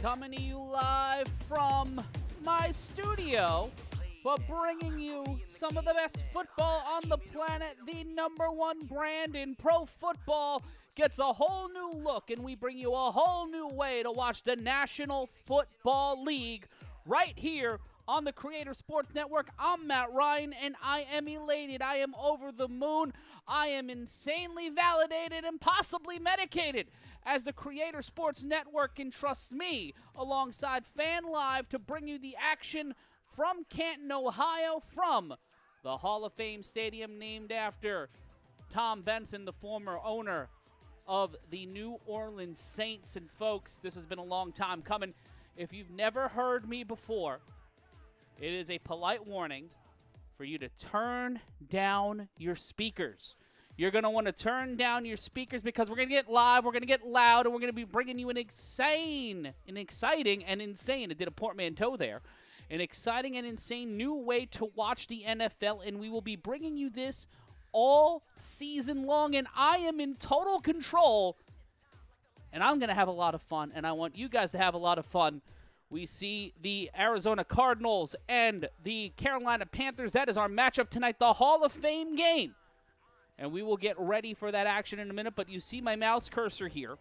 coming to you live from my studio, but bringing you some of the best football on the planet. The #1 brand in pro football gets a whole new look, and we bring you a whole new way to watch the National Football League right here on the Creator Sports Network. I'm Matt Ryan, and I am elated. I am over the moon. I am insanely validated and possibly medicated as the Creator Sports Network entrusts me alongside Fan Live to bring you the action from Canton, Ohio, from the Hall of Fame Stadium named after Tom Benson, the former owner of the New Orleans Saints. And folks, this has been a long time coming. If you've never heard me before, it is a polite warning for you to turn down your speakers. You're going to want to turn down your speakers because we're going to get live, we're going to get loud, and we're going to be bringing you an exciting, it did a portmanteau there, an exciting and insane new way to watch the NFL, and we will be bringing you this all season long, and I am in total control, and I'm going to have a lot of fun, and I want you guys to have a lot of fun. We see the Arizona Cardinals and the Carolina Panthers. That is our matchup tonight, the Hall of Fame game. And we will get ready for that action in a minute, but you see my mouse cursor here.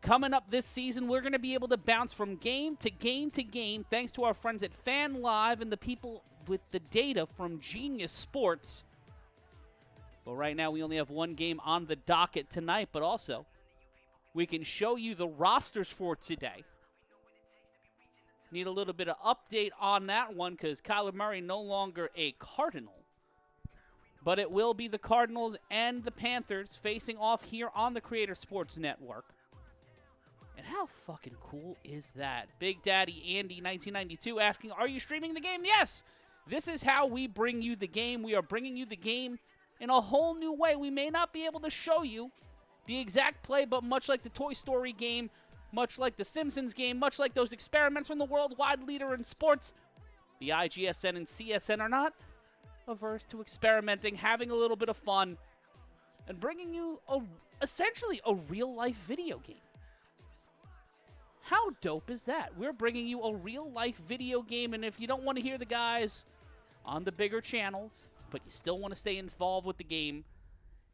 Coming up this season, we're going to be able to bounce from game to game to game thanks to our friends at Fan Live and the people with the data from Genius Sports. But right now, we only have one game on the docket tonight, but also we can show you the rosters for today. Need a little bit of update on that one because Kyler Murray no longer a Cardinal. But it will be the Cardinals and the Panthers facing off here on the Creator Sports Network. And how fucking cool is that? Big Daddy Andy 1992 asking, are you streaming the game? Yes! This is how we bring you the game. We are bringing you the game in a whole new way. We may not be able to show you the exact play, but much like the Toy Story game, much like the Simpsons game, much like those experiments from the worldwide leader in sports, the IGSN and CSN are not averse to experimenting, having a little bit of fun, and bringing you essentially a real-life video game. How dope is that? We're bringing you a real-life video game, and if you don't want to hear the guys on the bigger channels, but you still want to stay involved with the game,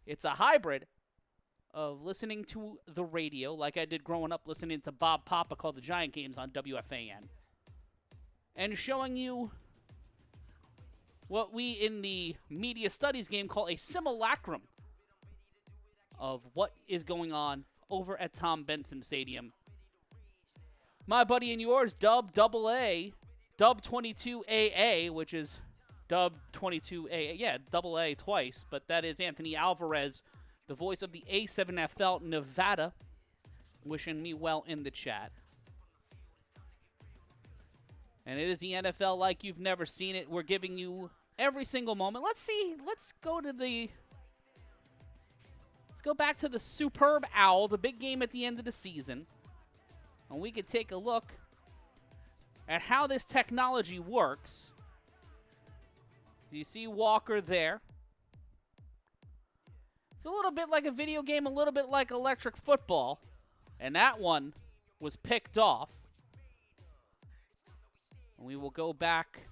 it's a hybrid of listening to the radio, like I did growing up listening to Bob Papa called the Giant Games on WFAN, and showing you what we in the media studies game call a simulacrum of what is going on over at Tom Benson Stadium. My buddy and yours, Dub AA, Dub 22AA, which is Dub 22AA, yeah, double A twice, but that is Anthony Alvarez, the voice of the A7FL Nevada, wishing me well in the chat. And it is the NFL like you've never seen it. We're giving you every single moment. Let's go back to the Superb Owl, the big game at the end of the season. And we could take a look at how this technology works. You see Walker there. It's a little bit like a video game, a little bit like electric football. And that one was picked off. And we will go back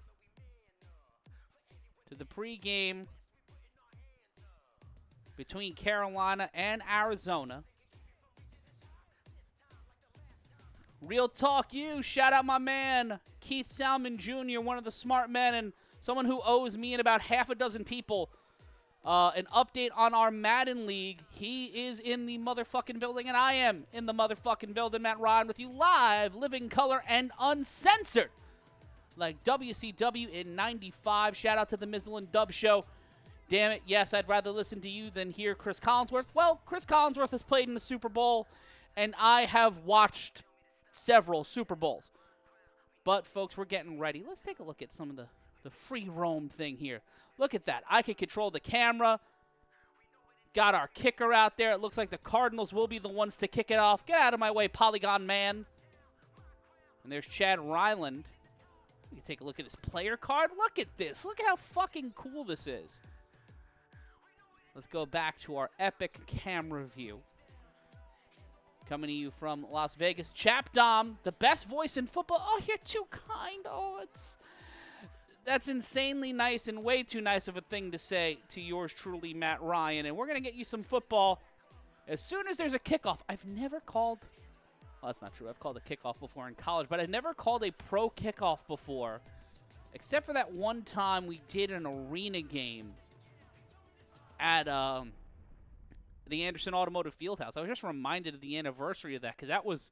to the pregame between Carolina and Arizona. Real talk, you. Shout out my man, Keith Salmon Jr., one of the smart men and someone who owes me and about half a dozen people an update on our Madden League. He is in the motherfucking building, and I am in the motherfucking building. Matt Ryan with you live, living color, and uncensored, like WCW in 95. Shout out to the Mizzlin Dub Show. Damn it, yes, I'd rather listen to you than hear Chris Collinsworth. Well, Chris Collinsworth has played in the Super Bowl, and I have watched several Super Bowls. But, folks, we're getting ready. Let's take a look at some of the free roam thing here. Look at that. I can control the camera. Got our kicker out there. It looks like the Cardinals will be the ones to kick it off. Get out of my way, Polygon Man. And there's Chad Ryland. We can take a look at his player card. Look at this. Look at how fucking cool this is. Let's go back to our epic camera view. Coming to you from Las Vegas. Chap Dom, the best voice in football. Oh, you're too kind. Oh, that's insanely nice and way too nice of a thing to say to yours truly, Matt Ryan. And we're going to get you some football as soon as there's a kickoff. I've never called, well, that's not true. I've called a kickoff before in college, but I've never called a pro kickoff before, except for that one time we did an arena game at the Anderson Automotive Fieldhouse. I was just reminded of the anniversary of that because that was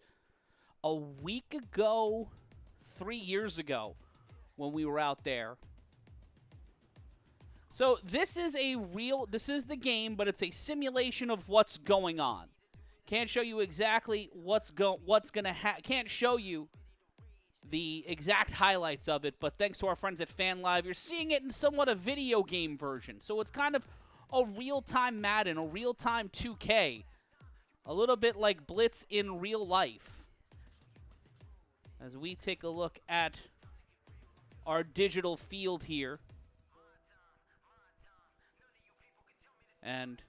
a week ago, 3 years ago, when we were out there. So this is the game, but it's a simulation of what's going on. Can't show you exactly can't show you the exact highlights of it, but thanks to our friends at FanLive, you're seeing it in somewhat a video game version. So it's kind of a real-time Madden, a real-time 2K, a little bit like Blitz in real life. As we take a look at our digital field here. And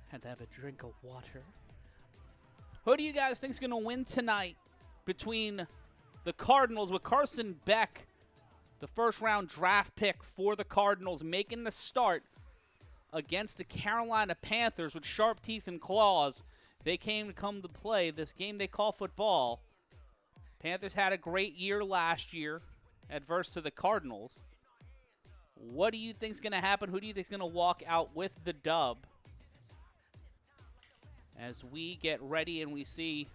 had to have a drink of water. Who do you guys think is going to win tonight between the Cardinals with Carson Beck, the first-round draft pick for the Cardinals, making the start against the Carolina Panthers with sharp teeth and claws? They come to play this game they call football. Panthers had a great year last year, adverse to the Cardinals. What do you think is going to happen? Who do you think is going to walk out with the dub? As we get ready and we see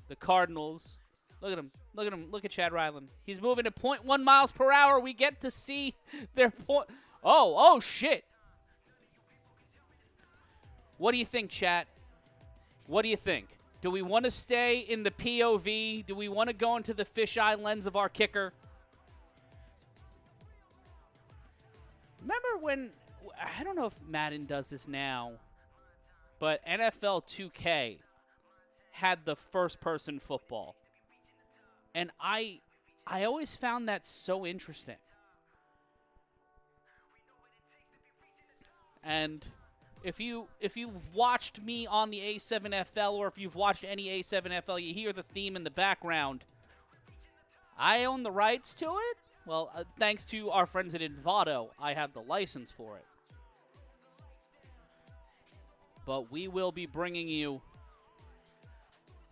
the Cardinals. Look at him. Look at him. Look at Chad Ryland. He's moving at 0.1 miles per hour. We get to see their point. Oh, shit. What do you think, chat? What do you think? Do we want to stay in the POV? Do we want to go into the fisheye lens of our kicker? Remember when, I don't know if Madden does this now, but NFL 2K had the first-person football. And I always found that so interesting. And if you've watched me on the A7FL, or if you've watched any A7FL, you hear the theme in the background. I own the rights to it. Well, thanks to our friends at Envato, I have the license for it. But we will be bringing you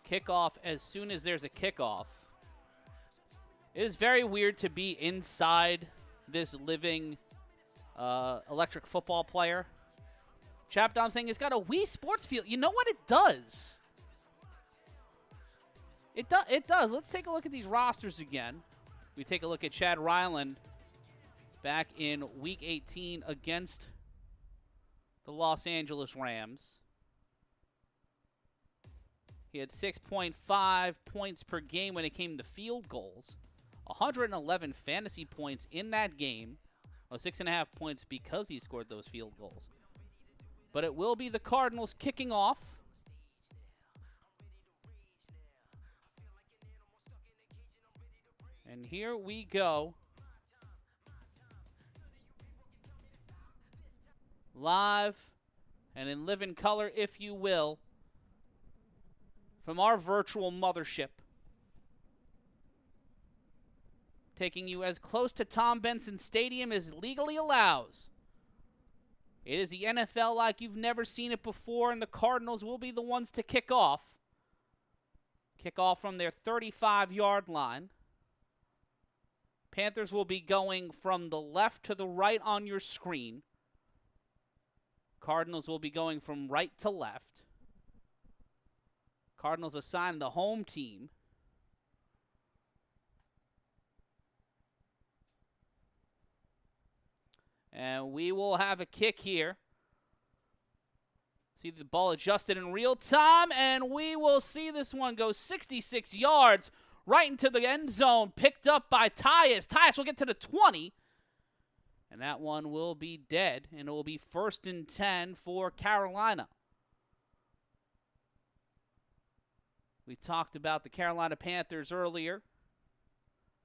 kickoff as soon as there's a kickoff. It is very weird to be inside this living electric football player. Chapdom saying it's got a Wii Sports Field. You know what it does? It does. Let's take a look at these rosters again. We take a look at Chad Ryland back in Week 18 against the Los Angeles Rams. He had 6.5 points per game when it came to field goals. 111 fantasy points in that game. 6.5 points because he scored those field goals. But it will be the Cardinals kicking off. And here we go. Live and in living color, if you will, from our virtual mothership. Taking you as close to Tom Benson Stadium as legally allows. It is the NFL like you've never seen it before, and the Cardinals will be the ones to kick off. Kick off from their 35-yard line. Panthers will be going from the left to the right on your screen. Cardinals will be going from right to left. Cardinals assign the home team. And we will have a kick here. See the ball adjusted in real time, and we will see this one go 66 yards right into the end zone, picked up by Tyus. Tyus will get to the 20, and that one will be dead, and it will be 1st and 10 for Carolina. We talked about the Carolina Panthers earlier,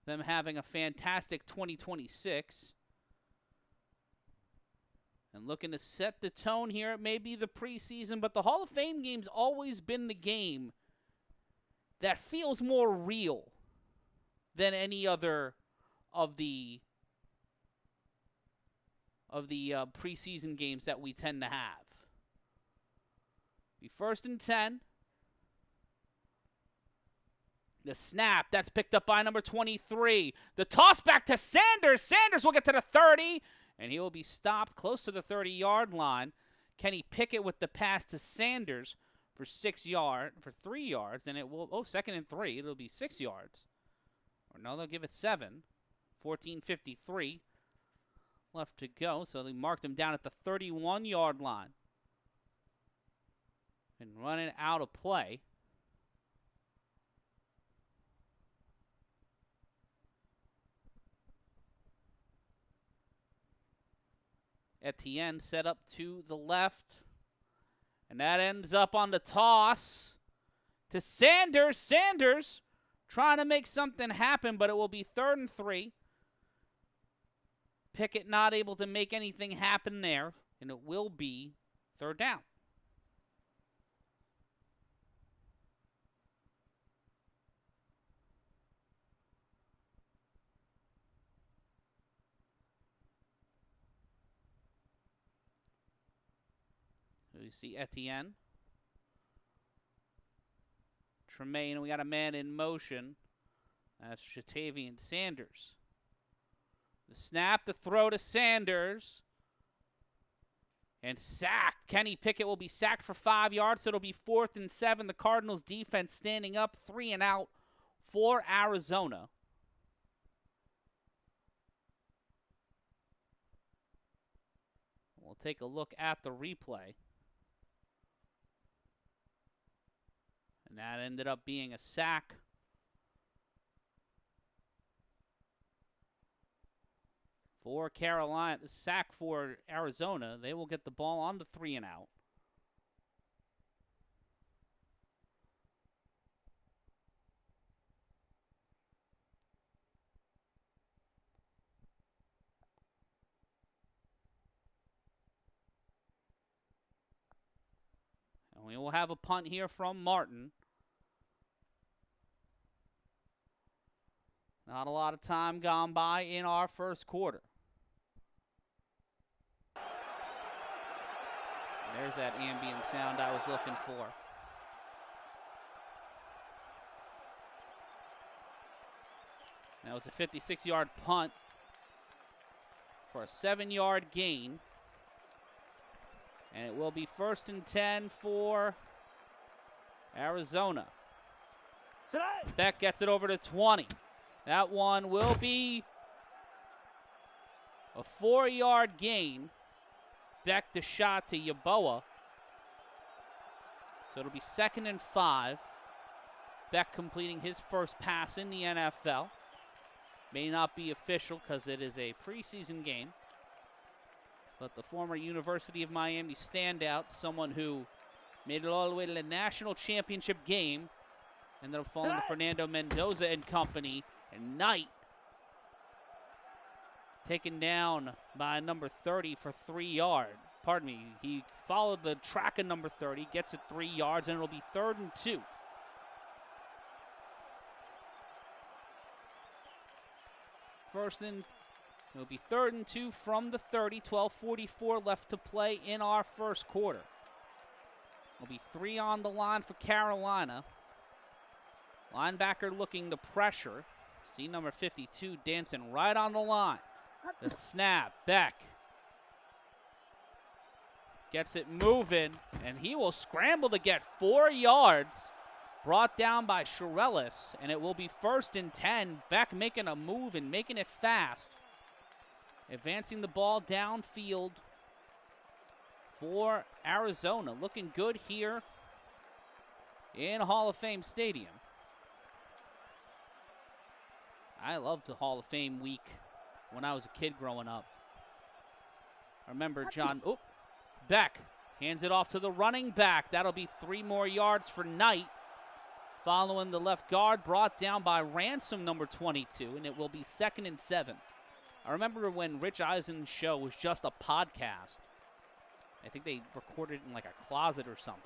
them having a fantastic 2026. and looking to set the tone here. It may be the preseason, but the Hall of Fame game's always been the game that feels more real than any other of the preseason games that we tend to have. Be 1st and 10. The snap, that's picked up by number 23. The toss back to Sanders. Sanders will get to the 30, and he will be stopped close to the 30-yard line. Kenny Pickett with the pass to Sanders for 3 yards, and it will, 2nd and 3, it'll be 6 yards. Or no, they'll give it 7. 14:53 left to go, so they marked him down at the 31-yard line. And running out of play. Etienne set up to the left. And that ends up on the toss to Sanders. Sanders trying to make something happen, but it will be 3rd and 3. Pickett not able to make anything happen there, and it will be 3rd down. You see Etienne. Tremaine, we got a man in motion. That's Shatavian Sanders. The snap, the throw to Sanders. And sacked. Kenny Pickett will be sacked for 5 yards, so it'll be 4th and 7. The Cardinals defense standing up, 3 and out for Arizona. We'll take a look at the replay. And that ended up being a sack. For Carolina, the sack for Arizona. They will get the ball on the 3 and out. And we will have a punt here from Martin. Not a lot of time gone by in our first quarter. And there's that ambient sound I was looking for. That was a 56-yard punt for a 7-yard gain. And it will be 1st and 10 for Arizona. Beck gets it over to 20. That one will be a 4-yard gain. Beck the shot to Yeboah. So it'll be 2nd and 5. Beck completing his first pass in the NFL. May not be official because it is a preseason game. But the former University of Miami standout, someone who made it all the way to the national championship game, ended up falling to Fernando Mendoza and company. And Knight taken down by number 30 for 3 yards. Pardon me, he followed the track of number 30, gets it 3 yards, and it'll be 3rd and 2. It'll be 3rd and 2 from the 30, 12:44 left to play in our first quarter. It'll be 3 on the line for Carolina. Linebacker looking to pressure. See number 52 dancing right on the line. The snap, Beck gets it moving, and he will scramble to get 4 yards. Brought down by Shirelis, and it will be 1st and 10. Beck making a move and making it fast. Advancing the ball downfield for Arizona. Looking good here in Hall of Fame Stadium. I loved the Hall of Fame week when I was a kid growing up. I remember Beck hands it off to the running back. That'll be 3 more yards for Knight. Following the left guard, brought down by Ransom, number 22, and it will be 2nd and 7. I remember when Rich Eisen's show was just a podcast. I think they recorded in like a closet or something.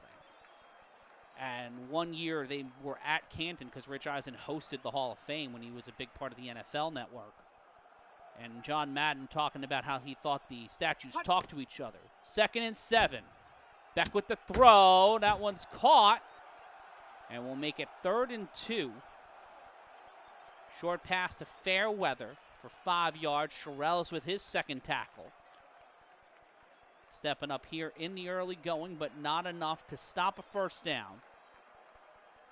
And one year they were at Canton because Rich Eisen hosted the Hall of Fame when he was a big part of the NFL Network. And John Madden talking about how he thought the statues talk to each other. 2nd and 7. Beck with the throw. That one's caught. And we'll make it 3rd and 2. Short pass to Fairweather for 5 yards. Sherrills with his second tackle. Stepping up here in the early going, but not enough to stop a first down.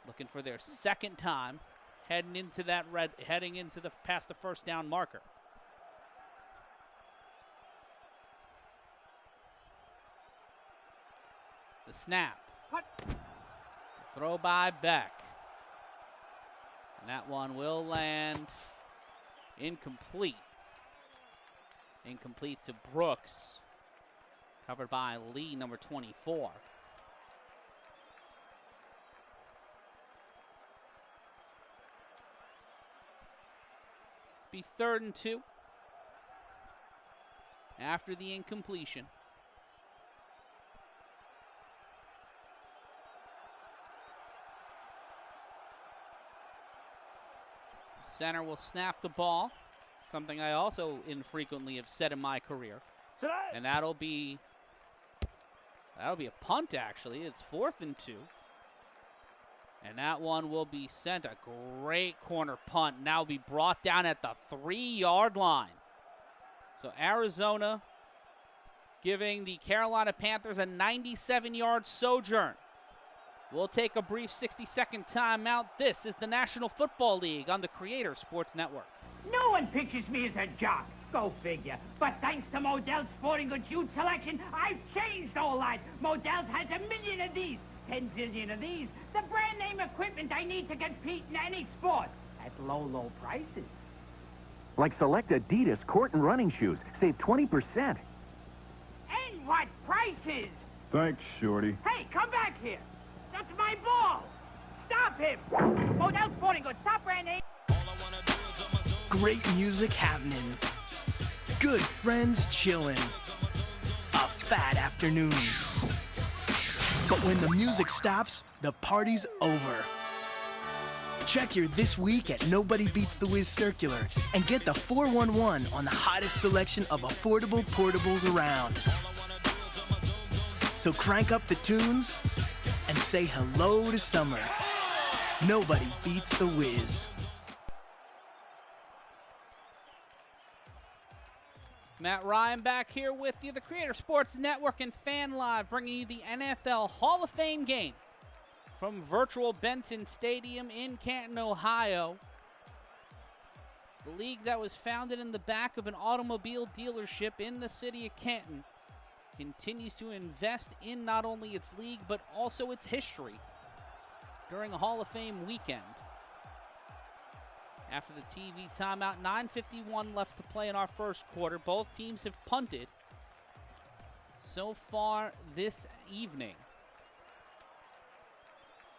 Looking for their second time, heading into the past the first down marker. The snap. Throw by Beck. And that one will land incomplete. Incomplete to Brooks. Covered by Lee, number 24. Be 3rd and 2 after the incompletion. Center will snap the ball, something I also infrequently have said in my career. And that'll be a punt, actually. It's 4th and 2. And that one will be sent. A great corner punt. Now be brought down at the 3-yard line. So Arizona giving the Carolina Panthers a 97-yard sojourn. We'll take a brief 60-second timeout. This is the National Football League on the Creator Sports Network. No one pictures me as a jock. Go figure. But thanks to Modell's Sporting Goods youth selection, I've changed all that. Modell's has a million of these, 10 zillion of these. The brand name equipment I need to compete in any sport at low, low prices. Like select Adidas court and running shoes. Save 20%. And what prices? Thanks, Shorty. Hey, come back here. That's my ball. Stop him. Modell's Sporting Goods, top brand name. Great music happening. Good friends chilling. A fat afternoon. But when the music stops, the party's over. Check your This Week at Nobody Beats the Wiz Circular and get the 411 on the hottest selection of affordable portables around. So crank up the tunes and say hello to summer. Nobody beats the Wiz. Matt Ryan back here with you, the Creator Sports Network and Fan Live, bringing you the NFL Hall of Fame game from virtual Benson Stadium in Canton, Ohio. The league that was founded in the back of an automobile dealership in the city of Canton continues to invest in not only its league but also its history during a Hall of Fame weekend. After the TV timeout, 9:51 left to play in our first quarter. Both teams have punted so far this evening.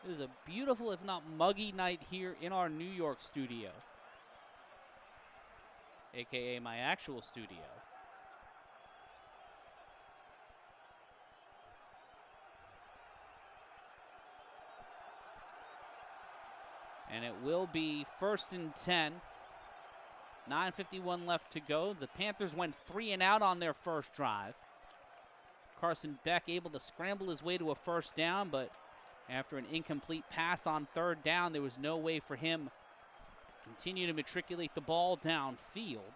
It is a beautiful, if not muggy, night here in our New York studio, aka my actual studio. And it will be 1st and 10. 9:51 left to go. The Panthers went 3 and out on their first drive. Carson Beck able to scramble his way to a first down, but after an incomplete pass on 3rd down, there was no way for him to continue to matriculate the ball downfield.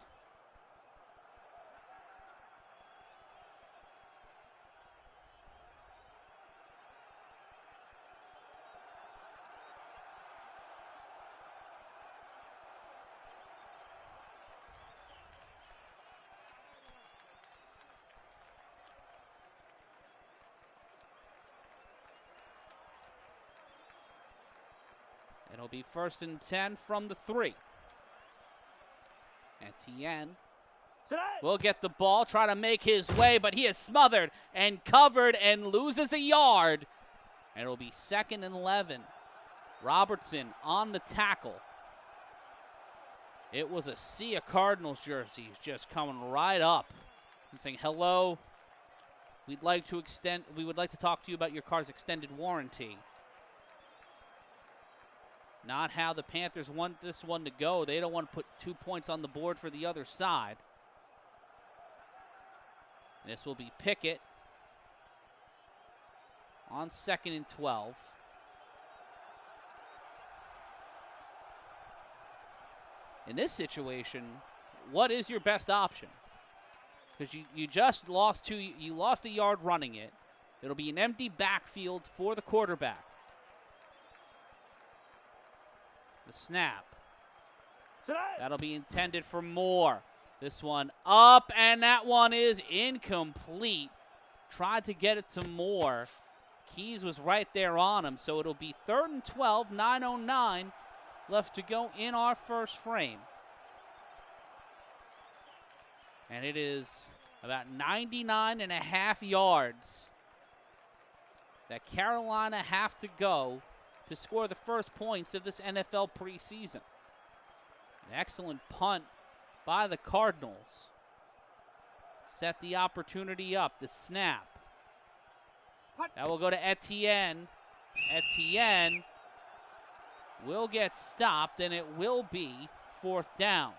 It'll be 1st and 10 from the 3. Etienne will get the ball, try to make his way, but he is smothered and covered and loses a yard. And it'll be 2nd and 11. Robertson on the tackle. It was a sea of Cardinals jerseys just coming right up and saying hello we would like to talk to you about your car's extended warranty. Not how the Panthers want this one to go. They don't want to put 2 points on the board for the other side. This will be Pickett on 2nd and 12. In this situation, what is your best option? Because you just lost you lost a yard running it. It'll be an empty backfield for the quarterback. The snap. That'll be intended for Moore. This one up, and that one is incomplete. Tried to get it to Moore. Keys was right there on him, so it'll be 3rd and 12, 9:09 left to go in our first frame. And it is about 99.5 yards that Carolina have to go to score the first points of this NFL preseason. An excellent punt by the Cardinals. Set the opportunity up. The snap. That will go to Etienne. Etienne will get stopped, and it will be 4th down.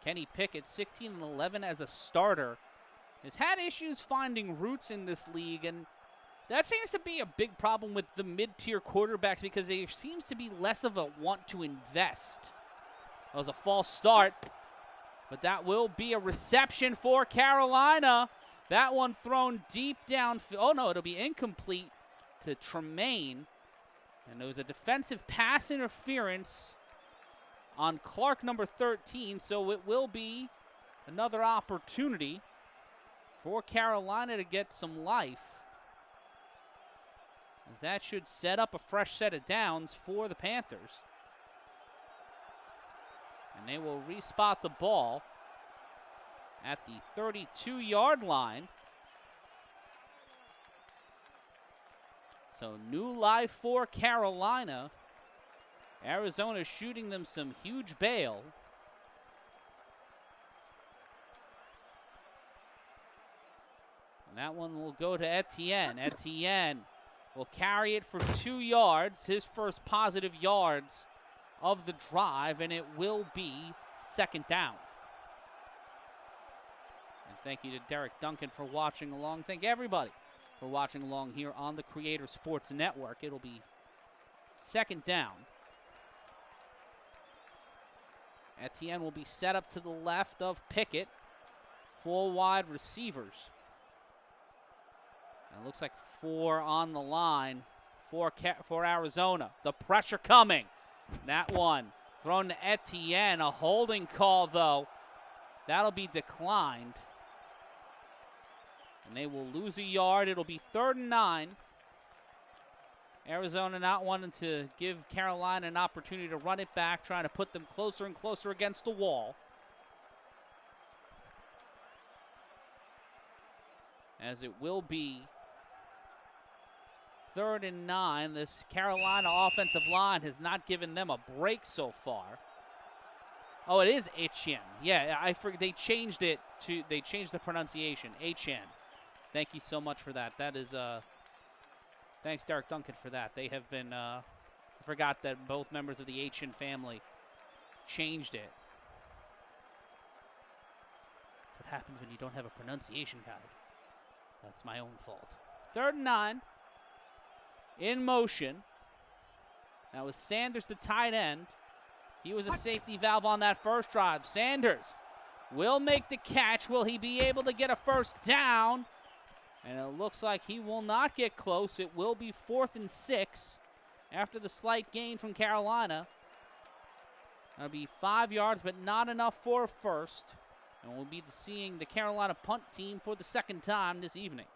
Kenny Pickett, 16-11 as a starter, has had issues finding roots in this league, and that seems to be a big problem with the mid-tier quarterbacks because there seems to be less of a want to invest. That was a false start, but that will be a reception for Carolina. That one thrown deep down. Oh, no, it'll be incomplete to Tremaine, and there was a defensive pass interference on Clark, number 13, so it will be another opportunity for Carolina to get some life, as that should set up a fresh set of downs for the Panthers. And they will respot the ball at the 32-yard line. So new life for Carolina. Arizona shooting them some huge bail. And that one will go to Etienne. Etienne will carry it for 2 yards, his first positive yards of the drive, and it will be 2nd down. And thank you to Derek Duncan for watching along. Thank everybody for watching along here on the Creator Sports Network. It'll be 2nd down. Etienne will be set up to the left of Pickett. 4 wide receivers. And it looks like 4 on the line for Arizona. The pressure coming. That one thrown to Etienne. A holding call, though. That'll be declined. And they will lose a yard. It'll be 3rd and 9. Arizona not wanting to give Carolina an opportunity to run it back, trying to put them closer and closer against the wall. As it will be 3rd and 9. This Carolina offensive line has not given them a break so far. Oh, it is Etienne. Yeah, I forget they changed the pronunciation. Etienne. Thank you so much for that. That is thanks, Derek Duncan, for that. They have been, I forgot that both members of the Etienne family changed it. That's what happens when you don't have a pronunciation guide. That's my own fault. 3rd and 9. In motion. That was Sanders, the tight end. He was a safety valve on that first drive. Sanders will make the catch. Will he be able to get a first down? And it looks like he will not get close. It will be 4th and 6 after the slight gain from Carolina. That'll be 5 yards, but not enough for a first. And we'll be seeing the Carolina punt team for the 2nd time this evening.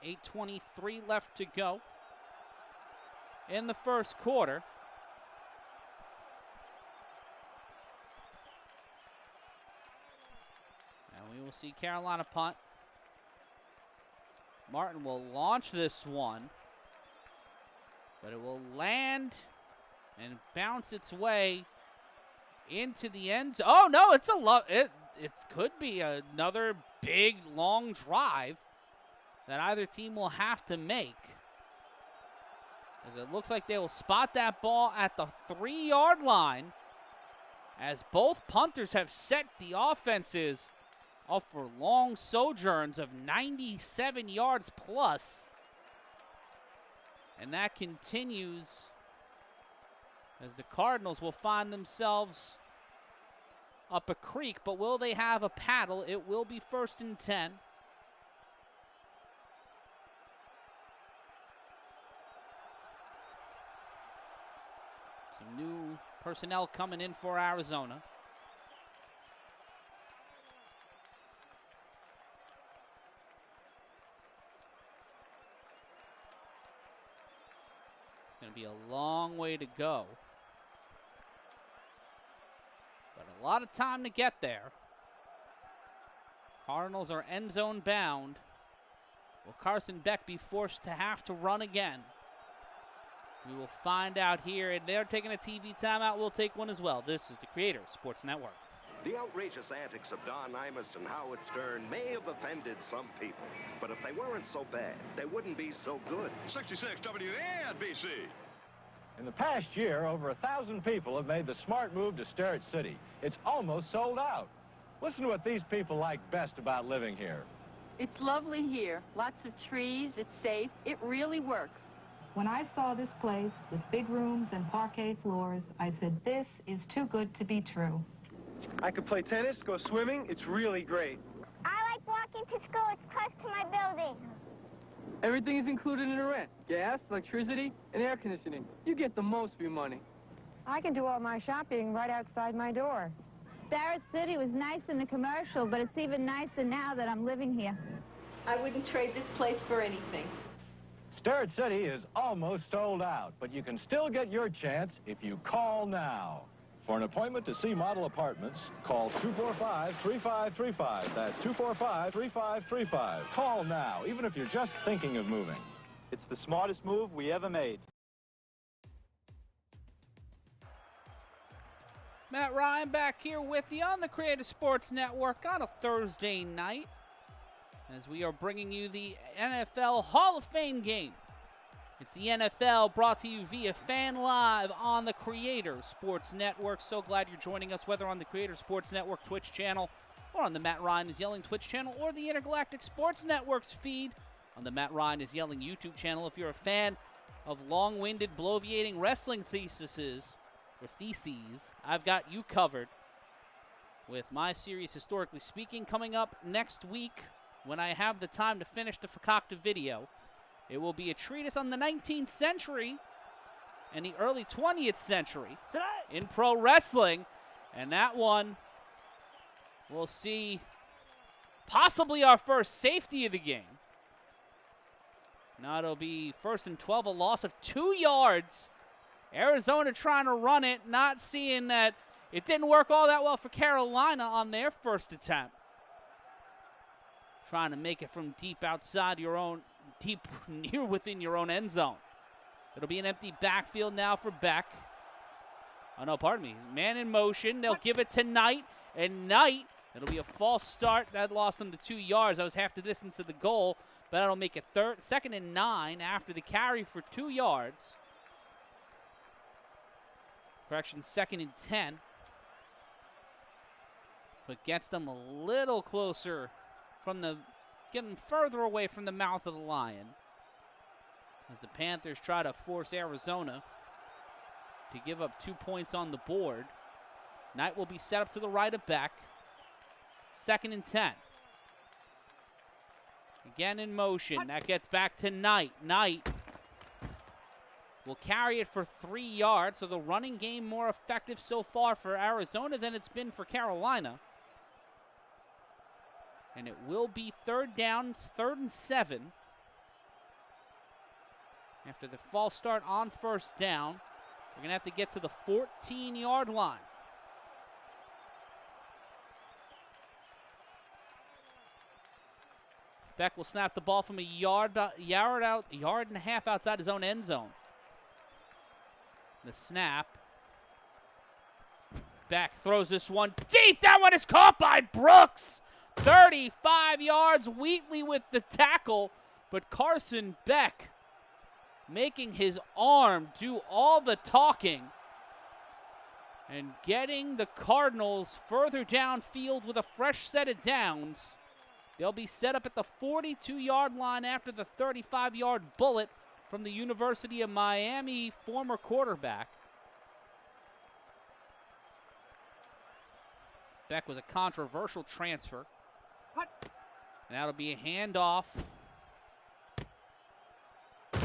.8:23 left to go in the first quarter. We will see Carolina punt. Martin will launch this one, but it will land and bounce its way into the end zone. Oh no, it's it could be another big long drive that either team will have to make, as it looks like they will spot that ball at the 3-yard line, as both punters have set the offenses up for long sojourns of 97 yards plus. And that continues as the Cardinals will find themselves up a creek, but will they have a paddle? It will be 1st and 10. Some new personnel coming in for Arizona. It's going to be a long way to go, but a lot of time to get there. Cardinals are end zone bound. Will Carson Beck be forced to have to run again? We will find out here, and they're taking a TV timeout. We'll take one as well. This is the Creator Sports Network. The outrageous antics of Don Imus and Howard Stern may have offended some people, but if they weren't so bad, they wouldn't be so good. 66 WNBC. In the past year, over 1,000 people have made the smart move to Starrett City. It's almost sold out. Listen to what these people like best about living here. It's lovely here. Lots of trees. It's safe. It really works. When I saw this place with big rooms and parquet floors, I said, this is too good to be true. I could play tennis, go swimming. It's really great. I like walking to school. It's close to my building. Everything is included in the rent. Gas, electricity, and air conditioning. You get the most for your money. I can do all my shopping right outside my door. Starrett City was nice in the commercial, but it's even nicer now that I'm living here. I wouldn't trade this place for anything. Starrett City is almost sold out, but you can still get your chance if you call now. For an appointment to see model apartments, call 245-3535. That's 245-3535. Call now, even if you're just thinking of moving. It's the smartest move we ever made. Matt Ryan back here with you on the Creative Sports Network on a Thursday night, as we are bringing you the NFL Hall of Fame game. It's the NFL brought to you via Fan Live on the Creator Sports Network. So glad you're joining us, whether on the Creator Sports Network Twitch channel or on the Matt Ryan is Yelling Twitch channel or the Intergalactic Sports Network's feed on the Matt Ryan is Yelling YouTube channel. If you're a fan of long-winded, bloviating wrestling theses, I've got you covered with my series, Historically Speaking, coming up next week when I have the time to finish the Fakakta video. It will be a treatise on the 19th century and the early 20th century in pro wrestling. And that one, we'll see possibly our first safety of the game. Now it'll be 1st and 12, a loss of 2 yards. Arizona trying to run it, not seeing that it didn't work all that well for Carolina on their first attempt. Trying to make it from deep outside your own, deep near within your own end zone. It'll be an empty backfield now for Beck. Oh, no, pardon me. Man in motion. They'll give it to Knight. And Knight, it'll be a false start. That lost him to 2 yards. That was half the distance to the goal. But that'll make it 2nd and 9 after the carry for 2 yards. Correction, 2nd and 10. But gets them a little closer from the, getting further away from the mouth of the lion, as the Panthers try to force Arizona to give up 2 points on the board. Knight will be set up to the right of Beck. 2nd and 10. Again in motion. That gets back to Knight. Knight will carry it for 3 yards, so the running game more effective so far for Arizona than it's been for Carolina. And it will be 3rd down, 3rd and 7. After the false start on 1st down, they're going to have to get to the 14-yard line. Beck will snap the ball from a yard and a half outside his own end zone. The snap. Beck throws this one deep. That one is caught by Brooks. 35 yards. Wheatley with the tackle. But Carson Beck making his arm do all the talking and getting the Cardinals further downfield with a fresh set of downs. They'll be set up at the 42-yard line after the 35-yard bullet from the University of Miami former quarterback. Beck was a controversial transfer. And that'll be a handoff.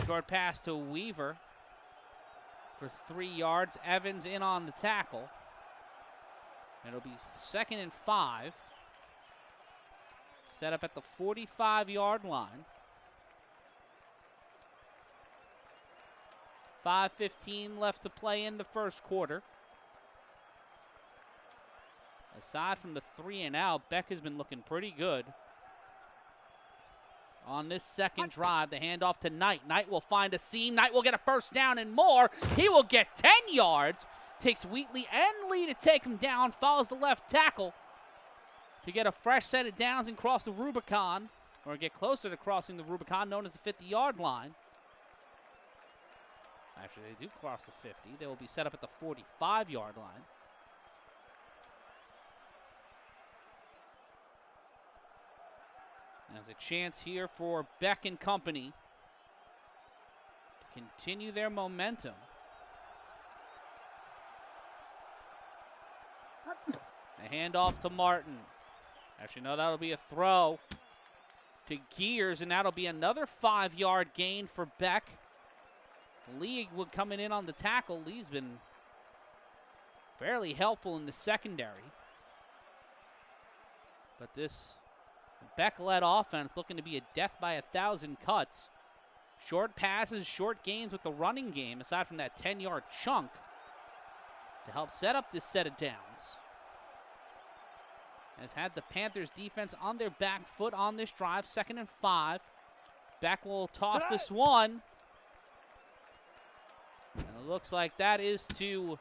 Short pass to Weaver for 3 yards. Evans in on the tackle. It'll be 2nd and 5. Set up at the 45-yard line. 5:15 left to play in the first quarter. Aside from the 3 and out, Beck has been looking pretty good. On this second drive, the handoff to Knight. Knight will find a seam. Knight will get a first down and more. He will get 10 yards. Takes Wheatley and Lee to take him down. Follows the left tackle to get a fresh set of downs and cross the Rubicon, or get closer to crossing the Rubicon, known as the 50-yard line. Actually, they do cross the 50. They will be set up at the 45-yard line. There's a chance here for Beck and company to continue their momentum. A handoff to Martin. Actually, no, that'll be a throw to Gears, and that'll be another 5-yard gain for Beck. Lee would coming in on the tackle. Lee's been fairly helpful in the secondary. But this Beck-led offense looking to be a death by 1,000 cuts. Short passes, short gains with the running game, aside from that 10-yard chunk, to help set up this set of downs. Has had the Panthers defense on their back foot on this drive. 2nd and 5. Beck will toss this one. And it looks like that is to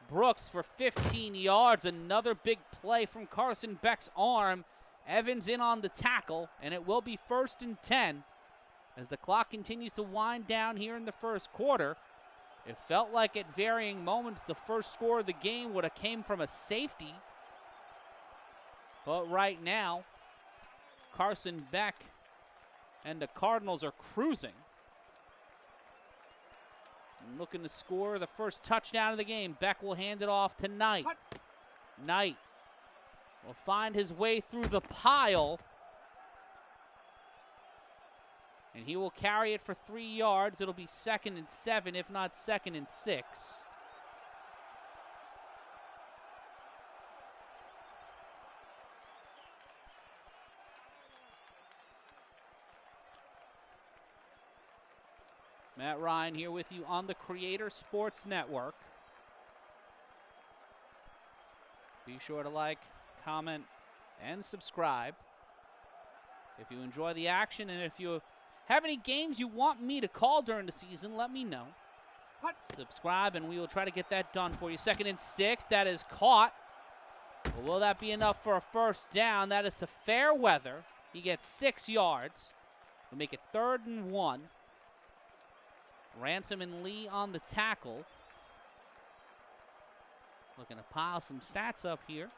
Brooks for 15 yards. Another big play from Carson Beck's arm. Evans in on the tackle, and it will be 1st and 10 as the clock continues to wind down here in the first quarter. It felt like at varying moments the first score of the game would have came from a safety. But right now, Carson Beck and the Cardinals are cruising. And looking to score the first touchdown of the game. Beck will hand it off to Knight. Knight will find his way through the pile. And he will carry it for 3 yards. It'll be 2nd and 7, if not 2nd and 6. Matt Ryan here with you on the Creator Sports Network. Be sure to like, comment, and subscribe if you enjoy the action, and if you have any games you want me to call during the season, let me know. Subscribe, and we will try to get that done for you. 2nd and 6, that is caught. But will that be enough for a first down? That is to Fairweather. He gets 6 yards. We'll make it 3rd and 1. Ransom and Lee on the tackle. Looking to pile some stats up here.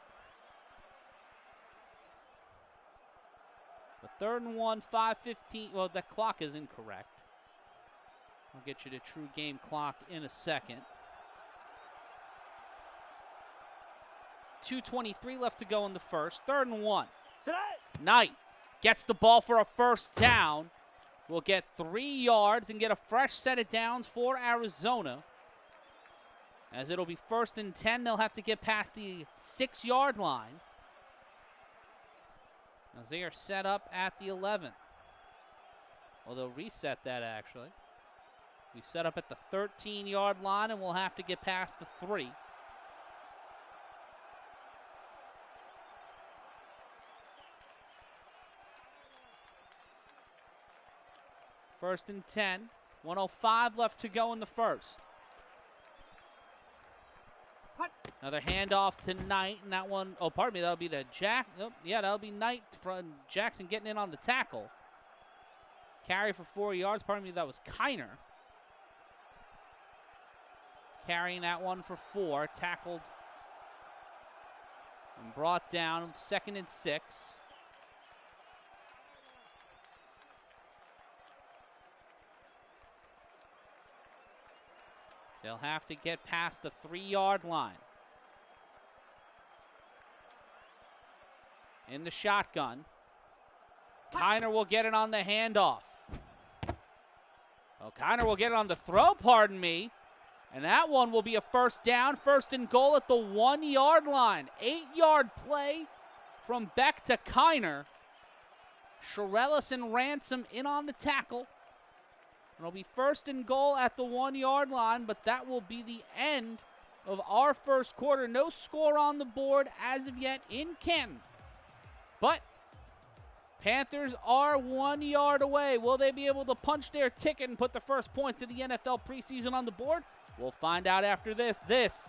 But 3rd and 1, 5:15. Well, the clock is incorrect. I'll get you the true game clock in a second. 2:23 left to go in the first. 3rd and 1. Knight gets the ball for a first down. Will get 3 yards and get a fresh set of downs for Arizona. As it'll be 1st and 10, they'll have to get past the 6-yard line. As they are set up at the 11. Well, they'll reset that, actually. We set up at the 13-yard line, and we'll have to get past the 3. First and 10. 1:05 left to go in the first. Another handoff to Knight, and that one, oh, pardon me, that'll be to Jack. Oh, yeah, that'll be Knight from Jackson getting in on the tackle. Carry for 4 yards. Pardon me, that was Kiner. Carrying that one for 4. Tackled and brought down. 2nd and 6. They'll have to get past the 3-yard line. In the shotgun. Kiner will get it on the handoff. Oh, Kiner will get it on the throw, pardon me. And that one will be a first down, 1st and goal at the 1-yard line. 8-yard play from Beck to Kiner. Shirellis and Ransom in on the tackle. It'll be 1st and goal at the 1-yard line, but that will be the end of our first quarter. No score on the board as of yet in Canton. But Panthers are 1 yard away. Will they be able to punch their ticket and put the first points of the NFL preseason on the board? We'll find out after this. This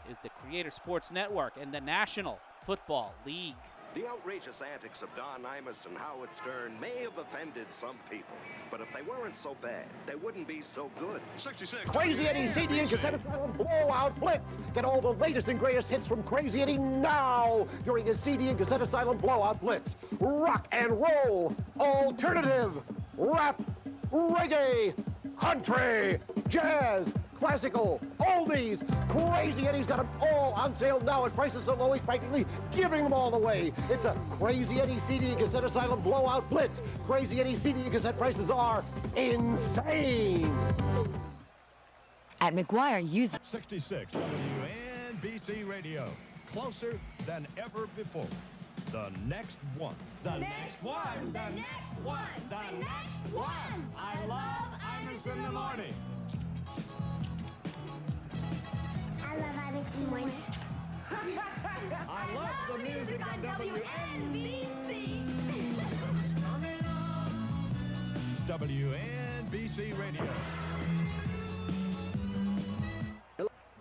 is the Creator Sports Network and the National Football League. The outrageous antics of Don Imus and Howard Stern may have offended some people, but if they weren't so bad, they wouldn't be so good. 66. Crazy Eddie CD and cassette asylum blowout blitz. Get all the latest and greatest hits from Crazy Eddie now during his CD and cassette asylum blowout blitz. Rock and roll, alternative, rap, reggae, country, jazz, classical, oldies. Crazy Eddie's got them all on sale now at prices so low he's practically giving them all away. It's a Crazy Eddie CD and cassette asylum blowout blitz. Crazy Eddie CD and cassette prices are insane. At McGuire, use 66 WNBC Radio. Closer than ever before. The next one. The next one. The next one. The next one. I love Imus in the morning. I love Imus in the morning. I love the music on WNBC. WNBC Radio.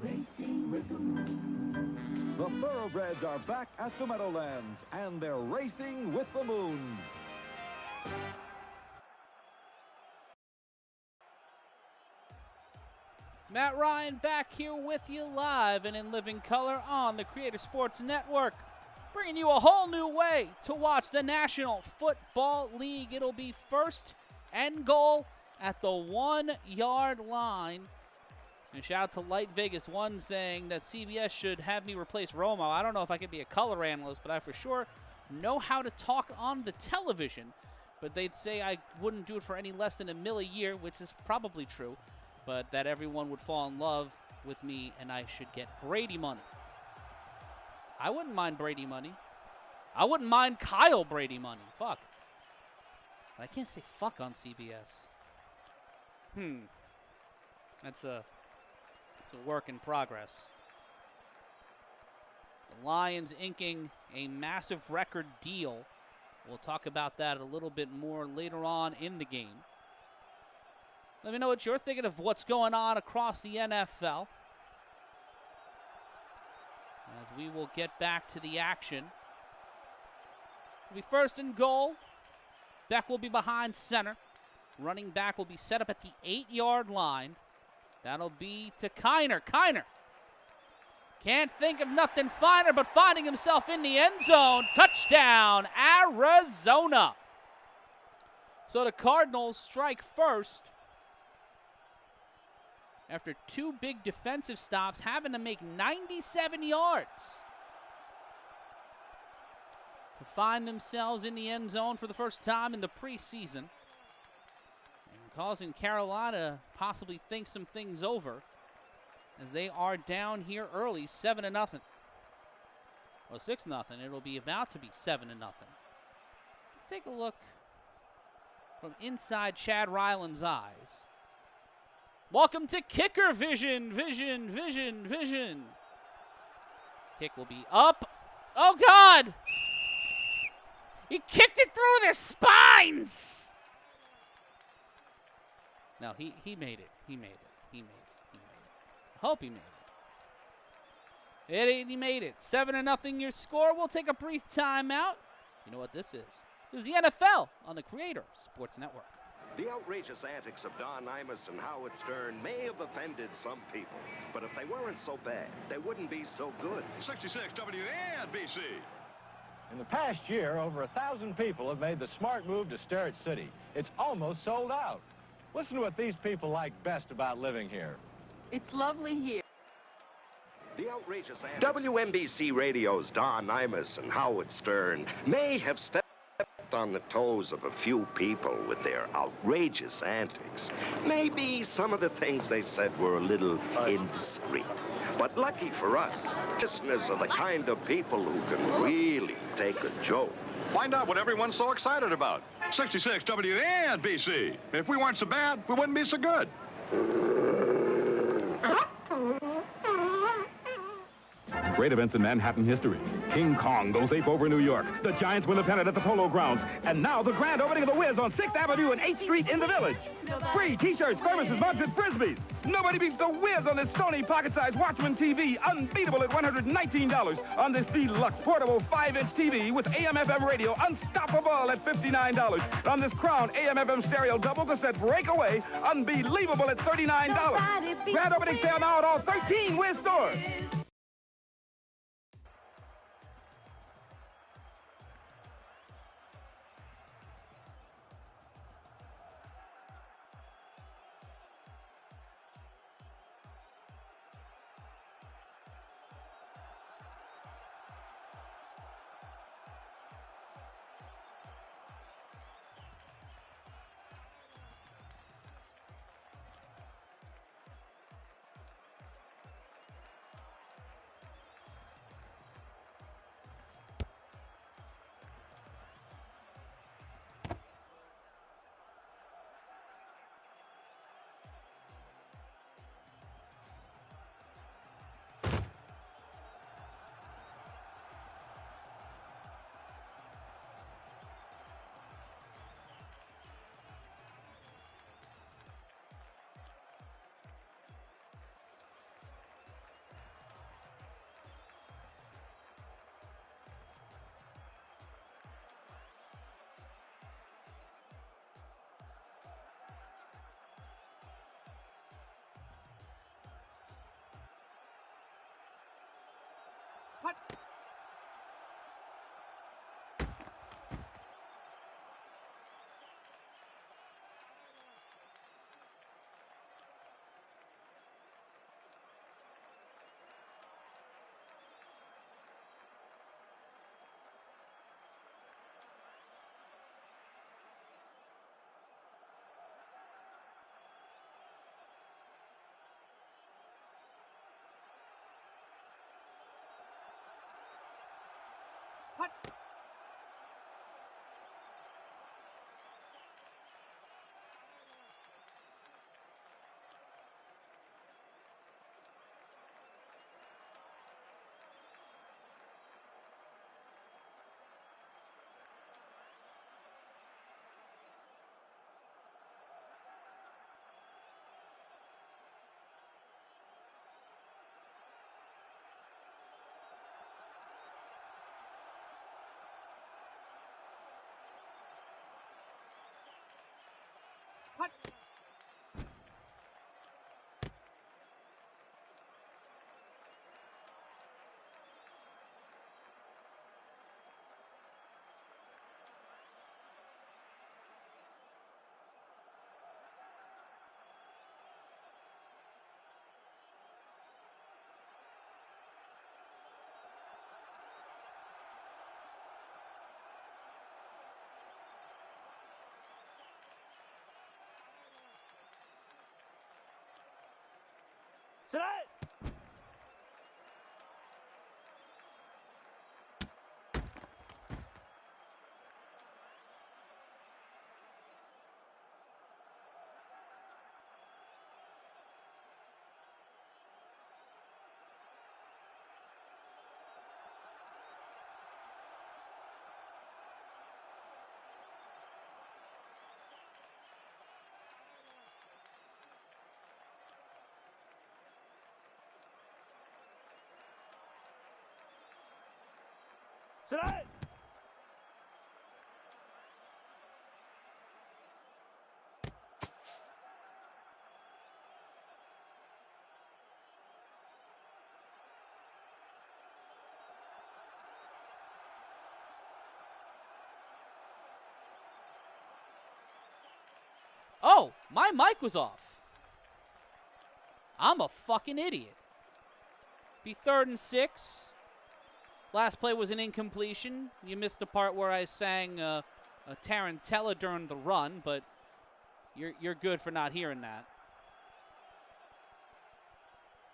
Racing with the moon. The Thoroughbreds are back at the Meadowlands, and they're racing with the moon. Matt Ryan back here with you live and in living color on the Creator Sports Network, bringing you a whole new way to watch the National Football League. It'll be 1st and goal at the 1-yard line. And shout out to Light Vegas 1 saying that CBS should have me replace Romo. I don't know if I could be a color analyst, but I for sure know how to talk on the television. But they'd say I wouldn't do it for any less than $1 million a year, which is probably true. But that everyone would fall in love with me and I should get Brady money. I wouldn't mind Brady money. I wouldn't mind Kyle Brady money. Fuck. But I can't say fuck on CBS. It's a work in progress. The Lions inking a massive record deal. We'll talk about that a little bit more later on in the game. Let me know what you're thinking of what's going on across the NFL. As we will get back to the action. It'll be 1st and goal. Beck will be behind center. Running back will be set up at the 8-yard line. That'll be to Kiner. Kiner can't think of nothing finer but finding himself in the end zone. Touchdown, Arizona. So the Cardinals strike first after 2 big defensive stops, having to make 97 yards to find themselves in the end zone for the first time in the preseason, and causing Carolina possibly think some things over as they are down here early, 7-0. Well, 6-0. It'll be about to be 7-0. Let's take a look from inside Chad Ryland's eyes. Welcome to Kicker Vision. Kick will be up. Oh, God! He kicked it through their spines! No, he made it. He made it. He made it. He made it. I hope he made it. He made it. 7-0 your score. We'll take a brief timeout. You know what this is? This is the NFL on the Creator Sports Network. The outrageous antics of Don Imus and Howard Stern may have offended some people, but if they weren't so bad, they wouldn't be so good. 66 WNBC. In the past year, over 1,000 people have made the smart move to Sterrett City. It's almost sold out. Listen to what these people like best about living here. It's lovely here. The outrageous antics. WNBC Radio's Don Imus and Howard Stern may have stepped on the toes of a few people with their outrageous antics. Maybe some of the things they said were a little indiscreet. But lucky for us, listeners are the kind of people who can really take a joke. Find out what everyone's so excited about. 66 WNBC. If we weren't so bad, we wouldn't be so good. Great events in Manhattan history. King Kong goes ape over New York. The Giants win the pennant at the Polo Grounds. And now the grand opening of the Wiz on 6th Avenue and 8th Street in the Village. Free T-shirts, thermoses, mugs, and Frisbees. Nobody beats the Wiz on this Sony pocket-sized Watchman TV, unbeatable at $119. On this deluxe portable 5-inch TV with AM/FM radio, unstoppable at $59. On this Crown AM/FM stereo double cassette breakaway, unbelievable at $39. Grand opening sale now at all 13 Wiz stores. Oh, my mic was off. I'm a fucking idiot. Be 3rd and 6. Last play was an incompletion. You missed the part where I sang a tarantella during the run, but you're good for not hearing that.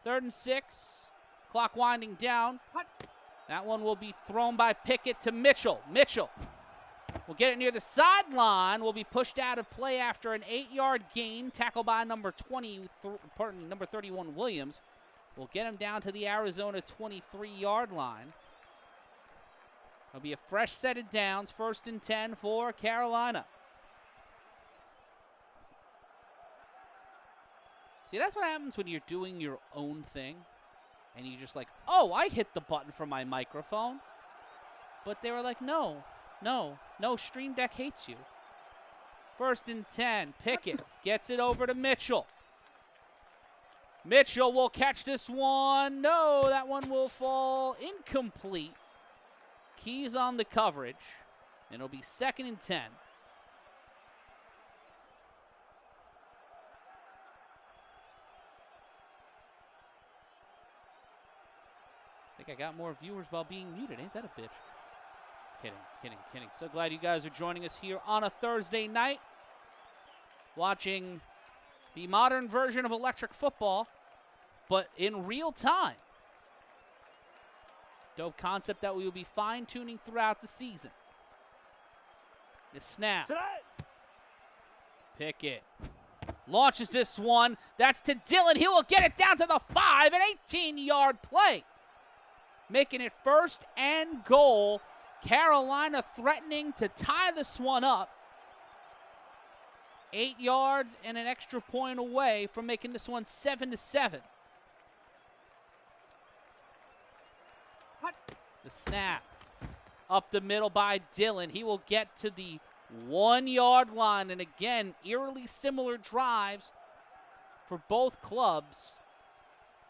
3rd and 6. Clock winding down. That one will be thrown by Pickett to Mitchell. Mitchell will get it near the sideline. Will be pushed out of play after an 8-yard gain. Tackled by number 31 Williams. Will get him down to the Arizona 23-yard line. It'll be a fresh set of downs. 1st and 10 for Carolina. See, that's what happens when you're doing your own thing. And you just like, oh, I hit the button for my microphone. But they were like, no, Stream Deck hates you. 1st and 10. Pickett gets it over to Mitchell. Mitchell will catch this one. No, that one will fall incomplete. Keys on the coverage. And it'll be 2nd and 10. I think I got more viewers while being muted. Ain't that a bitch? Kidding. So glad you guys are joining us here on a Thursday night. Watching the modern version of electric football, but in real time. Dope concept that we will be fine-tuning throughout the season. The snap. Pickett launches this one. That's to Dillon. He will get it down to the 5, an 18-yard play. Making it 1st and goal. Carolina threatening to tie this one up. 8 yards and an extra point away from making this one 7-7. The snap. Up the middle by Dillon. He will get to the 1-yard line. And again, eerily similar drives for both clubs.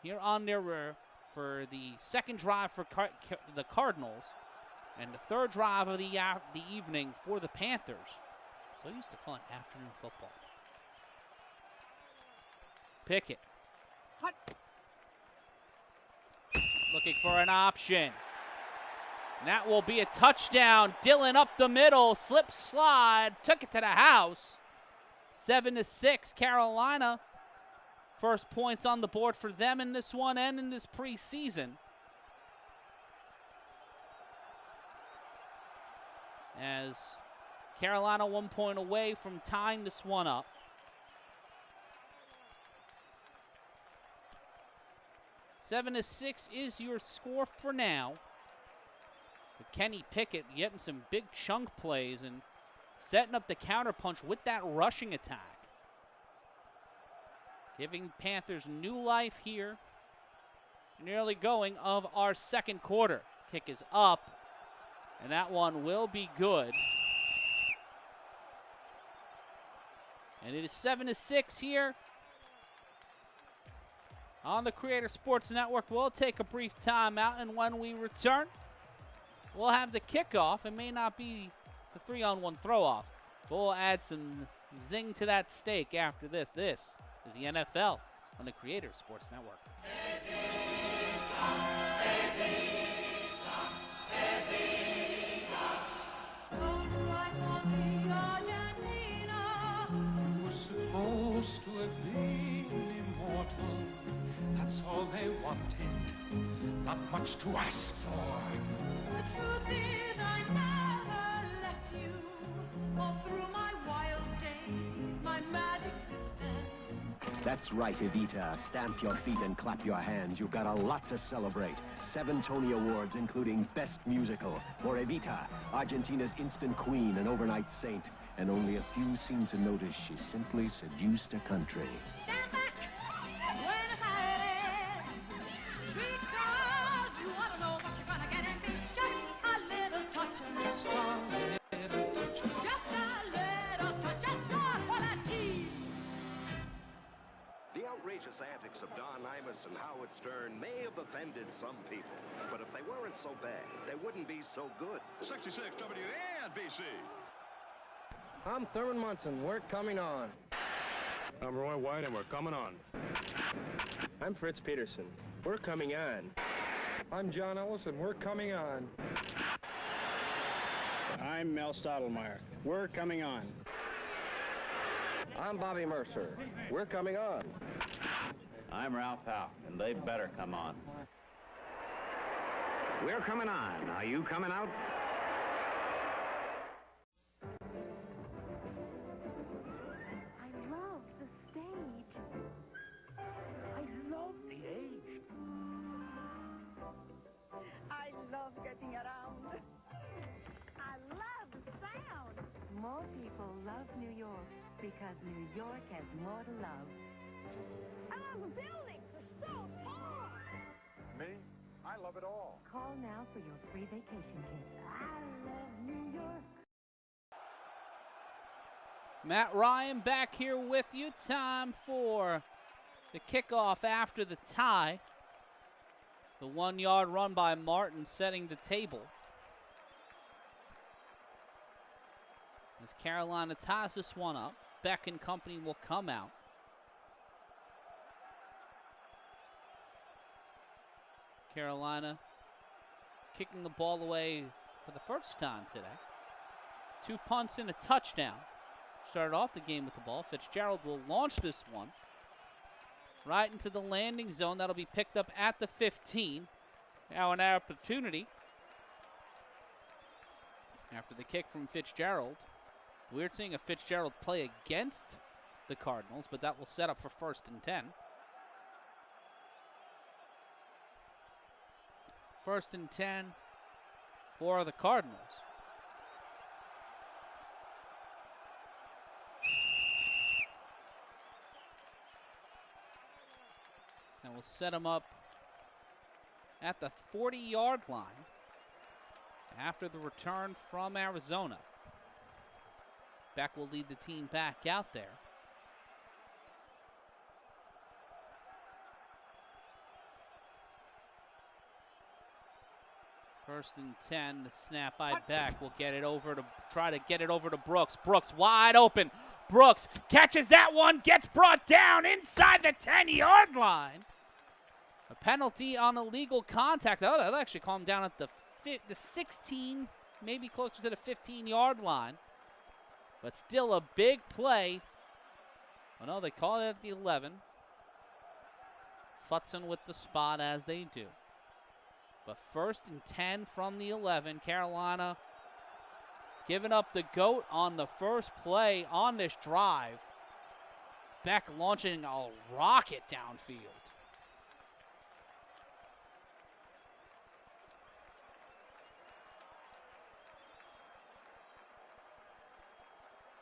Here on their for the 2nd drive for the Cardinals. And the 3rd drive of the evening for the Panthers. So used to calling afternoon football. Pickett. Looking for an option. And that will be a touchdown. Dillon up the middle. Slip slide. Took it to the house. 7-6 Carolina. First points on the board for them in this one and in this preseason. As Carolina 1 point away from tying this one up. Seven to 6 is your score for now. But Kenny Pickett getting some big chunk plays and setting up the counterpunch with that rushing attack. Giving Panthers new life here in the early going of our 2nd quarter. Kick is up. And that one will be good. And it is 7-6 here on the Creator Sports Network. We'll take a brief timeout, and when we return, we'll have the kickoff. It may not be the 3-on-1 throw-off, but we'll add some zing to that steak after this. This is the NFL on the Creator Sports Network. To have been immortal, that's all they wanted, not much to ask for. The truth is I never left you, all through my wild days, my mad existence. That's right, Evita. Stamp your feet and clap your hands. You've got a lot to celebrate. 7 Tony Awards, including Best Musical. For Evita, Argentina's instant queen and overnight saint. And only a few seem to notice she simply seduced a country. Stand back, Buenos Aires, because you want to know what you're gonna get and be just a little Just a little touch, just a quality. The outrageous antics of Don Imus and Howard Stern may have offended some people, but if they weren't so bad, they wouldn't be so good. 66 WNBC. I'm Thurman Munson. We're coming on. I'm Roy White, and we're coming on. I'm Fritz Peterson. We're coming on. I'm John Ellis, and we're coming on. I'm Mel Stottlemyre. We're coming on. I'm Bobby Mercer. We're coming on. I'm Ralph Howe, and they better come on. We're coming on. Are you coming out? I love the stage. I love the age. I love getting around. I love the sound. More people love New York because New York has more to love. Oh, the buildings are so tall. Me? I love it all. Call now for your free vacation kit. I love New York. Matt Ryan back here with you. Time for the kickoff after the tie. The 1-yard run by Martin setting the table. As Carolina ties this one up, Beck and company will come out. Carolina kicking the ball away for the first time today. 2 punts and a touchdown. Started off the game with the ball. Fitzgerald will launch this one right into the landing zone. That'll be picked up at the 15. Now an opportunity after the kick from Fitzgerald. Weird seeing a Fitzgerald play against the Cardinals, but that will set up for 1st and 10. 1st and 10 for the Cardinals. And we'll set them up at the 40-yard line after the return from Arizona. Beck will lead the team back out there. First and 10, the snap by Beck. Will get it over to, try to get it over to Brooks. Brooks wide open. Brooks catches that one, gets brought down inside the 10-yard line. A penalty on illegal contact. Oh, that'll actually calm down at the 16, maybe closer to the 15-yard line. But still a big play. Oh no, they call it at the 11. Futzen with the spot as they do. But 1st and 10 from the 11. Carolina giving up the GOAT on the first play on this drive. Beck launching a rocket downfield.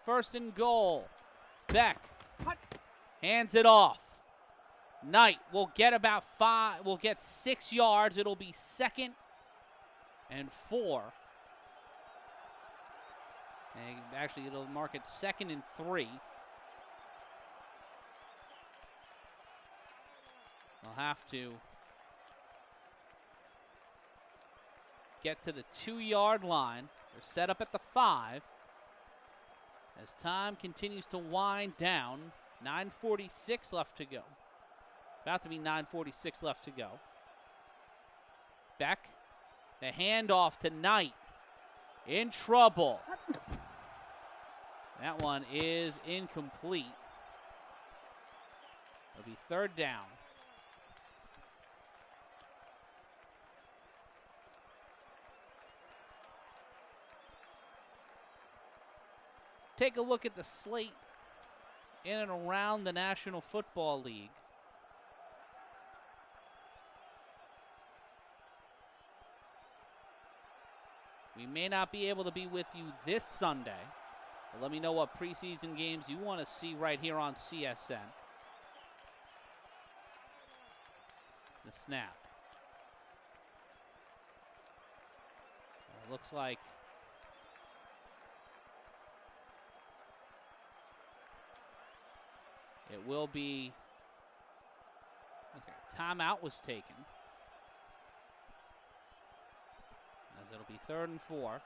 First and goal. Beck hands it off. Knight will get about 5, will get 6 yards. It'll be 2nd and 4. And actually, it'll mark it 2nd and 3. They'll have to get to the 2-yard line. They're set up at the 5. As time continues to wind down, 9:46 left to go. About to be 9:46 left to go. Beck, the handoff to Knight. In trouble. That one is incomplete. It'll be 3rd down. Take a look at the slate in and around the National Football League. We may not be able to be with you this Sunday, but let me know what preseason games you want to see right here on CSN. The snap. Looks like It will be, timeout was taken. As it'll be 3rd and 4.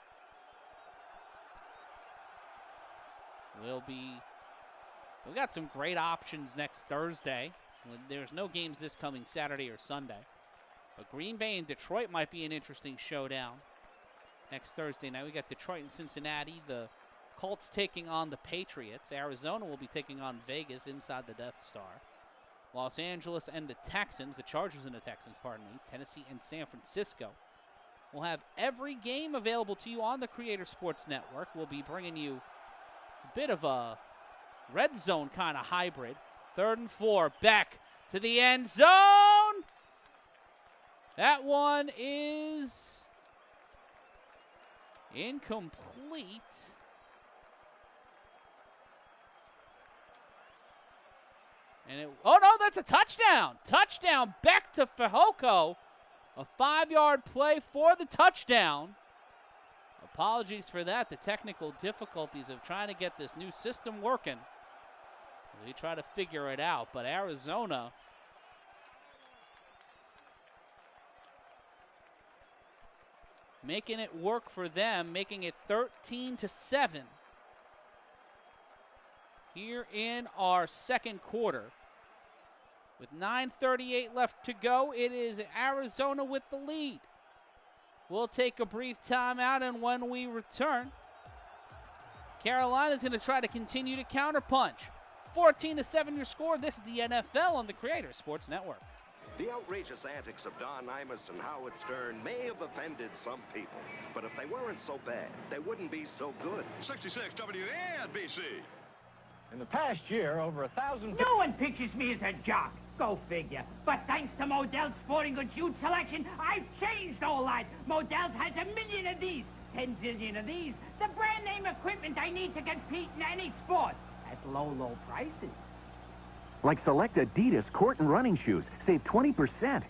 We got some great options next Thursday. There's no games this coming Saturday or Sunday. But Green Bay and Detroit might be an interesting showdown next Thursday night. We got Detroit and Cincinnati. The Colts taking on the Patriots. Arizona will be taking on Vegas inside the Death Star. Los Angeles and the Texans, the Chargers and the Texans, Tennessee and San Francisco. We'll have every game available to you on the Creator Sports Network. We'll be bringing you a bit of a red zone kind of hybrid. 3rd and 4, Beck to the end zone. That one is incomplete. Oh no, that's a touchdown. Touchdown, Beck to Fehoko. A 5-yard play for the touchdown. Apologies for that. The technical difficulties of trying to get this new system working. We try to figure it out, but Arizona making it work for them, making it 13-7 here in our second quarter. With 9:38 left to go, it is Arizona with the lead. We'll take a brief timeout, and when we return, Carolina's going to try to continue to counterpunch. 14-7 your score. This is the NFL on the Creator Sports Network. The outrageous antics of Don Imus and Howard Stern may have offended some people, but if they weren't so bad, they wouldn't be so good. 66 WNBC. In the past year, over 1,000... No one pictures me as a jock. Go figure. But thanks to Modell's sporting goods youth selection, I've changed all that. Modell's has 1 million of these, 10 zillion of these. The brand name equipment I need to compete in any sport at low, low prices. Like select Adidas court and running shoes. Save 20%. And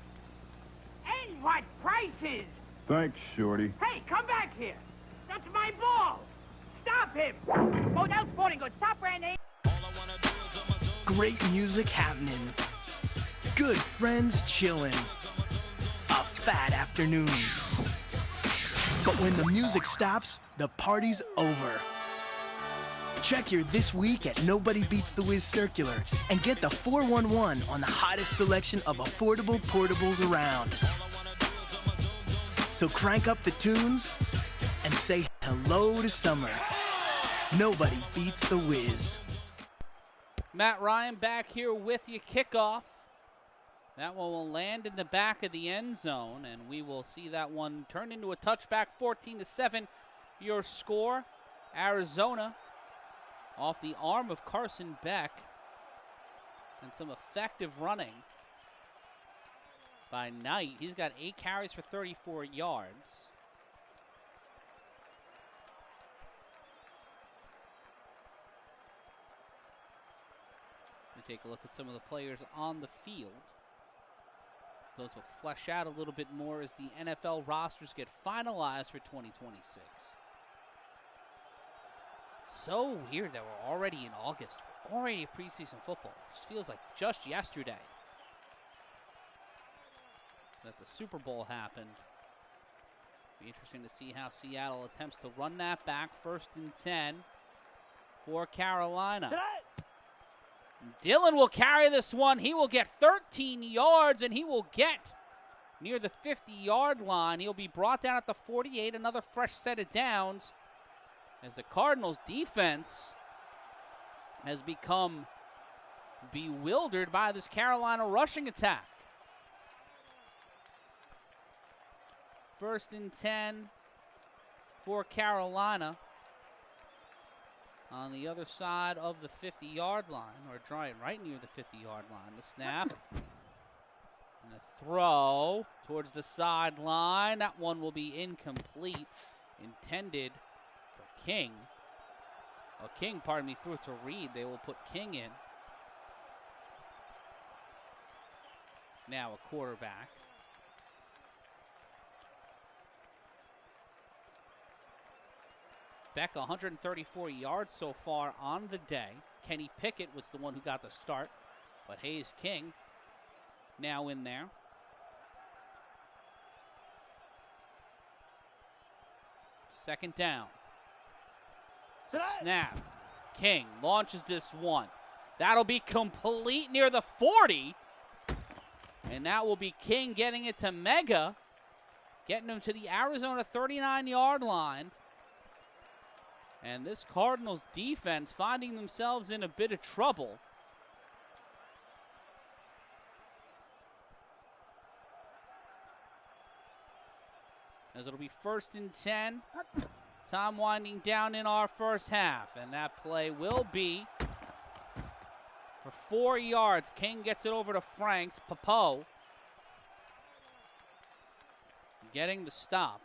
what prices? Thanks, Shorty. Hey, come back here. That's my ball. Stop him. Modell's sporting goods. Stop brand name. Great music happening. Good friends chilling. A fat afternoon. But when the music stops, the party's over. Check your This Week at Nobody Beats the Wiz Circular and get the 411 on the hottest selection of affordable portables around. So crank up the tunes and say hello to summer. Nobody beats the Wiz. Matt Ryan back here with you. Kickoff. That one will land in the back of the end zone, and we will see that one turn into a touchback. 14-7 your score. Arizona off the arm of Carson Beck, and some effective running by Knight. He's got 8 carries for 34 yards. We take a look at some of the players on the field. Those will flesh out a little bit more as the NFL rosters get finalized for 2026. So weird that we're already in August. We're already at preseason football. It just feels like just yesterday that the Super Bowl happened. Be interesting to see how Seattle attempts to run that back. 1st and 10 for Carolina. Dillon will carry this one. He will get 13 yards, and he will get near the 50-yard line. He'll be brought down at the 48. Another fresh set of downs as the Cardinals' defense has become bewildered by this Carolina rushing attack. 1st and 10 for Carolina. On the other side of the 50-yard line, or drawing right near the 50-yard line. The snap and a throw towards the sideline. That one will be incomplete, intended for King. Oh, King, pardon me, threw it to Reed. They will put King in. Now a quarterback. Beck, 134 yards so far on the day. Kenny Pickett was the one who got the start, but Hayes King now in there. Second down. Snap. King launches this one. That'll be complete near the 40. And that will be King getting it to Mega, getting him to the Arizona 39-yard line. And this Cardinals defense finding themselves in a bit of trouble. As it'll be 1st and 10. Time winding down in our first half. And that play will be for 4 yards. King gets it over to Franks. Papo getting the stop.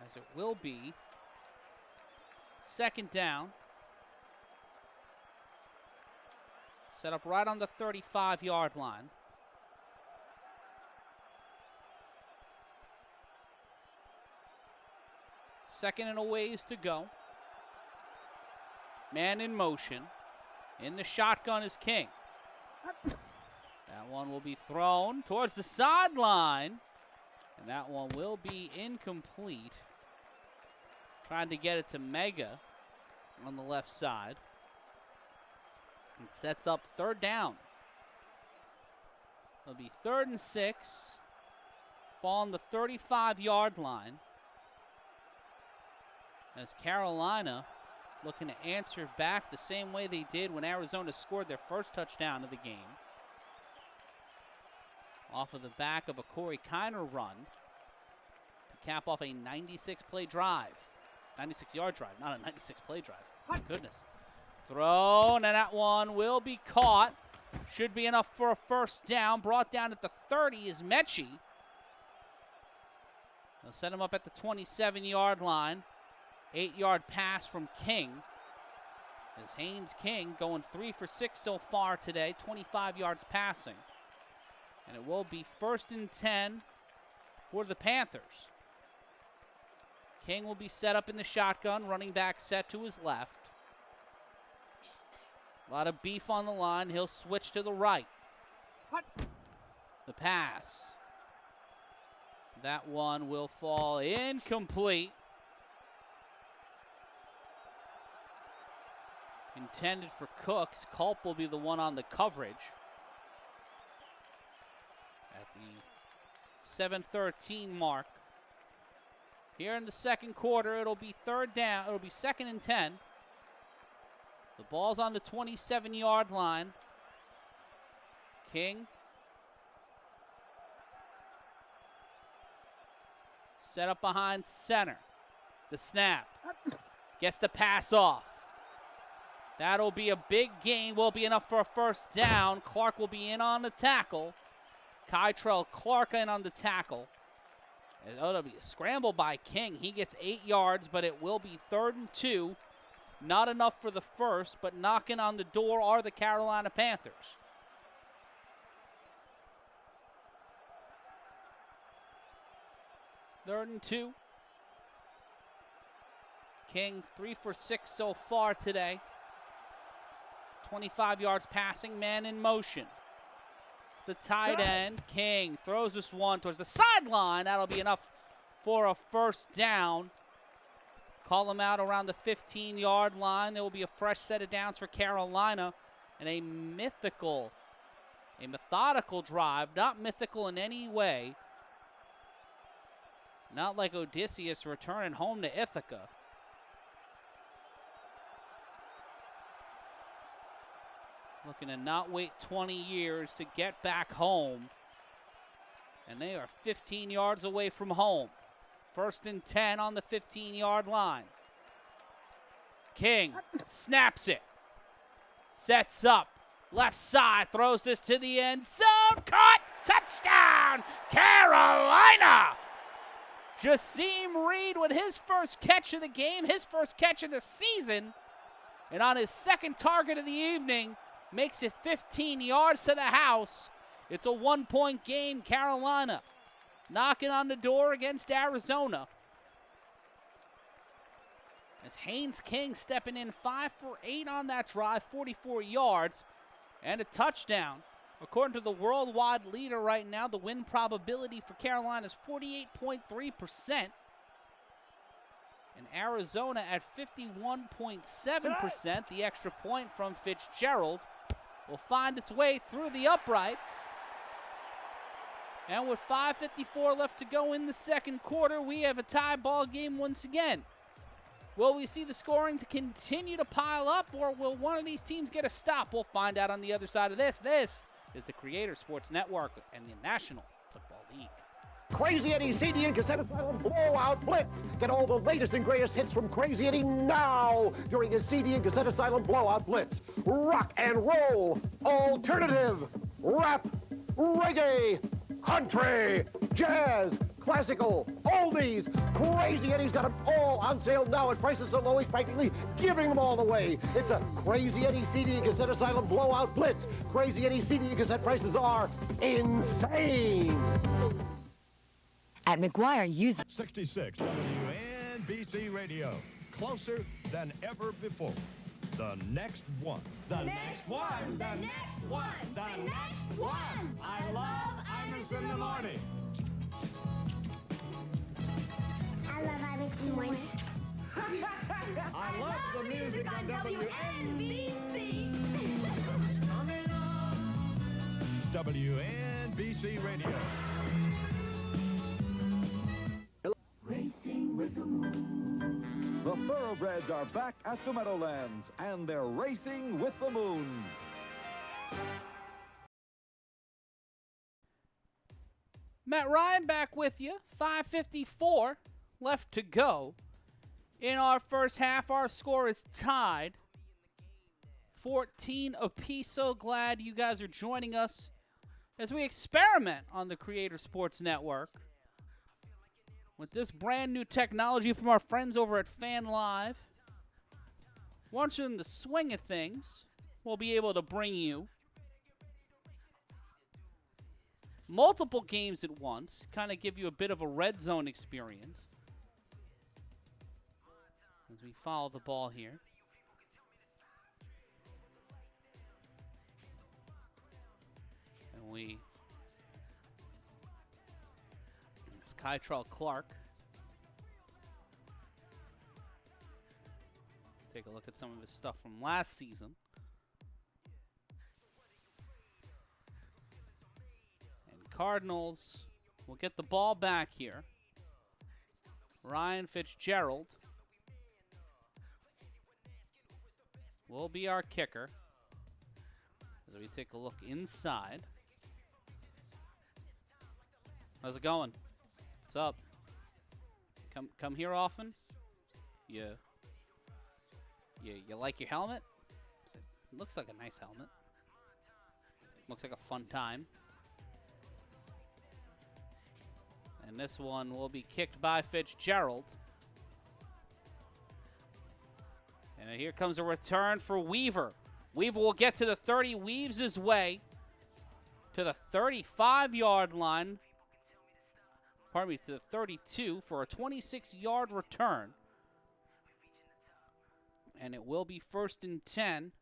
As it will be 2nd down. Set up right on the 35-yard line. Second and a ways to go. Man in motion. In the shotgun is King. That one will be thrown towards the sideline. And that one will be incomplete. Trying to get it to Mega on the left side. It sets up 3rd down. It'll be 3rd and 6. Ball on the 35-yard line. As Carolina looking to answer back the same way they did when Arizona scored their first touchdown of the game. Off of the back of a Corey Kiner run to cap off a 96-play drive. 96-yard drive, not a 96-play drive. My goodness. Thrown, and that one will be caught. Should be enough for a 1st down. Brought down at the 30 is Mechie. They'll set him up at the 27-yard line. 8-yard pass from King. As Haynes King going 3 for 6 so far today, 25 yards passing. And it will be 1st and 10 for the Panthers. King will be set up in the shotgun, running back set to his left. A lot of beef on the line. He'll switch to the right. The pass. That one will fall incomplete. Intended for Cooks. Culp will be the one on the coverage. At the 7:13 mark. Here in the second quarter, it'll be 3rd down. It'll be 2nd and 10. The ball's on the 27-yard line. King. Set up behind center. The snap. Gets the pass off. That'll be a big gain. Will be enough for a 1st down. Clark will be in on the tackle. Kytrell Clark in on the tackle. It'll be a scramble by King. He gets 8 yards, but it will be 3rd and 2. Not enough for the 1st, but knocking on the door are the Carolina Panthers. Third and 2. King 3 for 6 so far today. 25 yards passing, man in motion. It's the tight end. King throws this one towards the sideline. That'll be enough for a 1st down. Call him out around the 15-yard line. There will be a fresh set of downs for Carolina. And a methodical drive. Not mythical in any way. Not like Odysseus returning home to Ithaca. Looking to not wait 20 years to get back home. And they are 15 yards away from home. 1st and 10 on the 15-yard line. King snaps it. Sets up. Left side. Throws this to the end zone. Caught. Touchdown. Carolina. Jasim Reed with his first catch of the game. His first catch of the season. And on his 2nd target of the evening. Makes it 15 yards to the house. It's a 1-point game. Carolina knocking on the door against Arizona. As Haynes King stepping in 5 for 8 on that drive, 44 yards, and a touchdown. According to the worldwide leader right now, the win probability for Carolina is 48.3%. And Arizona at 51.7%. The extra point from Fitzgerald will find its way through the uprights. And with 5:54 left to go in the second quarter, we have a tie ball game once again. Will we see the scoring to continue to pile up, or will one of these teams get a stop? We'll find out on the other side of this. This is the Creator Sports Network and the National Football League. Crazy Eddie CD and Cassette Asylum Blowout Blitz. Get all the latest and greatest hits from Crazy Eddie now during his CD and Cassette Asylum Blowout Blitz. Rock and roll, alternative, rap, reggae, country, jazz, classical, oldies. Crazy Eddie's got them all on sale now at prices so low he's practically giving them all away. It's a Crazy Eddie CD and Cassette Asylum Blowout Blitz. Crazy Eddie CD and cassette prices are insane. At McGuire, use 66 WNBC Radio. Closer than ever before. The next one. The next one. The next one. The next one. I love Imus in the morning. I love Imus in the morning. I love the music on WNBC. WNBC Radio. Racing with the moon. The thoroughbreds are back at the Meadowlands, and they're racing with the moon. Matt Ryan back with you. 5:54 left to go. In our first half, our score is tied. 14 apiece. So glad you guys are joining us as we experiment on the Creator Sports Network with this brand new technology from our friends over at Fan Live. Once you're in the swing of things, we'll be able to bring you multiple games at once, kind of give you a bit of a red zone experience as we follow the ball here. And it's Kytrell Clark. Take a look at some of his stuff from last season. And Cardinals will get the ball back here. Ryan Fitzgerald will be our kicker as we take a look inside. How's it going? What's up? Come here often? You like your helmet? It looks like a nice helmet. Looks like a fun time. And this one will be kicked by Fitzgerald. And here comes a return for Weaver. Weaver will get to the 30, weaves his way to the 35-yard line. Pardon me, to the 32 for a 26-yard return. And it will be 1st and 10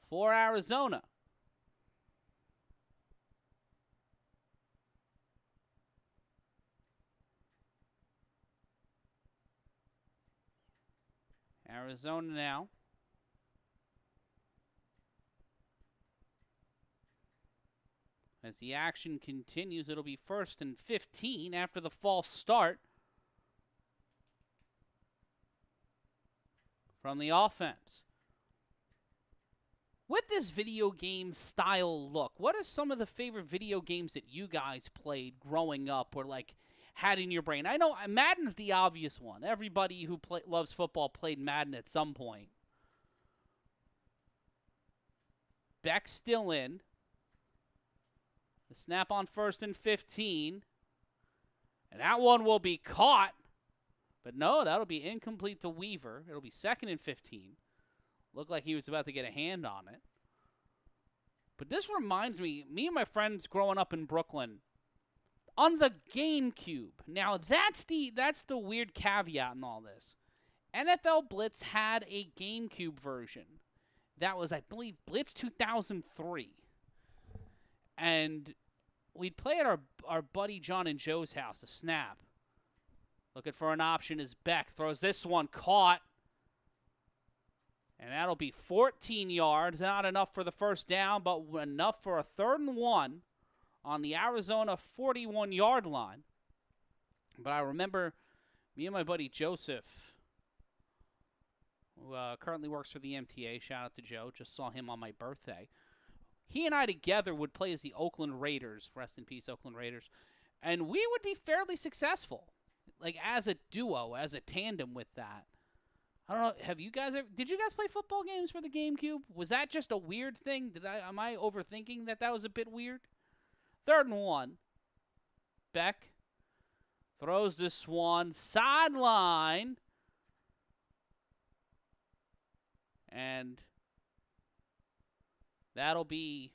for Arizona. Arizona now. As the action continues, it'll be 1st and 15 after the false start from the offense. With this video game style look, what are some of the favorite video games that you guys played growing up or like had in your brain? I know Madden's the obvious one. Everybody who loves football played Madden at some point. Beck's still in. The snap on 1st and 15. And that one will be caught. But no, that'll be incomplete to Weaver. It'll be 2nd and 15. Looked like he was about to get a hand on it. But this reminds me and my friends growing up in Brooklyn, On the GameCube. Now, that's the weird caveat in all this. NFL Blitz had a GameCube version. That was, I believe, Blitz 2003. And we'd play at our buddy John and Joe's house, a snap. Looking for an option is Beck. Throws this one, caught. And that'll be 14 yards. Not enough for the first down, but enough for a 3rd and 1 on the Arizona 41-yard line. But I remember me and my buddy Joseph, who currently works for the MTA. Shout out to Joe. Just saw him on my birthday. He and I together would play as the Oakland Raiders. Rest in peace, Oakland Raiders. And we would be fairly successful, like as a duo, as a tandem with that. I don't know. Did you guys play football games for the GameCube? Was that just a weird thing? Am I overthinking that was a bit weird? 3rd and 1. Beck throws this one sideline. And that'll be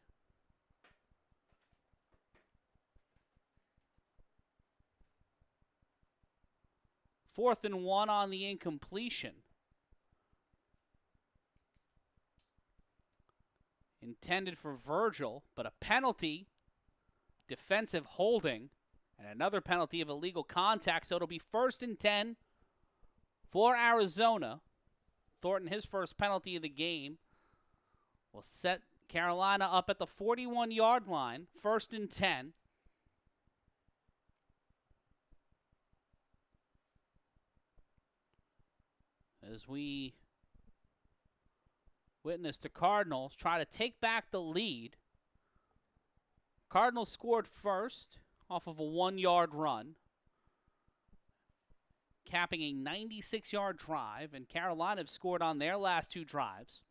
fourth and 1 on the incompletion. Intended for Virgil, but a penalty, defensive holding, and another penalty of illegal contact, so it'll be 1st and 10 for Arizona. Thornton, his first penalty of the game, will set Carolina up at the 41-yard line, 1st and 10. As we witness the Cardinals try to take back the lead. Cardinals scored first off of a 1-yard run, capping a 96-yard drive, and Carolina have scored on their last 2 drives.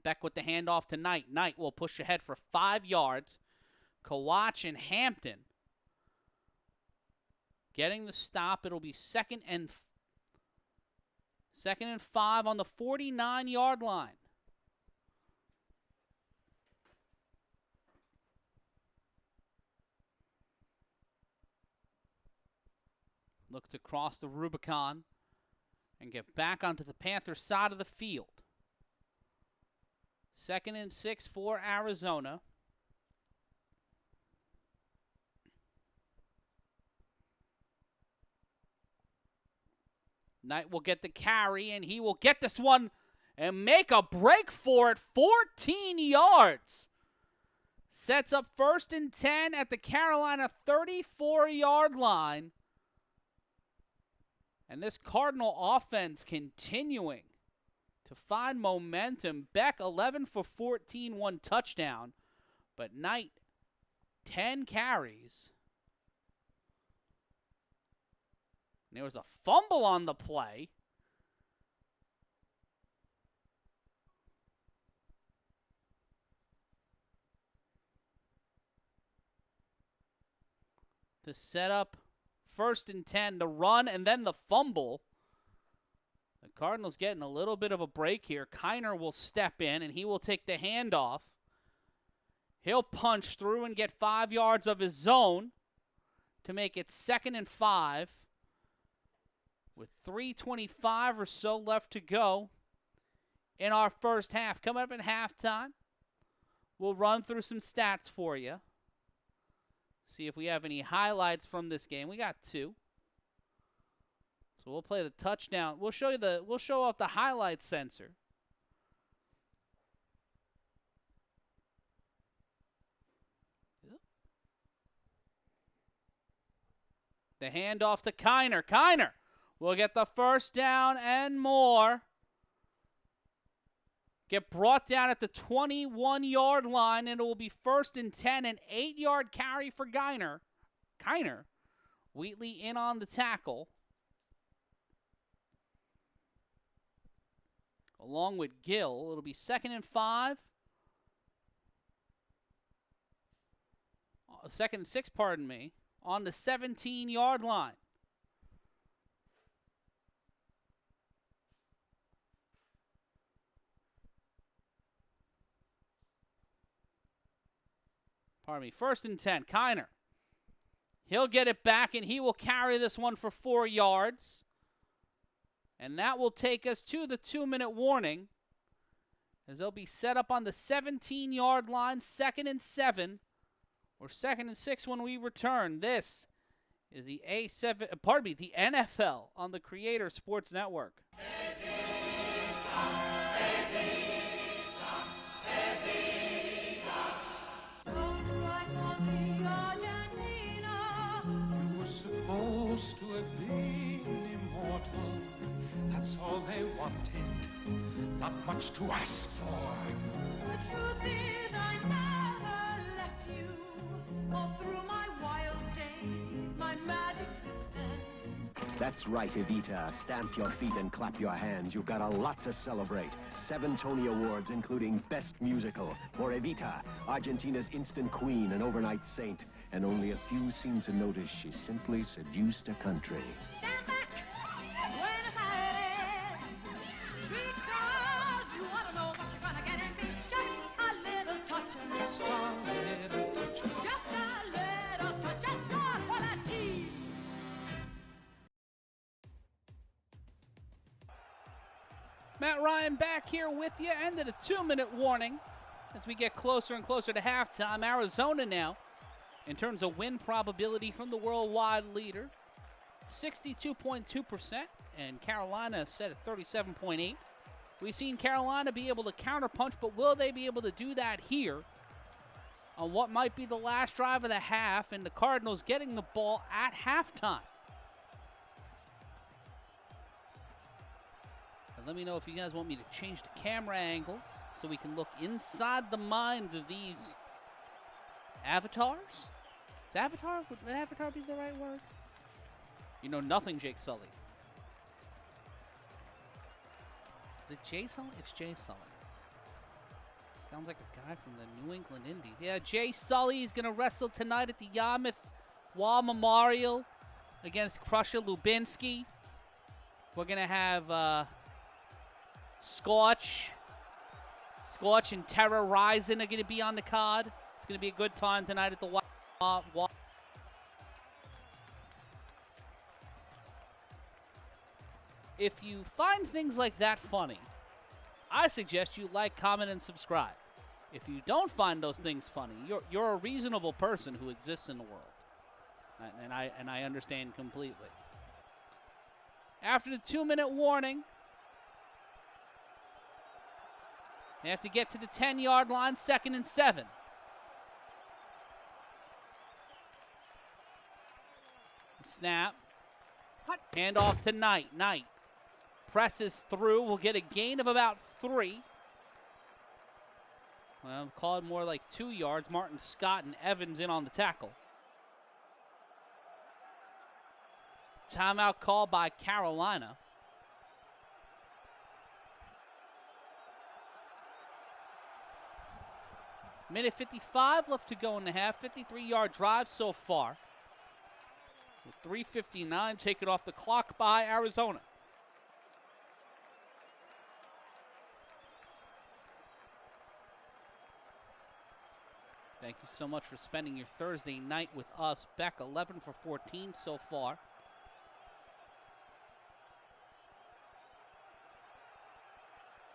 Beck with the handoff to Knight. Knight will push ahead for 5 yards. Kawach and Hampton getting the stop. It'll be 2nd and 5 on the 49-yard line. Look to cross the Rubicon and get back onto the Panthers side of the field. 2nd and 6 for Arizona. Knight will get the carry, and he will get this one and make a break for it. 14 yards. Sets up 1st and 10 at the Carolina 34-yard line. And this Cardinal offense continuing to find momentum. Beck 11 for 14, 1 touchdown. But Knight 10 carries. And there was a fumble on the play. To set up 1st and 10, the run, and then the fumble. The Cardinals getting a little bit of a break here. Kiner will step in, and he will take the handoff. He'll punch through and get 5 yards of his own to make it 2nd and 5. With 3:25 or so left to go in our first half. Coming up at halftime, we'll run through some stats for you. See if we have any highlights from this game. We got 2. So we'll play the touchdown. We'll show off the highlights sensor. The handoff to Kiner. Kiner will get the first down and more. Get brought down at the 21-yard line, and it will be 1st and 10, an 8-yard carry for Kiner. Wheatley in on the tackle. Along with Gill, it'll be 2nd and 5. 2nd and 6, pardon me, on the 17-yard line. Pardon me, 1st and 10. Kiner He'll get it back, and he will carry this one for 4 yards. And that will take us to the 2-minute warning, as they'll be set up on the 17-yard line, 2nd and 7, or 2nd and 6 when we return. This is the the NFL on the Creator Sports Network. You were supposed to have been immortal. That's all they wanted. Not much to ask for. The truth is I never left you. All through my wild days, my mad existence. That's right, Evita. Stamp your feet and clap your hands. You've got a lot to celebrate. 7 Tony Awards, including Best Musical. For Evita, Argentina's instant queen and overnight saint. And only a few seem to notice she simply seduced a country. Stand back, Buenos Aires, because you want to know what you're gonna get in me. Just a little touch of Just a little touch of just a little touch, just one for that team. Matt Ryan back here with you. End of the 2-minute warning as we get closer and closer to halftime. Arizona now, in terms of win probability from the worldwide leader, 62.2%, and Carolina set at 37.8%. We've seen Carolina be able to counterpunch, but will they be able to do that here on what might be the last drive of the half, and the Cardinals getting the ball at halftime? And let me know if you guys want me to change the camera angles so we can look inside the mind of these avatars. Is avatar? Would avatar be the right word? You know nothing, Jake Sully. Is it Jay Sully? It's Jay Sully. Sounds like a guy from the New England Indies. Yeah, Jay Sully is going to wrestle tonight at the Yarmouth War Memorial against Crusher Lubinsky. We're going to have Scorch and Terror Rising are going to be on the card. It's going to be a good time tonight at the If you find things like that funny, I suggest you like, comment, and subscribe. If you don't find those things funny, you're a reasonable person who exists in the world. And I understand completely. After the 2-minute warning, they have to get to the 10-yard line, 2nd and 7. Snap. Hand off to Knight. Knight presses through. We'll get a gain of about 3. Well, called more like 2 yards. Martin Scott and Evans in on the tackle. Timeout call by Carolina. Minute 55 left to go in the half. 53-yard drive so far. With 3:59 taken off the clock by Arizona. Thank you so much for spending your Thursday night with us. Beck, 11 for 14 so far.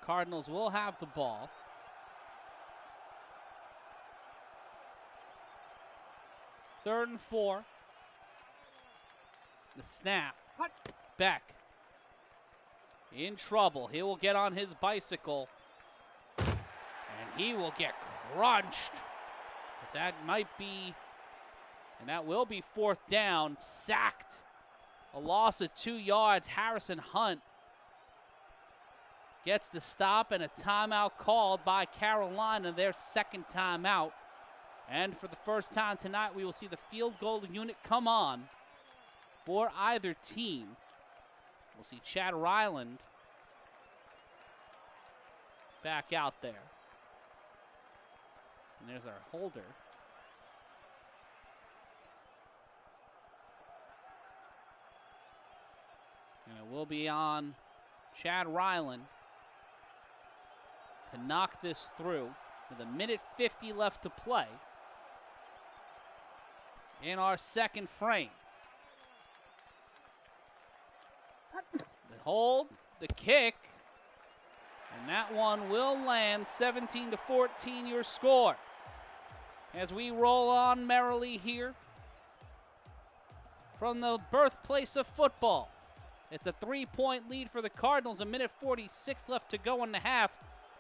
Cardinals will have the ball. Third and 4. The snap. Beck in trouble. He will get on his bicycle, and he will get crunched. But that might be, and that will be 4th down. Sacked. A loss of 2 yards. Harrison Hunt gets the stop, and a timeout called by Carolina, their 2nd timeout. And for the first time tonight, we will see the field goal unit come on for either team. We'll see Chad Ryland back out there. And there's our holder. And it will be on Chad Ryland to knock this through with 1:50 left to play. in our second frame. The hold, the kick, and that one will land. 17-14 your score. As we roll on merrily here from the birthplace of football. It's a 3-point lead for the Cardinals. 1:46 left to go in the half.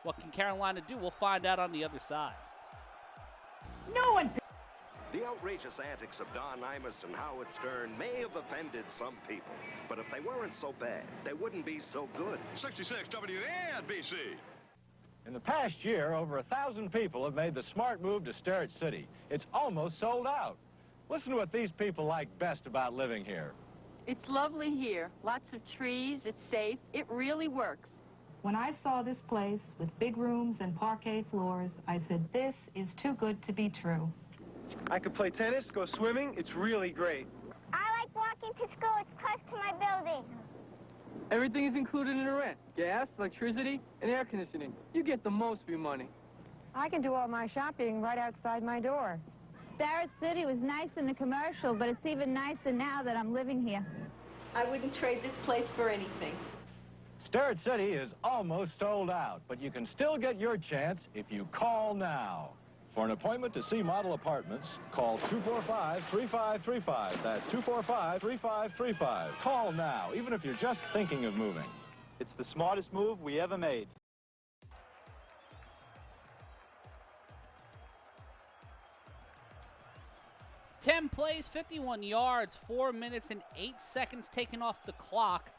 What can Carolina do? We'll find out on the other side. No one. The outrageous antics of Don Imus and Howard Stern may have offended some people, but if they weren't so bad, they wouldn't be so good. 66 WNBC. In the past year, over 1,000 people have made the smart move to Sterrett City. It's almost sold out. Listen to what these people like best about living here. It's lovely here. Lots of trees. It's safe. It really works. When I saw this place with big rooms and parquet floors, I said, this is too good to be true. I could play tennis, go swimming. It's really great. I like walking to school. It's close to my building. Everything is included in the rent. Gas, electricity, and air conditioning. You get the most for your money. I can do all my shopping right outside my door. Sterrett City was nice in the commercial, but it's even nicer now that I'm living here. I wouldn't trade this place for anything. Sterrett City is almost sold out, but you can still get your chance if you call now. For an appointment to see model apartments, call 245-3535. That's 245-3535. Call now, even if you're just thinking of moving. It's the smartest move we ever made. Ten plays, 51 yards, 4 minutes and 8 seconds taken off the clock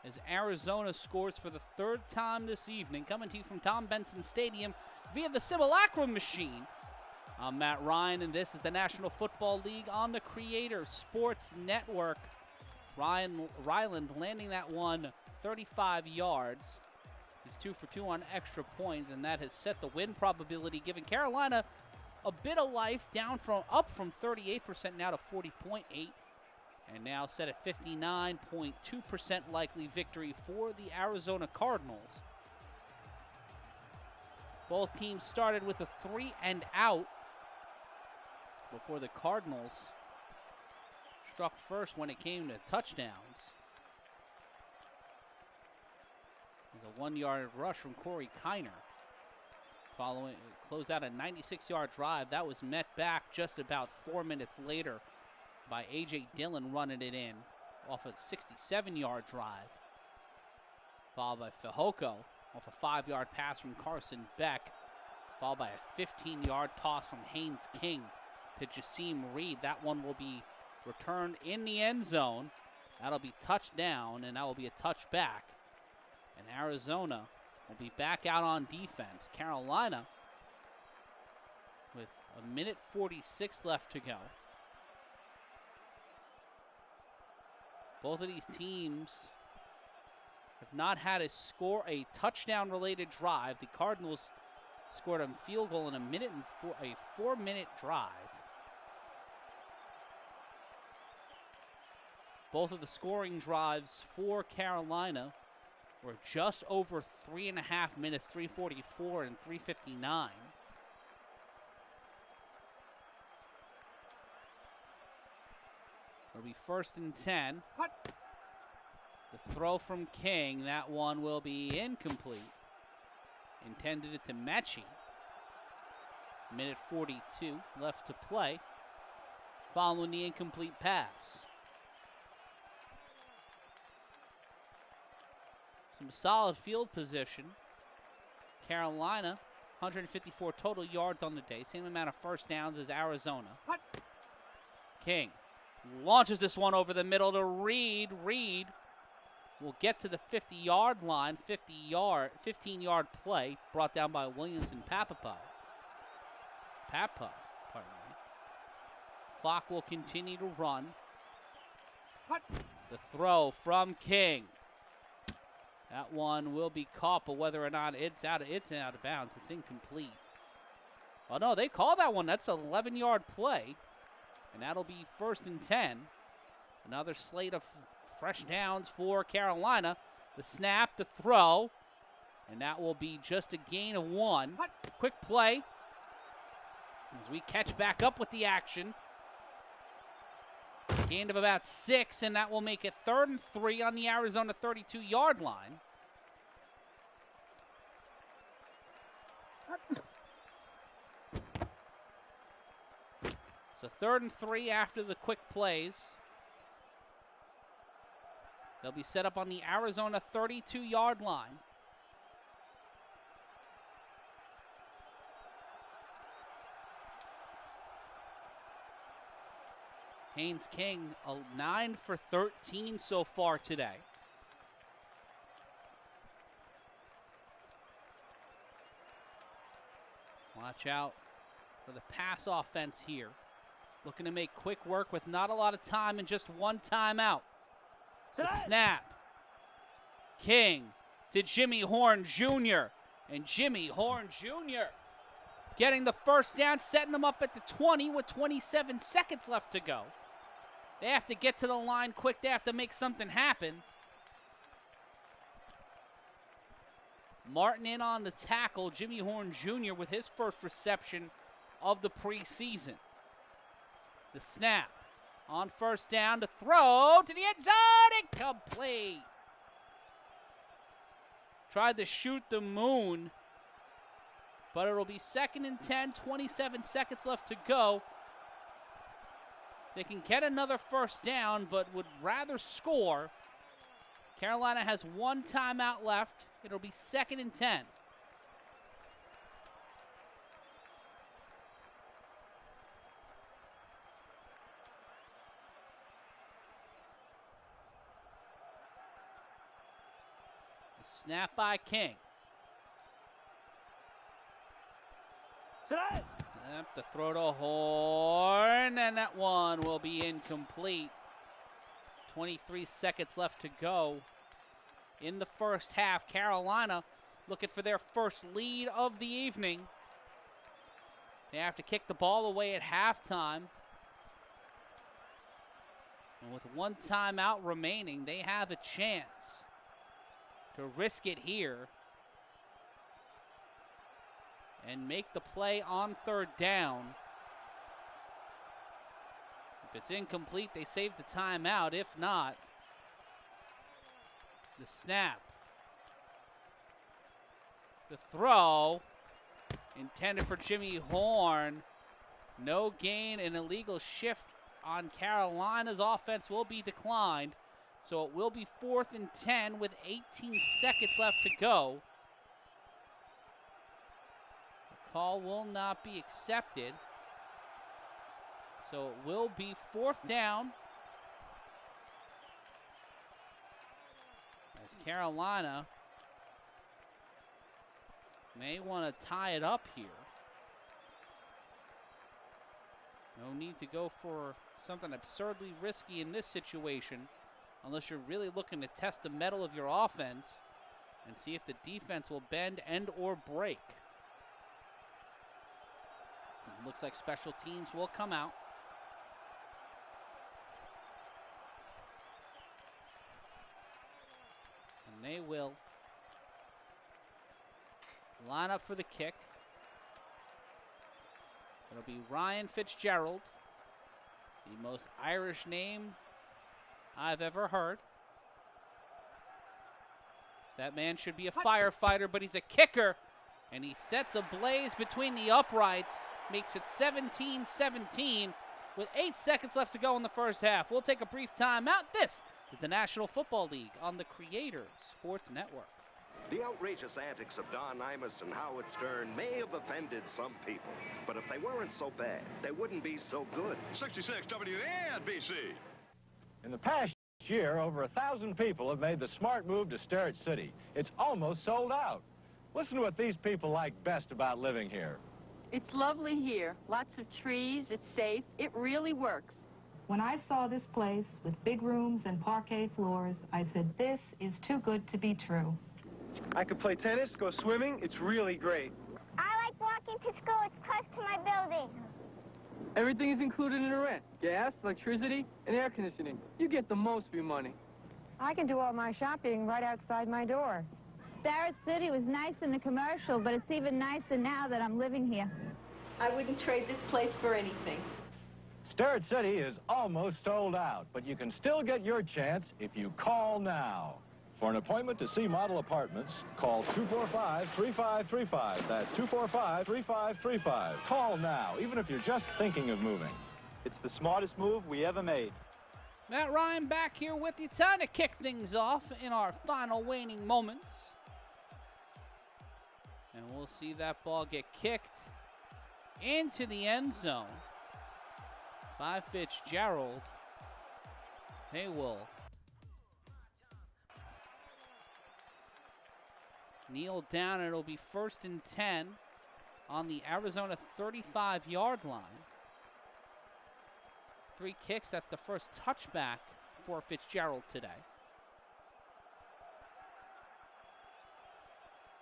as Arizona scores for the third time this evening. Coming to you from Tom Benson Stadium via the Simulacrum machine. I'm Matt Ryan, and this is the National Football League on the Creator Sports Network. Ryan Ryland landing that one 35 yards. He's 2 for 2 on extra points, and that has set the win probability, giving Carolina a bit of life, up from 38% now to 40.8%, and now set at 59.2% likely victory for the Arizona Cardinals. Both teams started with a 3 and out before the Cardinals struck first when it came to touchdowns. There's a 1-yard rush from Corey Kiner. Closed out a 96-yard drive. That was met back just about 4 minutes later by A.J. Dillon running it in off a 67-yard drive. Followed by Fehoko off a 5-yard pass from Carson Beck. Followed by a 15-yard toss from Haynes King to Jasim Reed. That one will be returned in the end zone. That'll be touchdown, and that will be a touchback. And Arizona will be back out on defense. Carolina with 1:46 left to go. Both of these teams have not had a touchdown-related drive. The Cardinals scored a field goal in a 4-minute drive. Both of the scoring drives for Carolina were just over 3.5 minutes, 3:44 and 3:59. It'll be 1st and 10. The throw from King, that one will be incomplete. Intended it to Mechie. 1:42 left to play following the incomplete pass. Some solid field position. Carolina, 154 total yards on the day. Same amount of first downs as Arizona. King launches this one over the middle to Reed. Reed will get to the 50-yard line. 15-yard play brought down by Williams and Papa, pardon me. Clock will continue to run. The throw from King. That one will be caught, but whether or not it's out of bounds, it's incomplete. Oh no, they call that one. That's an 11-yard play, and that'll be 1st and 10. Another slate of fresh downs for Carolina. The snap, the throw, and that will be just a gain of 1. Quick play as we catch back up with the action. Gain of about 6, and that will make it 3rd and 3 on the Arizona 32-yard line. So 3rd and 3 after the quick plays. They'll be set up on the Arizona 32-yard line. Haynes King, 9 for 13 so far today. Watch out for the pass offense here. Looking to make quick work with not a lot of time and just one timeout. The snap. King to Jimmy Horn Jr. And Jimmy Horn Jr. getting the first down, setting them up at the 20 with 27 seconds left to go. They have to get to the line quick. They have to make something happen. Martin in on the tackle. Jimmy Horn Jr. with his first reception of the preseason. The snap on first down to throw to the end zone. Incomplete. Tried to shoot the moon, but it'll be 2nd and 10, 27 seconds left to go. They can get another first down, but would rather score. Carolina has one timeout left. It'll be 2nd and 10. The snap by King. Yep, the throw to Horn, and that one will be incomplete. 23 seconds left to go in the first half. Carolina looking for their first lead of the evening. They have to kick the ball away at halftime. And with one timeout remaining, they have a chance to risk it here and make the play on 3rd down. If it's incomplete, they save the timeout. If not, the snap. The throw intended for Jimmy Horn. No gain, an illegal shift on Carolina's offense will be declined. So it will be 4th and 10 with 18 seconds left to go. Call will not be accepted. So it will be 4th down. As Carolina may want to tie it up here. No need to go for something absurdly risky in this situation unless you're really looking to test the mettle of your offense and see if the defense will bend and or break. It looks like special teams will come out. And they will line up for the kick. It'll be Ryan Fitzgerald, the most Irish name I've ever heard. That man should be a firefighter, but he's a kicker. And he sets a blaze between the uprights, makes it 17-17 with 8 seconds left to go in the first half. We'll take a brief timeout. This is the National Football League on the Creator Sports Network. The outrageous antics of Don Imus and Howard Stern may have offended some people, but if they weren't so bad, they wouldn't be so good. 66 WNBC. In the past year, over 1,000 people have made the smart move to Starrett City. It's almost sold out. Listen to what these people like best about living here. It's lovely here. Lots of trees. It's safe. It really works. When I saw this place with big rooms and parquet floors, I said, this is too good to be true. I could play tennis, go swimming. It's really great. I like walking to school. It's close to my building. Everything is included in the rent. Gas, electricity, and air conditioning. You get the most for your money. I can do all my shopping right outside my door. Starrett City was nice in the commercial, but it's even nicer now that I'm living here. I wouldn't trade this place for anything. Starrett City is almost sold out, but you can still get your chance if you call now. For an appointment to see model apartments, call 245-3535. That's 245-3535. Call now, even if you're just thinking of moving. It's the smartest move we ever made. Matt Ryan back here with you. Time to kick things off in our final waning moments. And we'll see that ball get kicked into the end zone by Fitzgerald. They will kneel down, and it'll be 1st and 10 on the Arizona 35-yard line. 3 kicks, that's the first touchback for Fitzgerald today.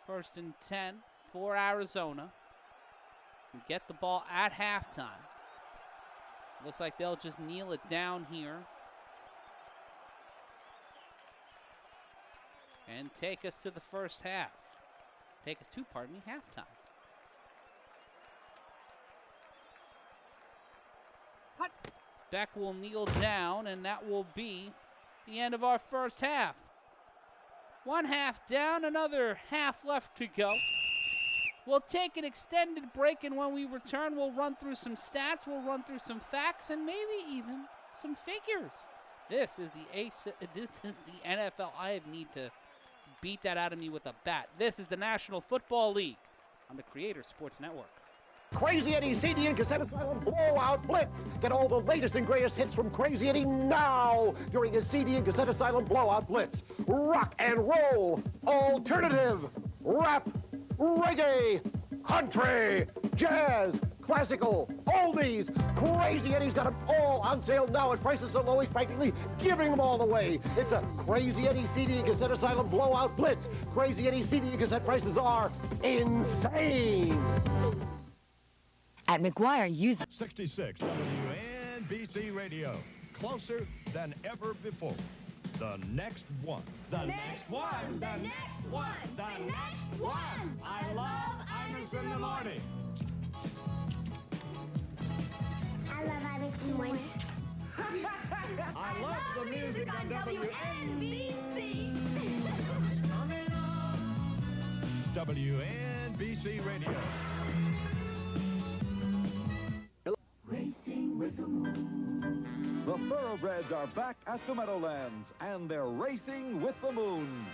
1st and 10 for Arizona. We get the ball at halftime. Looks like they'll just kneel it down here and take us to the first half. Take us to, halftime. Beck will kneel down, and that will be the end of our first half. 1 half down, another half left to go. We'll take an extended break, and when we return, we'll run through some stats, we'll run through some facts, and maybe even some figures. This is the NFL. I need to beat that out of me with a bat. This is the National Football League on the Creator Sports Network. Crazy Eddie CD and Cassette Asylum Blowout Blitz. Get all the latest and greatest hits from Crazy Eddie now during his CD and Cassette Asylum Blowout Blitz. Rock and roll, alternative, rap, reggae, country, jazz, classical, oldies. Crazy Eddie's got them all on sale now at prices so low he's practically giving them all away. It's a Crazy Eddie CD and Cassette Asylum Blowout Blitz. Crazy Eddie CD and cassette prices are insane. At McGuire, use 66 WNBC Radio. Closer than ever before. The next one. The next one. The next one. The next one. I love Imus in the morning. I love Imus in the morning. I love the music on WNBC. WNBC Radio. Racing with the moon. The thoroughbreds are back at the Meadowlands, and they're racing with the moon.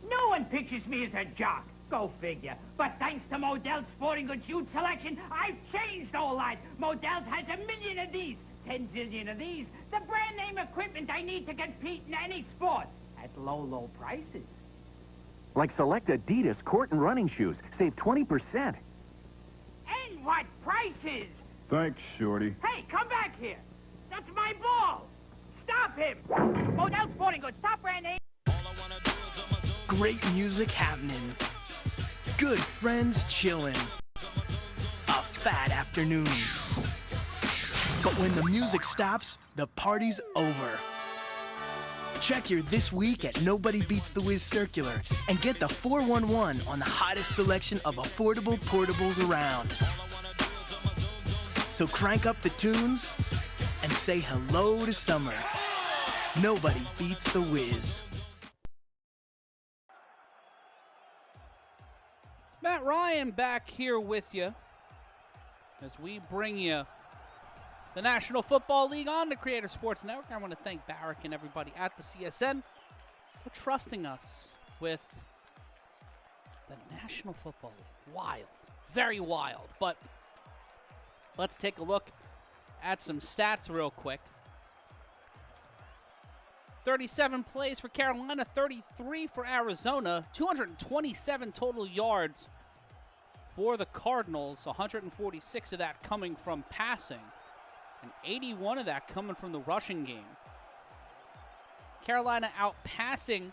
No one pictures me as a jock. Go figure. But thanks to Modell's sporting goods youth selection, I've changed all that. Modell's has a million of these, 10 zillion of these. The brand name equipment I need to compete in any sport at low, low prices. Like select Adidas court and running shoes. Save 20%. And what prices? Thanks, Shorty. Hey, come back here. That's my ball. Stop him. Modell's sporting goods, top brand name. Great music happening. Good friends chilling. A fat afternoon. But when the music stops, the party's over. Check your This Week at Nobody Beats the Wiz Circular and get the 411 on the hottest selection of affordable portables around. So crank up the tunes and say hello to summer. Nobody beats the Wiz. Matt Ryan back here with you as we bring you the National Football League on the Creator Sports Network. I want to thank Barrick and everybody at the CSN for trusting us with the National Football League. Wild. Very wild. But let's take a look at some stats real quick. 37 plays for Carolina, 33 for Arizona, 227 total yards for the Cardinals, 146 of that coming from passing. and 81 of that coming from the rushing game. Carolina outpassing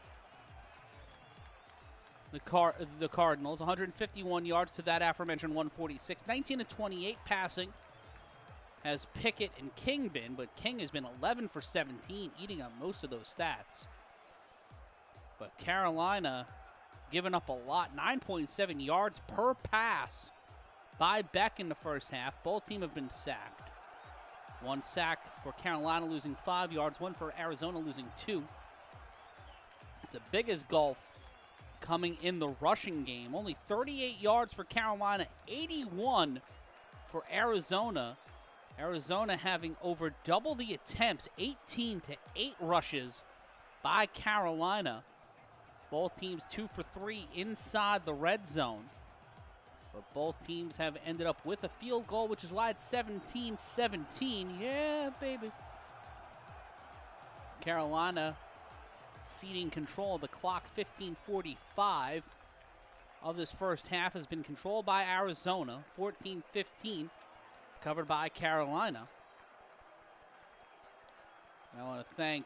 the Cardinals, 151 yards to that aforementioned 146. 19 of 28 passing has Pickett and King been, but King has been 11 for 17, eating up most of those stats. But Carolina giving up a lot, 9.7 yards per pass by Beck in the first half. Both teams have been sacked. One sack for Carolina, losing 5 yards. One for Arizona, losing 2. The biggest gulf coming in the rushing game. Only 38 yards for Carolina, 81 for Arizona. Arizona having over double the attempts, 18 to 8 rushes by Carolina. Both teams 2 for 3 inside the red zone. But both teams have ended up with a field goal, which is why it's 17-17. Yeah, baby. Carolina ceding control of the clock, 15:45 of this first half has been controlled by Arizona, 14-15 covered by Carolina. And I want to thank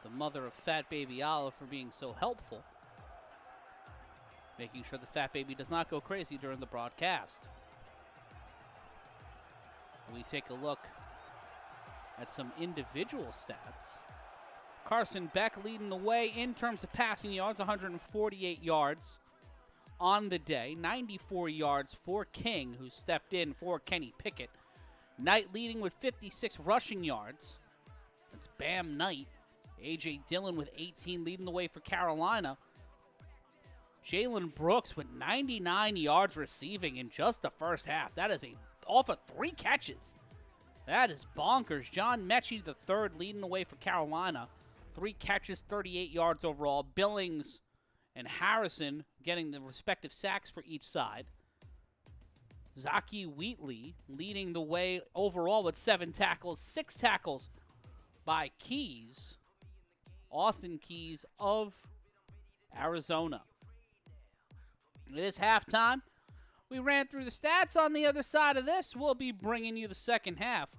the mother of Fat Baby Olive for being so helpful, making sure the fat baby does not go crazy during the broadcast. We take a look at some individual stats. Carson Beck leading the way in terms of passing yards, 148 yards on the day. 94 yards for King, who stepped in for Kenny Pickett. Knight leading with 56 rushing yards. That's Bam Knight. A.J. Dillon with 18 leading the way for Carolina. Jalen Brooks with 99 yards receiving in just the first half. That is off of 3 catches. That is bonkers. John Mechie the third leading the way for Carolina. 3 catches, 38 yards overall. Billings and Harrison getting the respective sacks for each side. Zaki Wheatley leading the way overall with 7 tackles, 6 tackles by Keys. Austin Keys of Arizona. It is halftime. We ran through the stats. On the other side of this, we'll be bringing you the second half.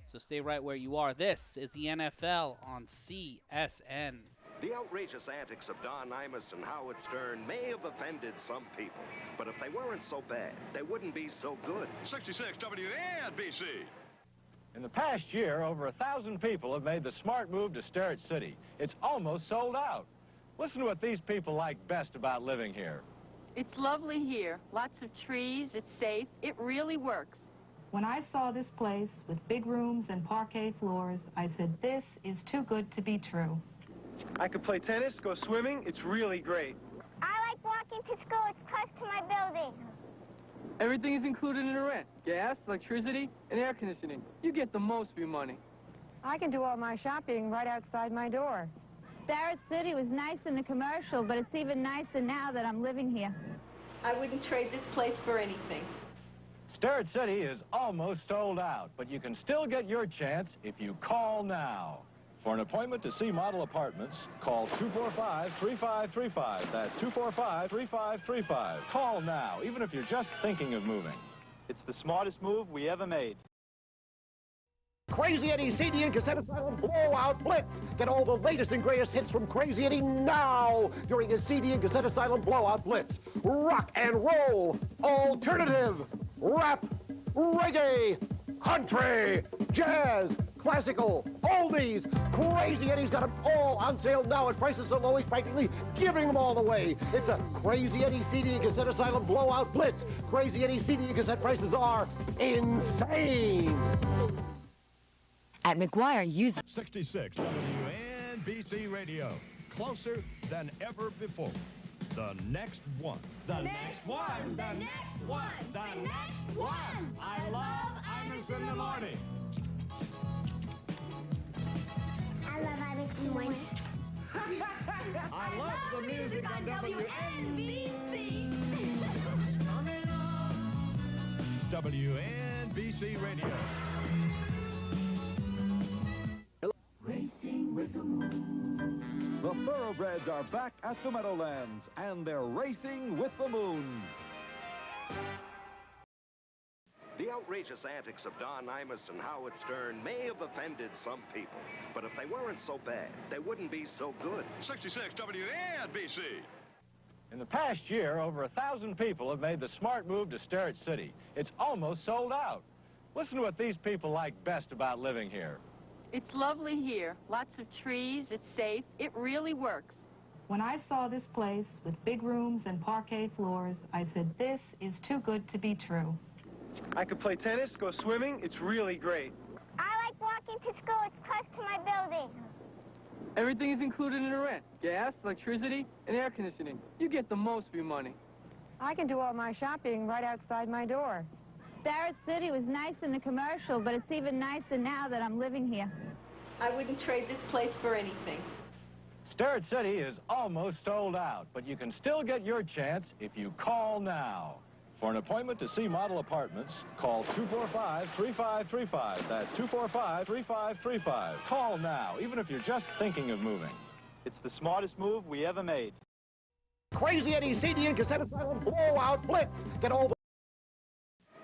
So stay right where you are. This is the NFL on CSN. The outrageous antics of Don Imus and Howard Stern may have offended some people, but if they weren't so bad, they wouldn't be so good. 66 WNBC. In the past year, over 1,000 people have made the smart move to Starrett City. It's almost sold out. Listen to what these people like best about living here. It's lovely here. Lots of trees. It's safe. It really works. When I saw this place with big rooms and parquet floors, I said, this is too good to be true. I could play tennis, go swimming. It's really great. I like walking to school. It's close to my building. Everything is included in the rent. Gas, electricity, and air conditioning. You get the most for your money. I can do all my shopping right outside my door. Starrett City was nice in the commercial, but it's even nicer now that I'm living here. I wouldn't trade this place for anything. Starrett City is almost sold out, but you can still get your chance if you call now. For an appointment to see model apartments, call 245-3535. That's 245-3535. Call now, even if you're just thinking of moving. It's the smartest move we ever made. Crazy Eddie CD and Cassette Asylum Blowout Blitz. Get all the latest and greatest hits from Crazy Eddie now during his CD and Cassette Asylum Blowout Blitz. Rock and roll, alternative, rap, reggae, country, jazz, classical, oldies. Crazy Eddie's got them all on sale now at prices so low he's practically giving them all away. It's a Crazy Eddie CD and Cassette Asylum Blowout Blitz. Crazy Eddie CD and cassette prices are insane. At McGuire, use 66 WNBC Radio. Closer than ever before. The next one. The next one. The next one. The next one. I love Imus in the morning. I love Imus in the morning. I love the music on WNBC. WNBC Radio. Racing with the moon. The thoroughbreds are back at the Meadowlands, and they're racing with the moon. The outrageous antics of Don Imus and Howard Stern may have offended some people, but if they weren't so bad, they wouldn't be so good. 66 WNBC. In the past year, over 1,000 people have made the smart move to Sterrett City. It's almost sold out. Listen to what these people like best about living here. It's lovely here. Lots of trees. It's safe. It really works. When I saw this place with big rooms and parquet floors, I said, this is too good to be true. I could play tennis, go swimming. It's really great. I like walking to school. It's close to my building. Everything is included in the rent. Gas, electricity, and air conditioning. You get the most for your money. I can do all my shopping right outside my door. Sterrett City was nice in the commercial, but it's even nicer now that I'm living here. I wouldn't trade this place for anything. Sterrett City is almost sold out, but you can still get your chance if you call now. For an appointment to see model apartments, call 245-3535. That's 245-3535. Call now, even if you're just thinking of moving. It's the smartest move we ever made. Crazy Eddie's CD and cassette asylum blowout blitz. Get all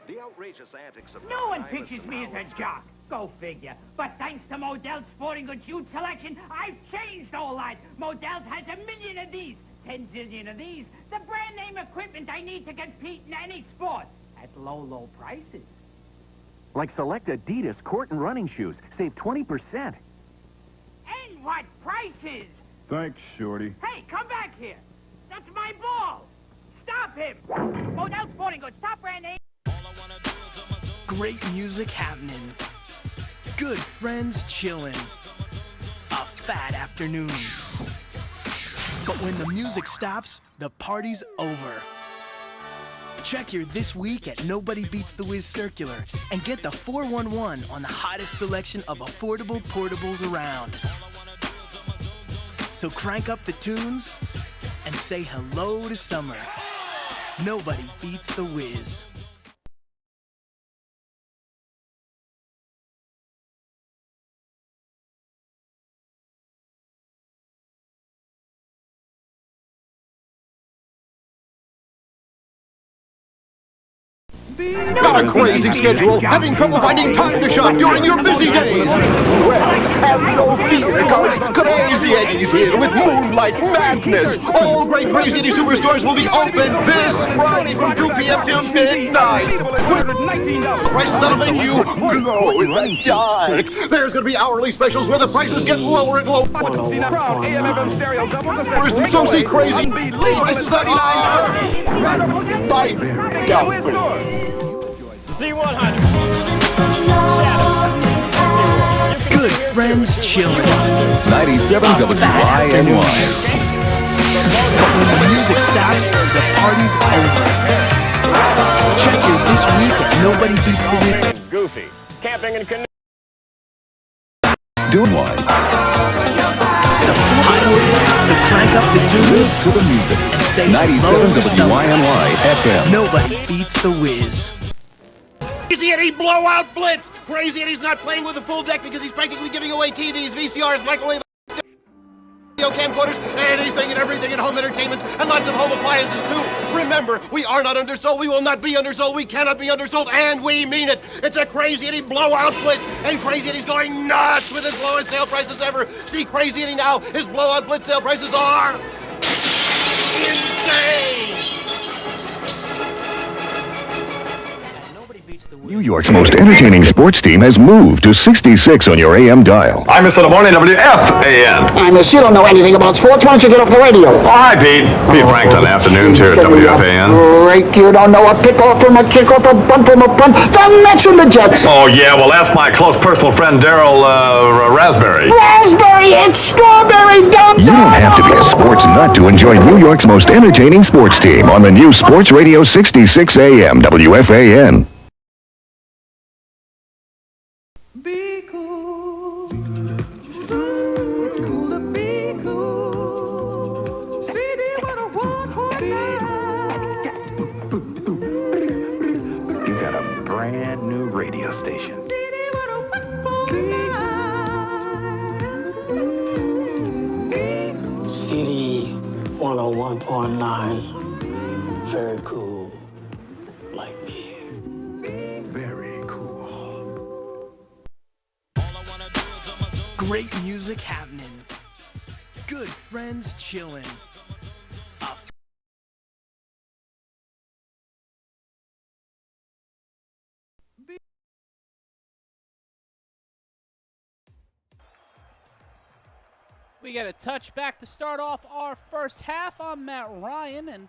The outrageous antics of No Don one Imus pictures and me as Howard a Stern. jock. Go figure. But thanks to Modell's sporting goods youth selection, I've changed all that. Modell's has a million of these, 10 zillion of these. The brand name equipment I need to compete in any sport at low, low prices. Like select Adidas court and running shoes. Save 20%. And what prices? Thanks, Shorty. Hey, come back here. That's my ball. Stop him. Modell sporting goods, top brand name. Great music happening. Good friends chilling. A fat afternoon. But when the music stops, the party's over. Check your This Week at Nobody Beats the Wiz Circular and get the 411 on the hottest selection of affordable portables around. So crank up the tunes and say hello to summer. Nobody beats the Wiz. Got a crazy schedule, having trouble finding time to shop during your busy days. Well, have no fear, cause Crazy Eddie's here with Moonlight Madness. All great Crazy Eddie superstores will be open this Friday from 2 p.m. till midnight. Prices that'll make you glow in the dark. There's gonna be hourly specials where the prices get lower and lower. So see crazy prices that are by double. Z100. Good friends chilling. 97 WYNY. But when the music stops, the party's over. Check your This Week at Nobody Beats the Wiz. Goofy. Camping and canoe. Doing one. So crank up the tunes To the music. and say 97 hello to summer. WYNY FM. Nobody beats the Wiz. Crazy Eddie blowout blitz! Crazy Eddie's not playing with a full deck because he's practically giving away TVs, VCRs, microwave, video camcorders, anything and everything at home entertainment, and lots of home appliances too. Remember, we are not undersold, we will not be undersold, we cannot be undersold, and we mean it. It's a Crazy Eddie blowout blitz, and Crazy Eddie's going nuts with his lowest sale prices ever. See Crazy Eddie now, his blowout blitz sale prices are insane! New York's most entertaining sports team has moved to 66 on your AM dial. I'm Mr. Morning WFAN. Amos, you don't know anything about sports. Why don't you get off the radio? Oh, hi, Pete. Pete Franklin, afternoons here at WFAN. Break, you don't know a pick-off from a kick-off, a bunt from a punt. Don't mention the Jets. Oh, yeah, well, ask my close personal friend, Daryl Raspberry. Raspberry, it's strawberry, dumb. You don't have to be a sports nut to enjoy New York's most entertaining sports team on the new Sports Radio 66 AM WFAN. Be cool. Be cool. CD 101.9. You got a brand new radio station. CD 101.9. CD 101.9. Very cool. Like me. Very Great music happening. Good friends chilling. We get a touchback to start off our first half. I'm Matt Ryan, and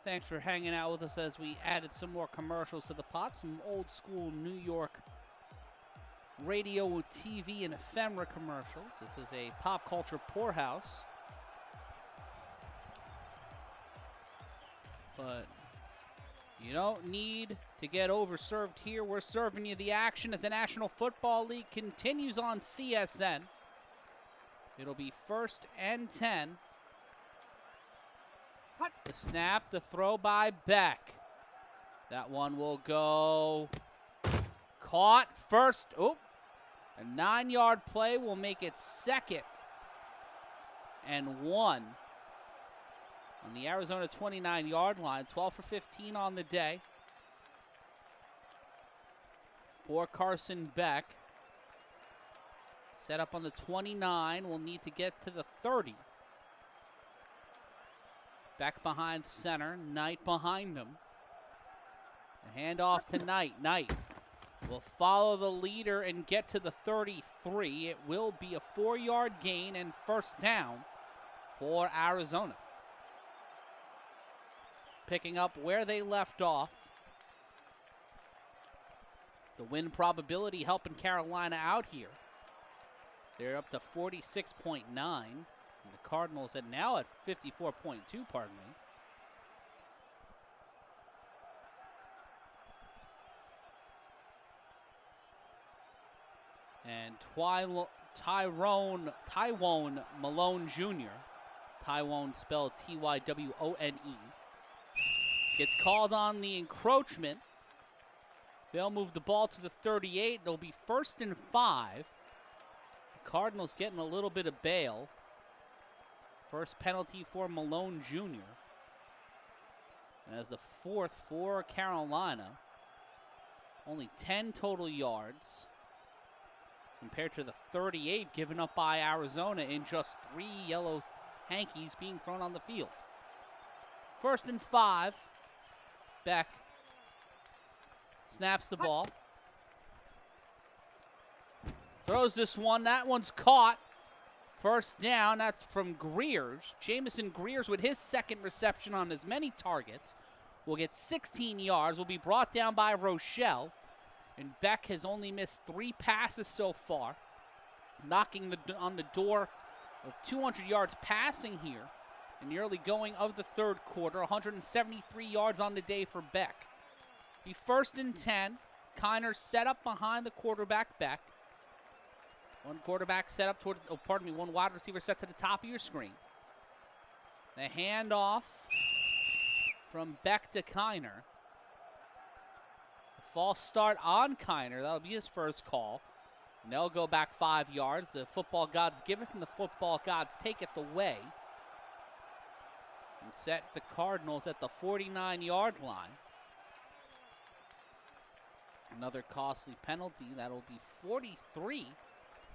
thanks for hanging out with us as we added some more commercials to the pot, some old school New York radio, TV, and ephemera commercials. This is a pop culture poorhouse. But you don't need to get overserved here. We're serving you the action as the National Football League continues on CSN. It'll be 1st and 10. The snap, the throw by Beck. That one will go caught first. Oh, a 9-yard play will make it 2nd and 1 on the Arizona 29-yard line. 12 for 15 on the day for Carson Beck. Set up on the 29. We'll need to get to the 30. Back behind center. Knight behind him. A handoff to Knight. Knight will follow the leader and get to the 33. It will be a 4-yard gain and 1st down for Arizona. Picking up where they left off. The win probability helping Carolina out here. They're up to 46.9. And the Cardinals are now at 54.2, pardon me. And Tyrone Malone Jr., Tywone spelled Tywone, gets called on the encroachment. They'll move the ball to the 38. It'll be 1st and 5. Cardinals getting a little bit of bail. First penalty for Malone Jr. And as the 4th for Carolina. Only 10 total yards compared to the 38 given up by Arizona in just 3 yellow hankies being thrown on the field. 1st and 5. Beck snaps the ball. Throws this one. That one's caught. 1st down. That's from Greers. Jamison Greers with his 2nd reception on as many targets will get 16 yards. Will be brought down by Rochelle. And Beck has only missed 3 passes so far, knocking on the door of 200 yards passing here in the early going of the 3rd quarter. 173 yards on the day for Beck. Be 1st and 10. Kiner set up behind the quarterback Beck. One quarterback set up towards, one wide receiver set to the top of your screen. The handoff from Beck to Kiner. The false start on Kiner. That'll be his first call. And they'll go back 5 yards. The football gods giveth and the football gods taketh away. And set the Cardinals at the 49-yard line. Another costly penalty. That'll be 43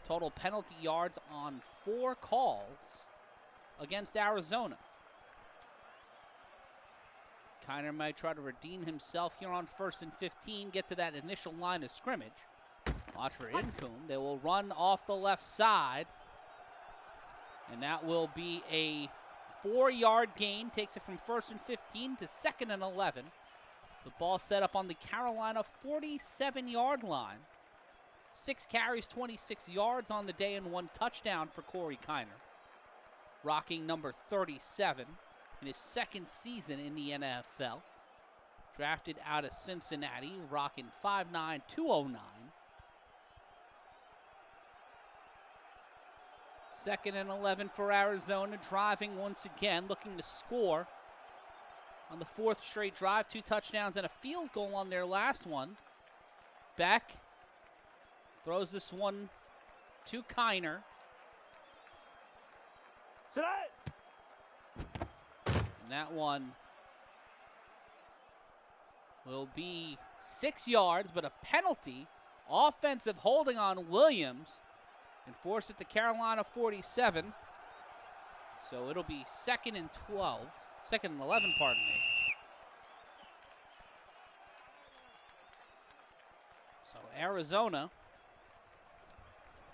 total penalty yards on 4 calls against Arizona. Kiner might try to redeem himself here on 1st and 15, get to that initial line of scrimmage. Watch for Incombe. They will run off the left side. And that will be a 4-yard gain. Takes it from 1st and 15 to 2nd and 11. The ball set up on the Carolina 47-yard line. 6 carries, 26 yards on the day, and 1 touchdown for Corey Kiner. Rocking number 37 in his 2nd season in the NFL. Drafted out of Cincinnati, rocking 5'9", 209. 2nd and 11 for Arizona, driving once again, looking to score on the 4th straight drive. 2 touchdowns and a field goal on their last one. Beck throws this one to Kiner. And that one will be 6 yards, but a penalty. Offensive holding on Williams. and forced it to Carolina 47. So it'll be 2nd and 12. 2nd and 11, pardon me. So Arizona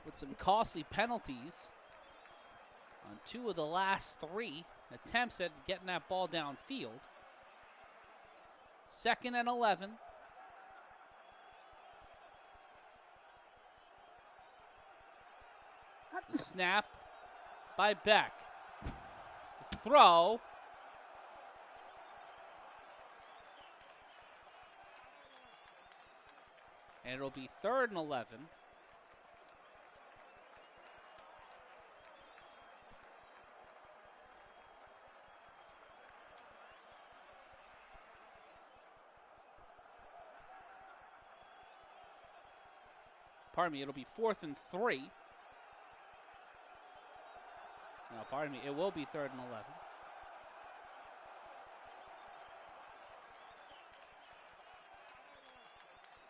with some costly penalties on 2 of the last 3 attempts at getting that ball downfield. 2nd and 11. The snap by Beck. The throw. And it'll be 3rd and 11. Pardon me, it'll be 4th and 3. No, pardon me, it will be 3rd and 11.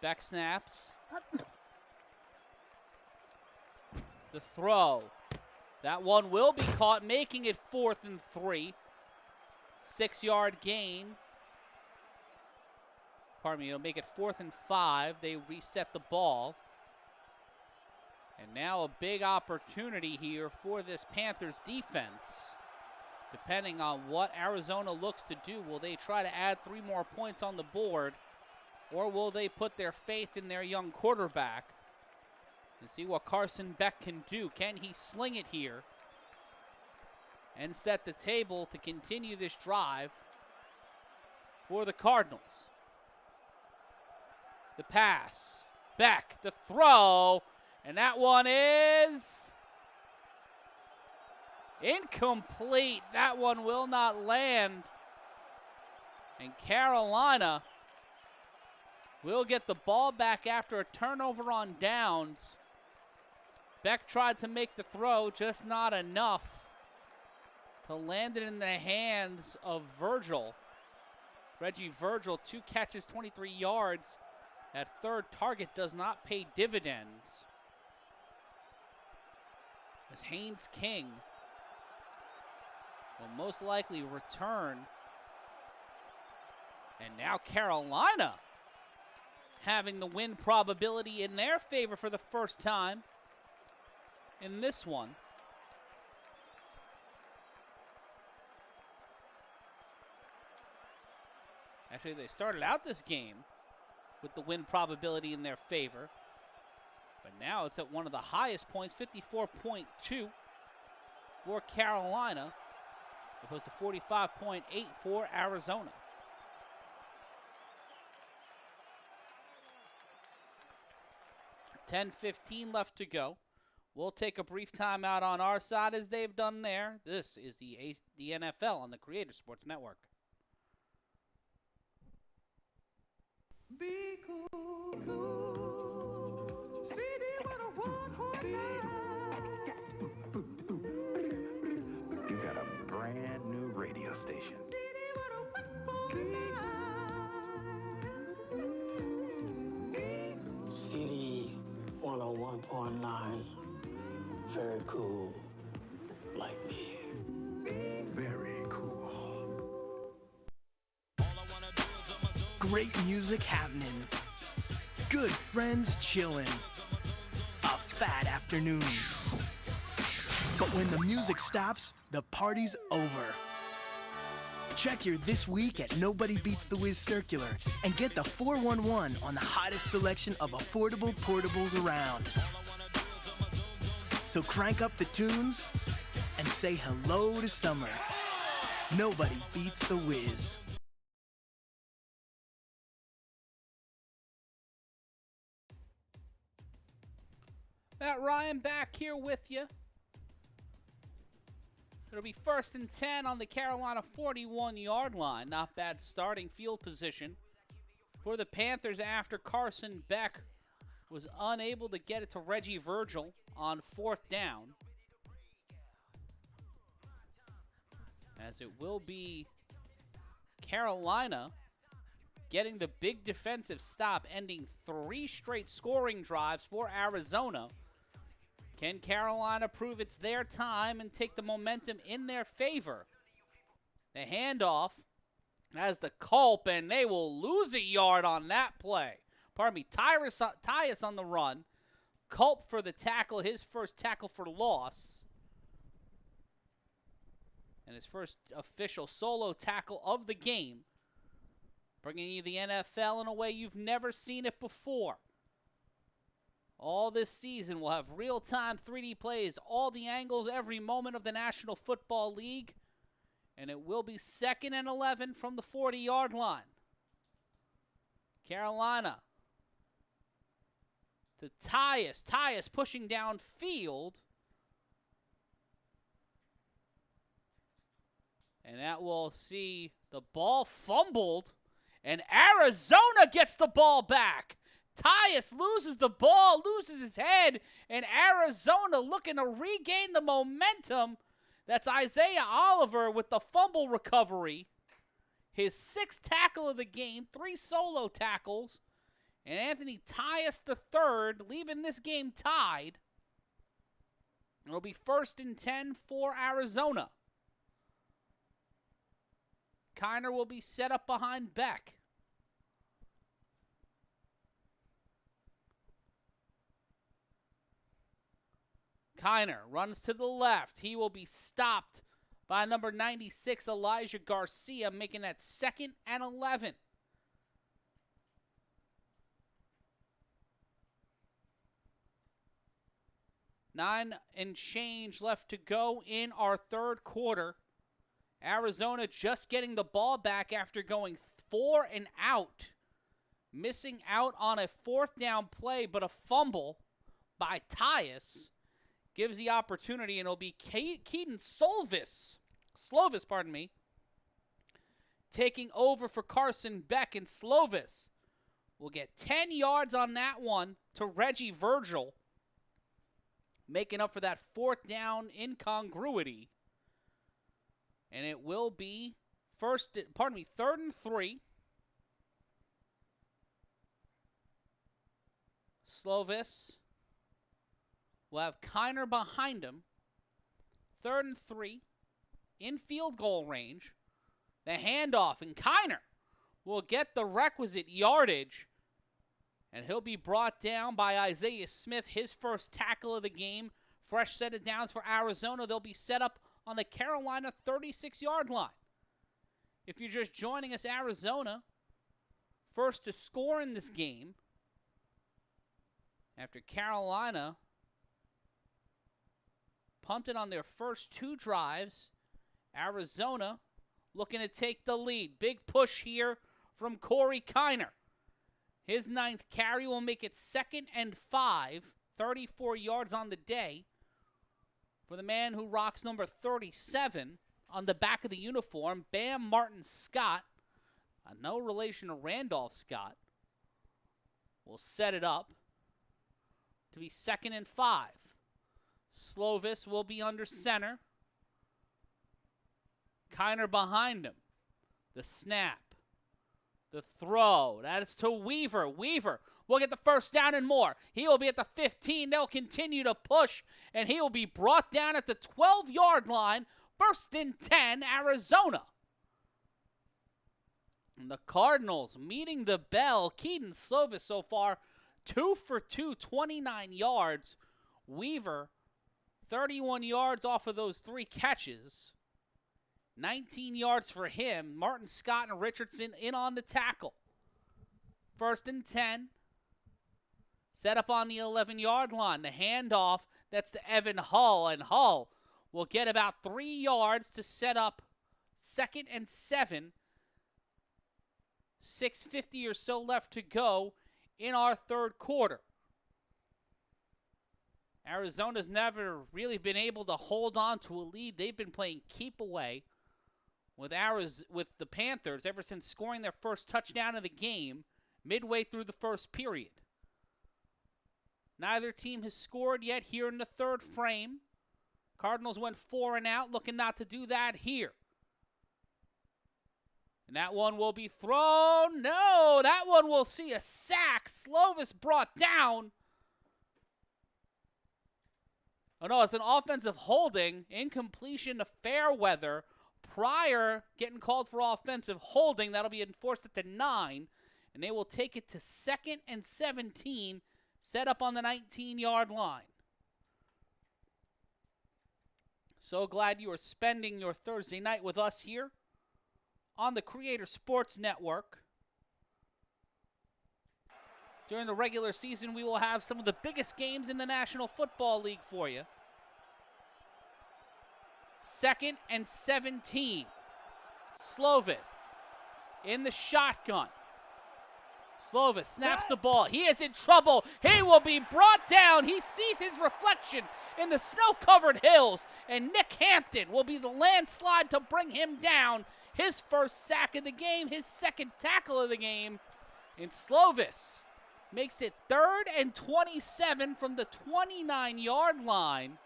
Beck snaps. The throw. That one will be caught, making it 4th and 3. 6-yard gain. Pardon me, it'll make it 4th and 5. They reset the ball. And now a big opportunity here for this Panthers defense. Depending on what Arizona looks to do, will they try to add 3 more points on the board, or will they put their faith in their young quarterback and see what Carson Beck can do? Can he sling it here and set the table to continue this drive for the Cardinals? The pass, Beck, the throw, and that one is incomplete. That one will not land. And Carolina will get the ball back after a turnover on downs. Beck tried to make the throw, just not enough to land it in the hands of Virgil. Reggie Virgil, 2 catches, 23 yards. That 3rd target does not pay dividends, as Haynes King will most likely return. And now Carolina having the win probability in their favor for the first time in this one. Actually, they started out this game with the win probability in their favor, but now it's at one of the highest points, 54.2 for Carolina, opposed to 45.8 for Arizona. $10:15 left to go. We'll take a brief timeout on our side as they've done there. This is the NFL on the Creator Sports Network. Be cool. CD 101.9. You got a brand new radio station. CD 101.9. Very cool. Like me. Very cool. Great music happening. Good friends chilling. A fat afternoon. But when the music stops, the party's over. Check your This Week at Nobody Beats the Wiz Circular and get the 411 on the hottest selection of affordable portables around. So crank up the tunes and say hello to summer. Nobody beats the Wiz. Matt Ryan back here with you. It'll be 1st and 10 on the Carolina 41-yard line. Not bad starting field position for the Panthers after Carson Beck was unable to get it to Reggie Virgil on 4th down. As it will be Carolina getting the big defensive stop, ending 3 straight scoring drives for Arizona Can Carolina prove it's their time and take the momentum in their favor? The handoff has the Culp, and they will lose a yard on that play. Pardon me, Tyus on the run. Culp for the tackle, his first tackle for loss. And his first official solo tackle of the game. Bringing you the NFL in a way you've never seen it before. All this season, we'll have real-time 3D plays, all the angles, every moment of the National Football League. And it will be 2nd and 11 from the 40-yard line. Carolina to Tyus. Tyus pushing downfield. And that will see the ball fumbled. And Arizona gets the ball back. Tyus loses the ball, loses his head. And Arizona looking to regain the momentum. That's Isaiah Oliver with the fumble recovery. His 6th tackle of the game, 3 solo tackles. And Anthony Tyus III leaving this game tied. It'll be 1st and 10 for Arizona. Kiner will be set up behind Beck. Kiner runs to the left. He will be stopped by number 96, Elijah Garcia, making that 2nd and 11. Nine and change left to go in our 3rd quarter. Arizona just getting the ball back after going 4 and out. Missing out on a 4th down play, but a fumble by Tyus gives the opportunity, and it'll be Keaton Slovis, taking over for Carson Beck, and Slovis will get 10 yards on that one to Reggie Virgil, making up for that 4th down incongruity. And it will be 3rd and 3. Slovis will have Kiner behind him. 3rd and 3 in field goal range. The handoff, and Kiner will get the requisite yardage. And he'll be brought down by Isaiah Smith, his first tackle of the game. Fresh set of downs for Arizona. They'll be set up on the Carolina 36-yard line. If you're just joining us, Arizona, first to score in this game. After Carolina punted on their first 2 drives, Arizona looking to take the lead. Big push here from Corey Kiner. His 9th carry will make it 2nd and 5, 34 yards on the day for the man who rocks number 37 on the back of the uniform, Bam Martin Scott. No relation to Randolph Scott. Will set it up to be 2nd and 5. Slovis will be under center. Kiner behind him. The snap. The throw. That is to Weaver. Weaver will get the 1st down and more. He will be at the 15. They'll continue to push, and he will be brought down at the 12-yard line. 1st and 10, Arizona. And the Cardinals meeting the bell. Keaton Slovis so far 2 for 2, 29 yards. Weaver, 31 yards off of those 3 catches. 19 yards for him. Martin Scott and Richardson in on the tackle. 1st and 10. Set up on the 11-yard line. The handoff, that's to Evan Hull. And Hull will get about 3 yards to set up 2nd and 7. 6:50 or so left to go in our 3rd quarter. Arizona's never really been able to hold on to a lead. They've been playing keep away with the Panthers ever since scoring their first touchdown of the game midway through the 1st period. Neither team has scored yet here in the 3rd frame. Cardinals went 4 and out, looking not to do that here. And that one will be thrown. No, that one will see a sack. Slovis brought down. Oh, no, it's an offensive holding, incompletion to Fairweather. Pryor getting called for offensive holding. That'll be enforced at the 9, and they will take it to 2nd and 17, set up on the 19-yard line. So glad you are spending your Thursday night with us here on the Creator Sports Network. During the regular season, we will have some of the biggest games in the National Football League for you. 2nd and 17. Slovis in the shotgun. Slovis snaps the ball. He is in trouble. He will be brought down. He sees his reflection in the snow-covered hills, and Nick Hampton will be the landslide to bring him down. His first sack of the game, his second tackle of the game, and Slovis makes it 3rd and 27 from the 29-yard line.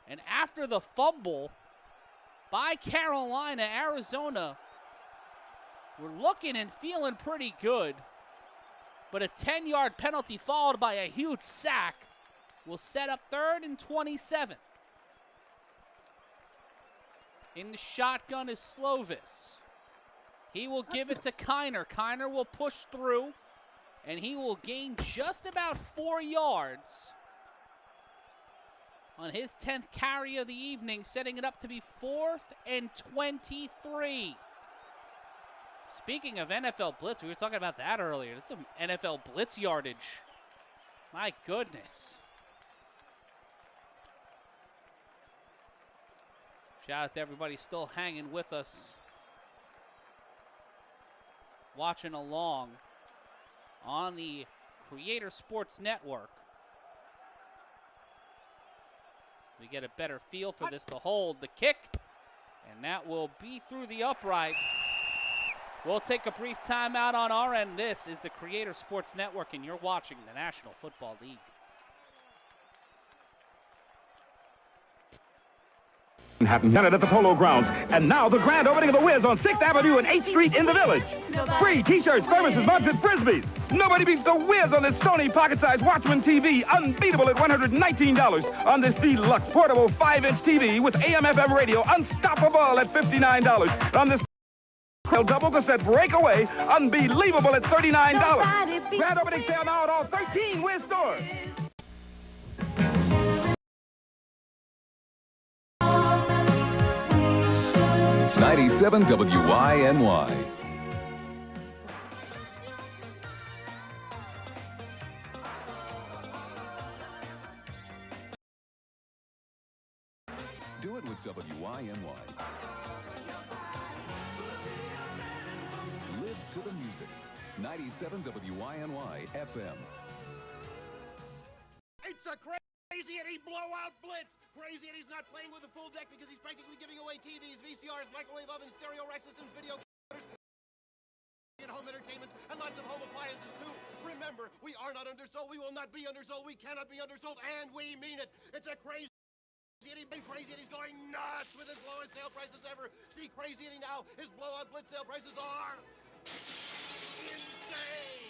And after the fumble by Carolina, Arizona were looking and feeling pretty good. But a 10-yard penalty followed by a huge sack will set up 3rd and 27. In the shotgun is Slovis. He will give it to Kiner. Kiner will push through, and he will gain just about 4 yards on his 10th carry of the evening, setting it up to be 4th and 23. Speaking of NFL blitz, we were talking about that earlier. That's some NFL blitz yardage. My goodness. Shout out to everybody still hanging with us, watching along on the Creator Sports Network. We get a better feel for this to hold the kick, and that will be through the uprights. We'll take a brief timeout on our end. This is the Creator Sports Network, and you're watching the National Football League. Manhattan Canton at the Polo Grounds. And now the grand opening of the Wiz on 6th Avenue and 8th Street in the Village. Free t-shirts, thermoses, mugs, and frisbees. Nobody beats the Wiz on this Sony pocket-sized Watchman TV, unbeatable at $119. On this deluxe portable 5-inch TV with AM/FM radio, unstoppable at $59. On this double cassette breakaway, unbelievable at $39. Grand opening sale now at all 13 Wiz stores. 97 WYNY. Do it with WYNY. Live to the music. 97 WYNY FM. It's a Crazy Eddie blowout blitz. Crazy Eddie's not playing with a full deck because he's practically giving away TVs, VCRs, microwave ovens, stereo rack systems, video computers, and home entertainment, and lots of home appliances too. Remember, we are not undersold. We will not be undersold. We cannot be undersold, and we mean it. It's a Crazy Eddie. Crazy Eddie's going nuts with his lowest sale prices ever. See Crazy Eddie now. His blowout blitz sale prices are insane.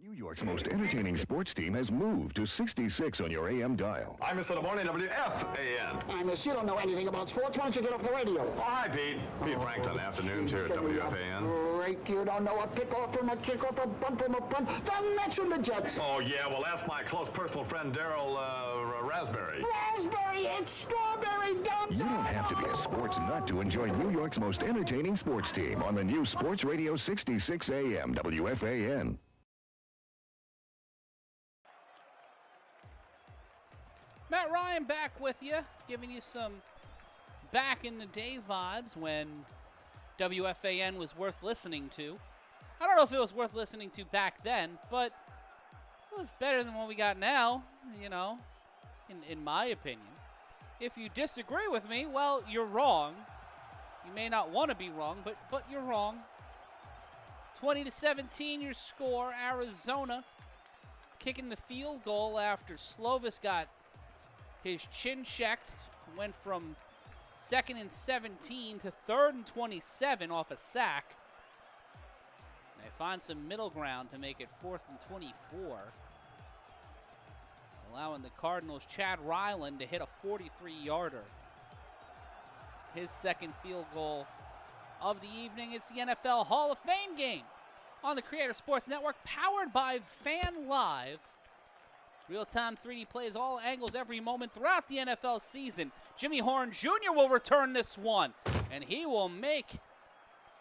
New York's most entertaining sports team has moved to 66 on your AM dial. I'm Mr. Lamorne, WFAN. And miss, you don't know anything about sports. Why don't you get off the radio? Oh, hi, Pete. Pete Franklin, afternoons here at WFAN. Great, you don't know a kickoff from a kickoff, a bunt from a punt. The Mets from the Jets. Oh, yeah, well, ask my close personal friend, Daryl Raspberry. Raspberry, it's strawberry dump. You don't have to be a sports nut to enjoy New York's most entertaining sports team on the new Sports Radio 66 AM WFAN. Matt Ryan back with you, giving you some back-in-the-day vibes when WFAN was worth listening to. I don't know if it was worth listening to back then, but it was better than what we got now, you know, in my opinion. If you disagree with me, well, you're wrong. You may not want to be wrong, but you're wrong. 20-17 your score. Arizona kicking the field goal after Slovis got his chin checked, went from 2nd and 17 to 3rd and 27 off a sack. They find some middle ground to make it 4th and 24. allowing the Cardinals' Chad Ryland to hit a 43-yarder. His second field goal of the evening. It's the NFL Hall of Fame game on the Creator Sports Network, powered by Fan Live. Real-time 3D plays all angles every moment throughout the NFL season. Jimmy Horn Jr. will return this one, and he will make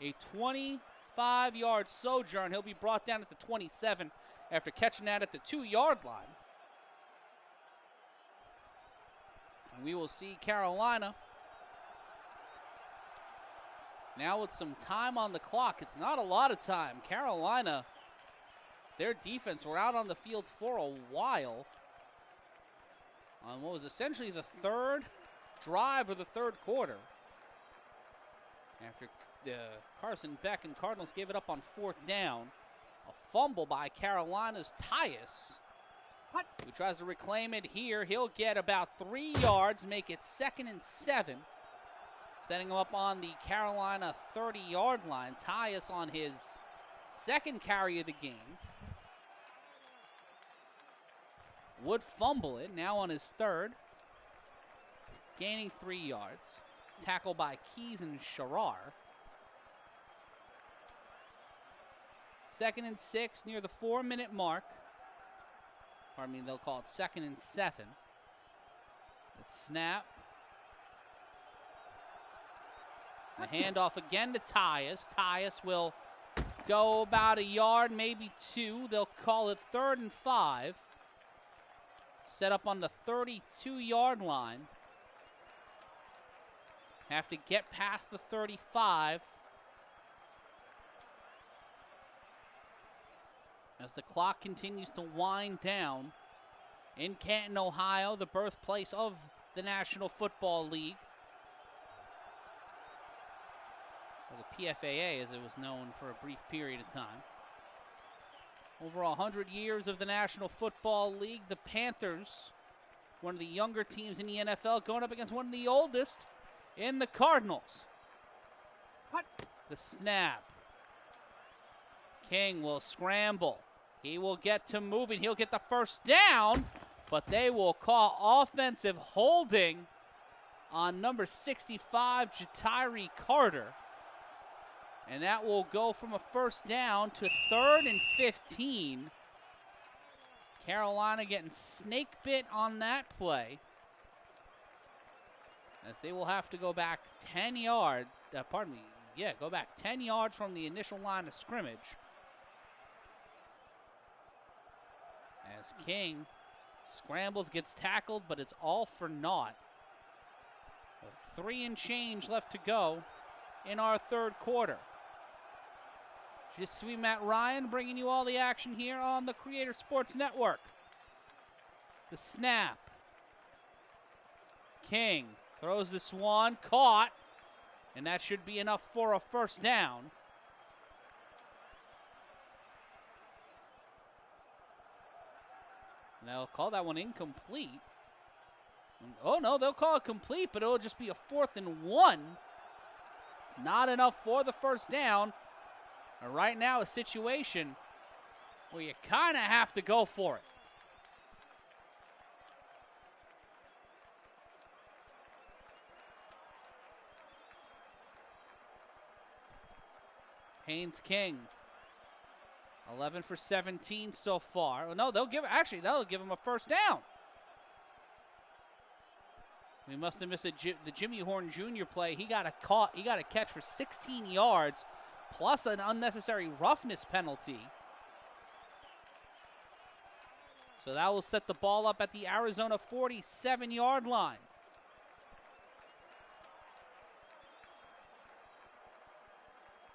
a 25-yard sojourn. He'll be brought down at the 27 after catching that at the 2-yard line. And we will see Carolina now with some time on the clock. It's not a lot of time. Carolina, their defense were out on the field for a while on what was essentially the third drive of the third quarter. After Carson Beck and Cardinals gave it up on 4th down. A fumble by Carolina's Tyus, who tries to reclaim it here. He'll get about 3 yards, make it 2nd and 7. Setting him up on the Carolina 30-yard line. Tyus on his second carry of the game would fumble it, now on his third. Gaining 3 yards. Tackle by Keys and Sharar. 2nd and 6 near the 4-minute mark. Pardon me, they'll call it 2nd and 7. The snap. The handoff again to Tyus. Tyus will go about a yard, maybe 2. They'll call it 3rd and 5. Set up on the 32-yard line. Have to get past the 35. As the clock continues to wind down in Canton, Ohio, the birthplace of the National Football League, or the PFAA as it was known for a brief period of time. Over 100 years of the National Football League, the Panthers, one of the younger teams in the NFL, going up against one of the oldest in the Cardinals. The snap. King will scramble. He will get to moving. He'll get the first down, but they will call offensive holding on number 65, Jatiri Carter. And that will go from a first down to 3rd and 15. Carolina getting snake bit on that play, as they will have to go back 10 yards. Go back 10 yards from the initial line of scrimmage. As King scrambles, gets tackled, but it's all for naught. With 3 and change left to go in our third quarter. Just sweet Matt Ryan bringing you all the action here on the Creator Sports Network. The snap. King throws this one, caught, and that should be enough for a first down. And they'll call that one incomplete. Oh no, they'll call it complete, but it'll just be a 4th and 1. Not enough for the first down. And right now, a situation where you kind of have to go for it. Haynes King, 11 for 17 so far. Oh, no, they'll give him a first down. We must have missed the Jimmy Horn Jr. play. He got a catch for 16 yards, plus an unnecessary roughness penalty. So that will set the ball up at the Arizona 47-yard line.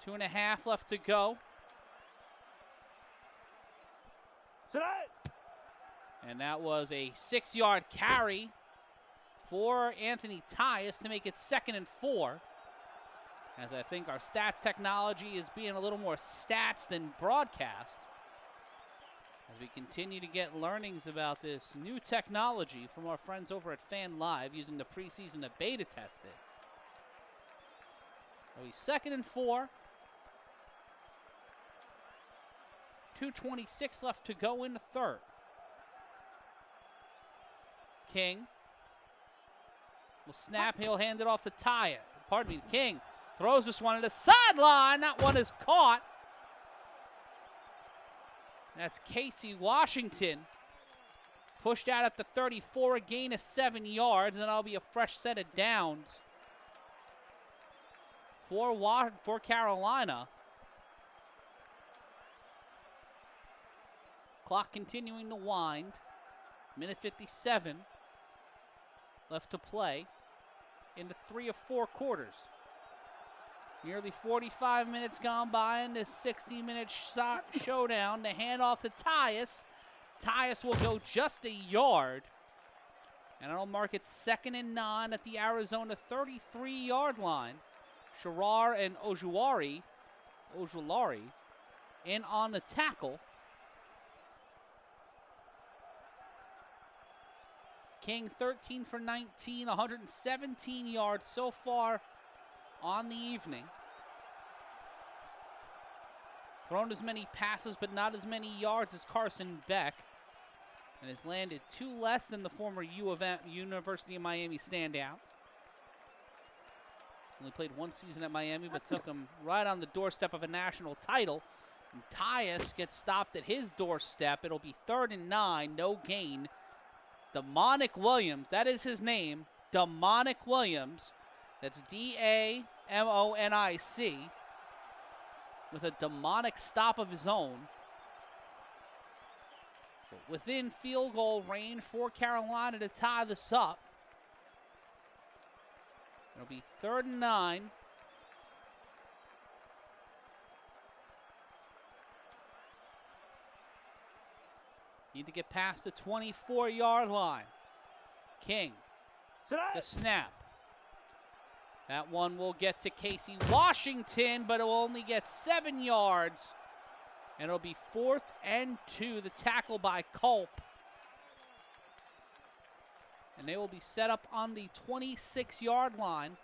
Two and a half left to go. And that was a 6-yard carry for Anthony Tyus to make it 2nd and 4. As I think our stats technology is being a little more stats than broadcast. As we continue to get learnings about this new technology from our friends over at Fan Live using the preseason to beta test it. So he's 2nd and 4. 2:26 left to go in the third. King will snap. He'll hand it off to Tyus. Pardon me, King throws this one at the sideline. That one is caught. That's Casey Washington. Pushed out at the 34, a gain of 7 yards, and that'll be a fresh set of downs for Carolina. Clock continuing to wind. Minute 57 left to play in the 3 of 4 quarters. Nearly 45 minutes gone by in this 60-minute showdown. The handoff to Tyus. Tyus will go just a yard. And it'll mark it 2nd and 9 at the Arizona 33-yard line. Sharar and Ojulari in on the tackle. King 13 for 19, 117 yards so far on the evening. Thrown as many passes but not as many yards as Carson Beck. And has landed 2 less than the former University of Miami standout. Only played 1 season at Miami but took him right on the doorstep of a national title. And Tyus gets stopped at his doorstep. It'll be 3rd and 9, no gain. Demonic Williams, that is his name, Demonic Williams. That's Damonic, with a demonic stop of his own. But within field goal range for Carolina to tie this up. It'll be 3rd and 9. Need to get past the 24-yard line. King, the snap. That one will get to Casey Washington, but it will only get 7 yards. And it'll be 4th and 2, the tackle by Culp. And they will be set up on the 26-yard line.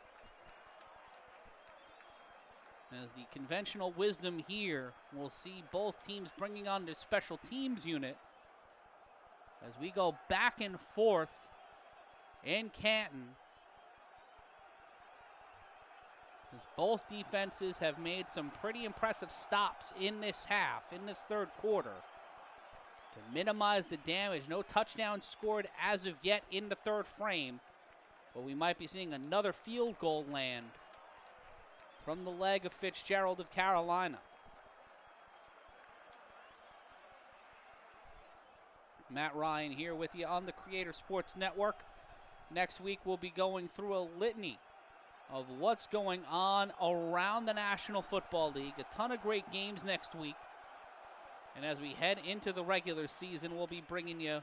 As the conventional wisdom here, we'll see both teams bringing on their special teams unit as we go back and forth in Canton. As both defenses have made some pretty impressive stops in this half, in this 3rd quarter, to minimize the damage. No touchdowns scored as of yet in the 3rd frame, but we might be seeing another field goal land from the leg of Fitzgerald of Carolina. Matt Ryan here with you on the Creator Sports Network. Next week we'll be going through a litany of what's going on around the National Football League. A ton of great games next week. And as we head into the regular season, we'll be bringing you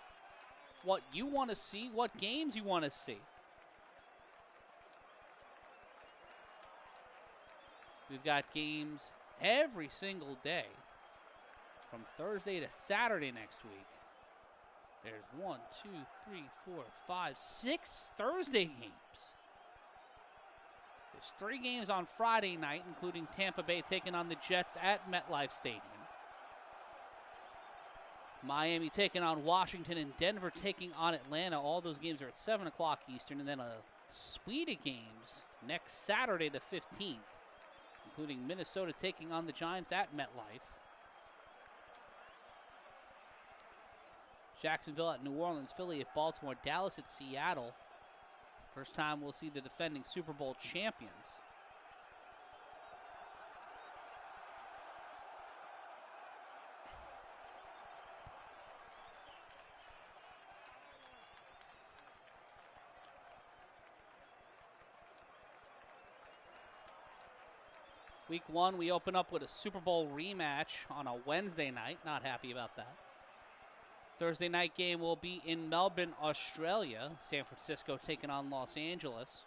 what you want to see, what games you want to see. We've got games every single day from Thursday to Saturday next week. There's 1, 2, 3, 4, 5, 6 Thursday games. There's 3 games on Friday night, including Tampa Bay taking on the Jets at MetLife Stadium. Miami taking on Washington and Denver taking on Atlanta. All those games are at 7 o'clock Eastern. And then a suite of games next Saturday the 15th, including Minnesota taking on the Giants at MetLife. Jacksonville at New Orleans, Philly at Baltimore, Dallas at Seattle. First time we'll see the defending Super Bowl champions. Week 1, we open up with a Super Bowl rematch on a Wednesday night. Not happy about that. Thursday night game will be in Melbourne, Australia. San Francisco taking on Los Angeles.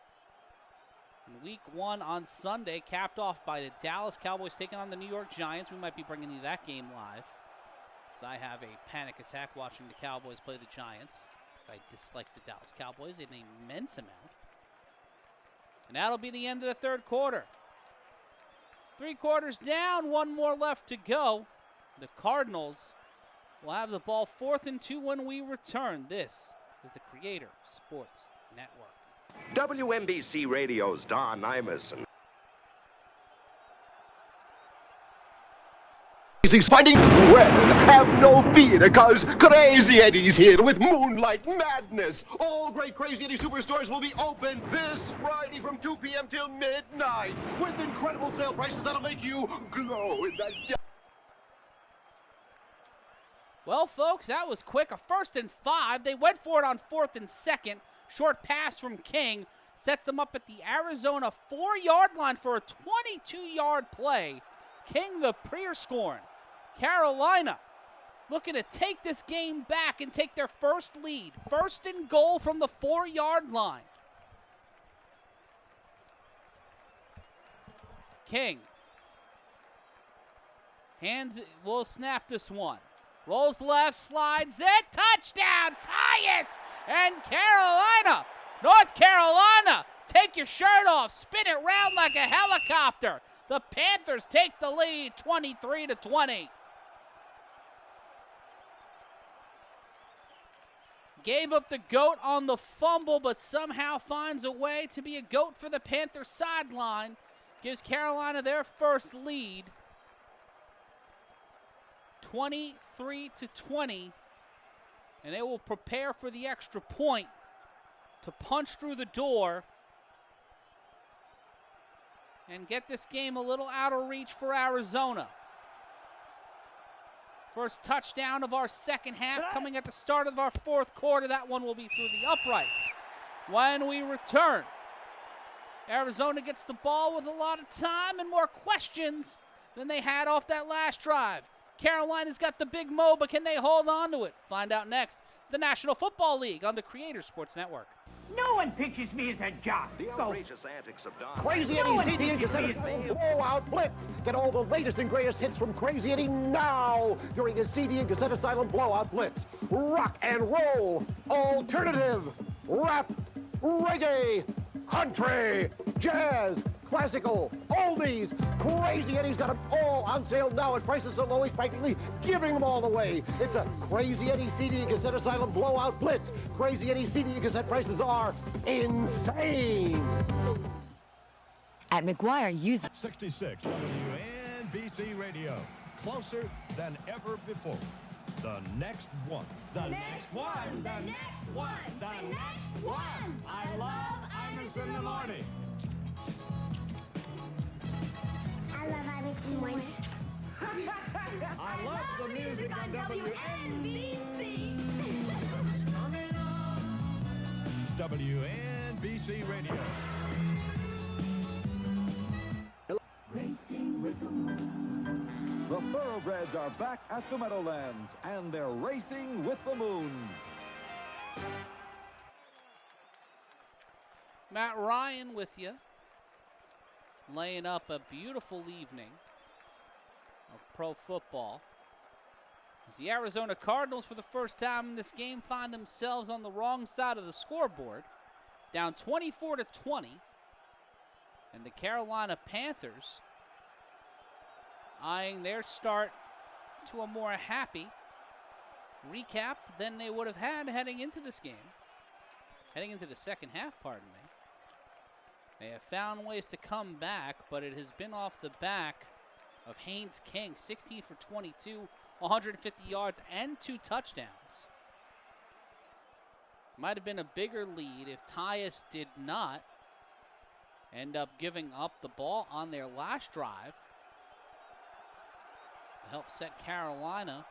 And week 1 on Sunday, capped off by the Dallas Cowboys taking on the New York Giants. We might be bringing you that game live, as I have a panic attack watching the Cowboys play the Giants, as I dislike the Dallas Cowboys in an immense amount. And that'll be the end of the 3rd quarter. 3 quarters down, 1 more left to go. The Cardinals will have the ball 4th and 2 when we return. This is the Creator Sports Network. WNBC Radio's Don Imus and Fighting well, have no fear, because Crazy Eddie's here with Moonlight Madness. All great Crazy Eddie superstores will be open this Friday from 2 p.m. till midnight with incredible sale prices that'll make you glow in the Well, folks, that was quick. A 1st and 5. They went for it on 4th and 2nd. Short pass from King sets them up at the Arizona 4-yard line for a 22-yard play. King the pre-scoring. Carolina looking to take this game back and take their first lead. 1st and goal from the 4-yard line. King. Will snap this one. Rolls left, slides it. Touchdown, Tyus and Carolina. North Carolina, take your shirt off. Spin it round like a helicopter. The Panthers take the lead 23-20. Gave up the GOAT on the fumble, but somehow finds a way to be a GOAT for the Panthers sideline. Gives Carolina their first lead. 23-20. And they will prepare for the extra point to punch through the door and get this game a little out of reach for Arizona. First touchdown of our second half coming at the start of our 4th quarter. That one will be through the uprights. When we return, Arizona gets the ball with a lot of time and more questions than they had off that last drive. Carolina's got the big mo, but can they hold on to it? Find out next. It's the National Football League on the Creator Sports Network. No one pictures me as a jock. the outrageous antics of Don. Crazy Eddie CD and cassette blowout blitz. Get all the latest and greatest hits from Crazy Eddie now during his CD and cassette asylum blowout blitz. Rock and roll, alternative, rap, reggae, country, jazz, classical, oldies. Crazy Eddie's got them all on sale now at prices so low he's practically giving them all away. It's a Crazy Eddie CD and cassette asylum blowout blitz. Crazy Eddie CD and cassette prices are insane. At McGuire, use 66 WNBC Radio. Closer than ever before. The next one. The next one. The next one. The next one. I love Imus in the morning. I love Imus morning. I love the music on WNBC. WNBC Radio. Racing with the moon. The thoroughbreds are back at the Meadowlands, and they're racing with the moon. Matt Ryan with you, laying up a beautiful evening of pro football. As the Arizona Cardinals, for the first time in this game, find themselves on the wrong side of the scoreboard, down 24-20. And the Carolina Panthers eyeing their start to a more happy recap than they would have had heading into this game. Heading into the second half, pardon me. They have found ways to come back, but it has been off the back of Haynes King, 16 for 22, 150 yards, and 2 touchdowns. Might have been a bigger lead if Tyus did not end up giving up the ball on their last drive to help set Carolina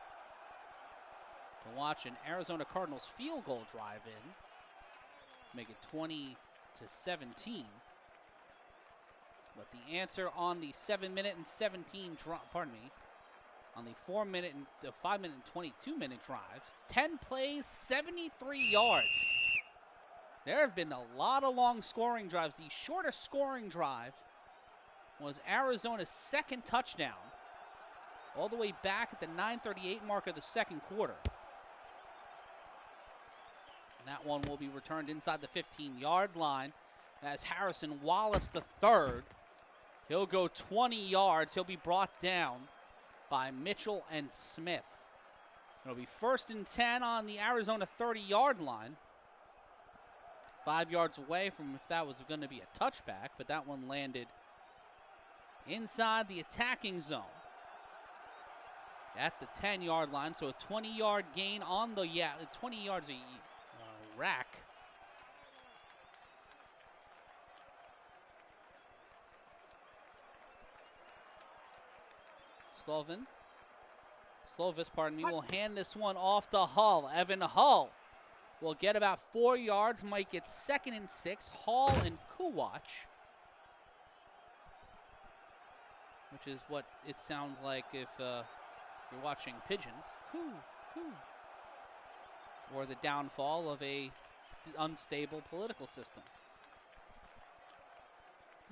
to watch an Arizona Cardinals field goal drive in, make it 20-17. But the answer on the 7-minute and 17 on the 4-minute and the 5-minute and 22-minute drive, 10 plays, 73 yards. There have been a lot of long scoring drives. The shortest scoring drive was Arizona's second touchdown, all the way back at the 9:38 mark of the second quarter. And that one will be returned inside the 15-yard line as Harrison Wallace III. He'll go 20 yards. He'll be brought down by Mitchell and Smith. It'll be 1st and 10 on the Arizona 30-yard line. 5 yards away from if that was going to be a touchback, but that one landed inside the attacking zone at the 10-yard line. So a 20-yard gain on the, 20 yards a rack. Slovis, will hand this one off to Hull. Evan Hull will get about 4 yards, might get 2nd and 6. Hall and Kuwatch, which is what it sounds like if you're watching pigeons. Coo, coo. Or the downfall of a unstable political system.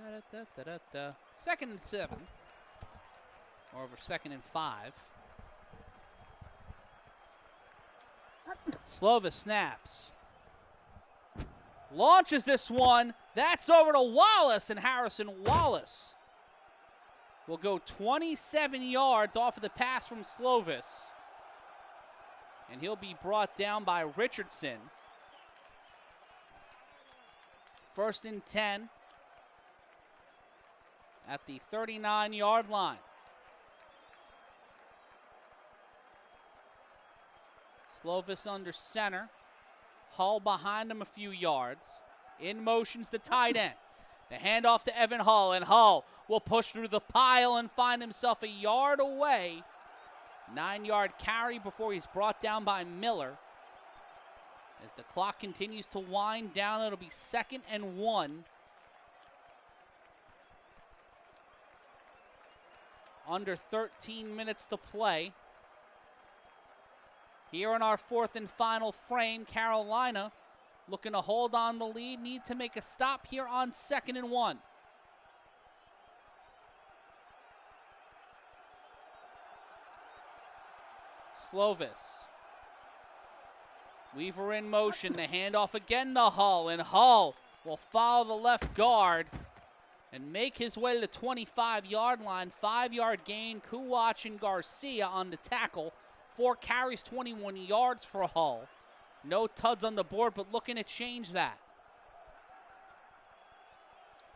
2nd and 7. Or over 2nd and 5. Slovis snaps. Launches this one. That's over to Wallace, and Harrison Wallace will go 27 yards off of the pass from Slovis. And he'll be brought down by Richardson. 1st and 10 at the 39-yard line. Slovis under center. Hull behind him a few yards. In motion's the tight end. The handoff to Evan Hull, and Hull will push through the pile and find himself a yard away. 9-yard carry before he's brought down by Miller. As the clock continues to wind down, it'll be 2nd and 1. Under 13 minutes to play. Here in our 4th and final frame, Carolina looking to hold on the lead, need to make a stop here on 2nd and 1. Slovis. Weaver in motion, the handoff again to Hull, and Hull will follow the left guard and make his way to the 25-yard line. 5-yard gain, Kuwatch and Garcia on the tackle. 4 carries, 21 yards for Hull. No tuds on the board, but looking to change that.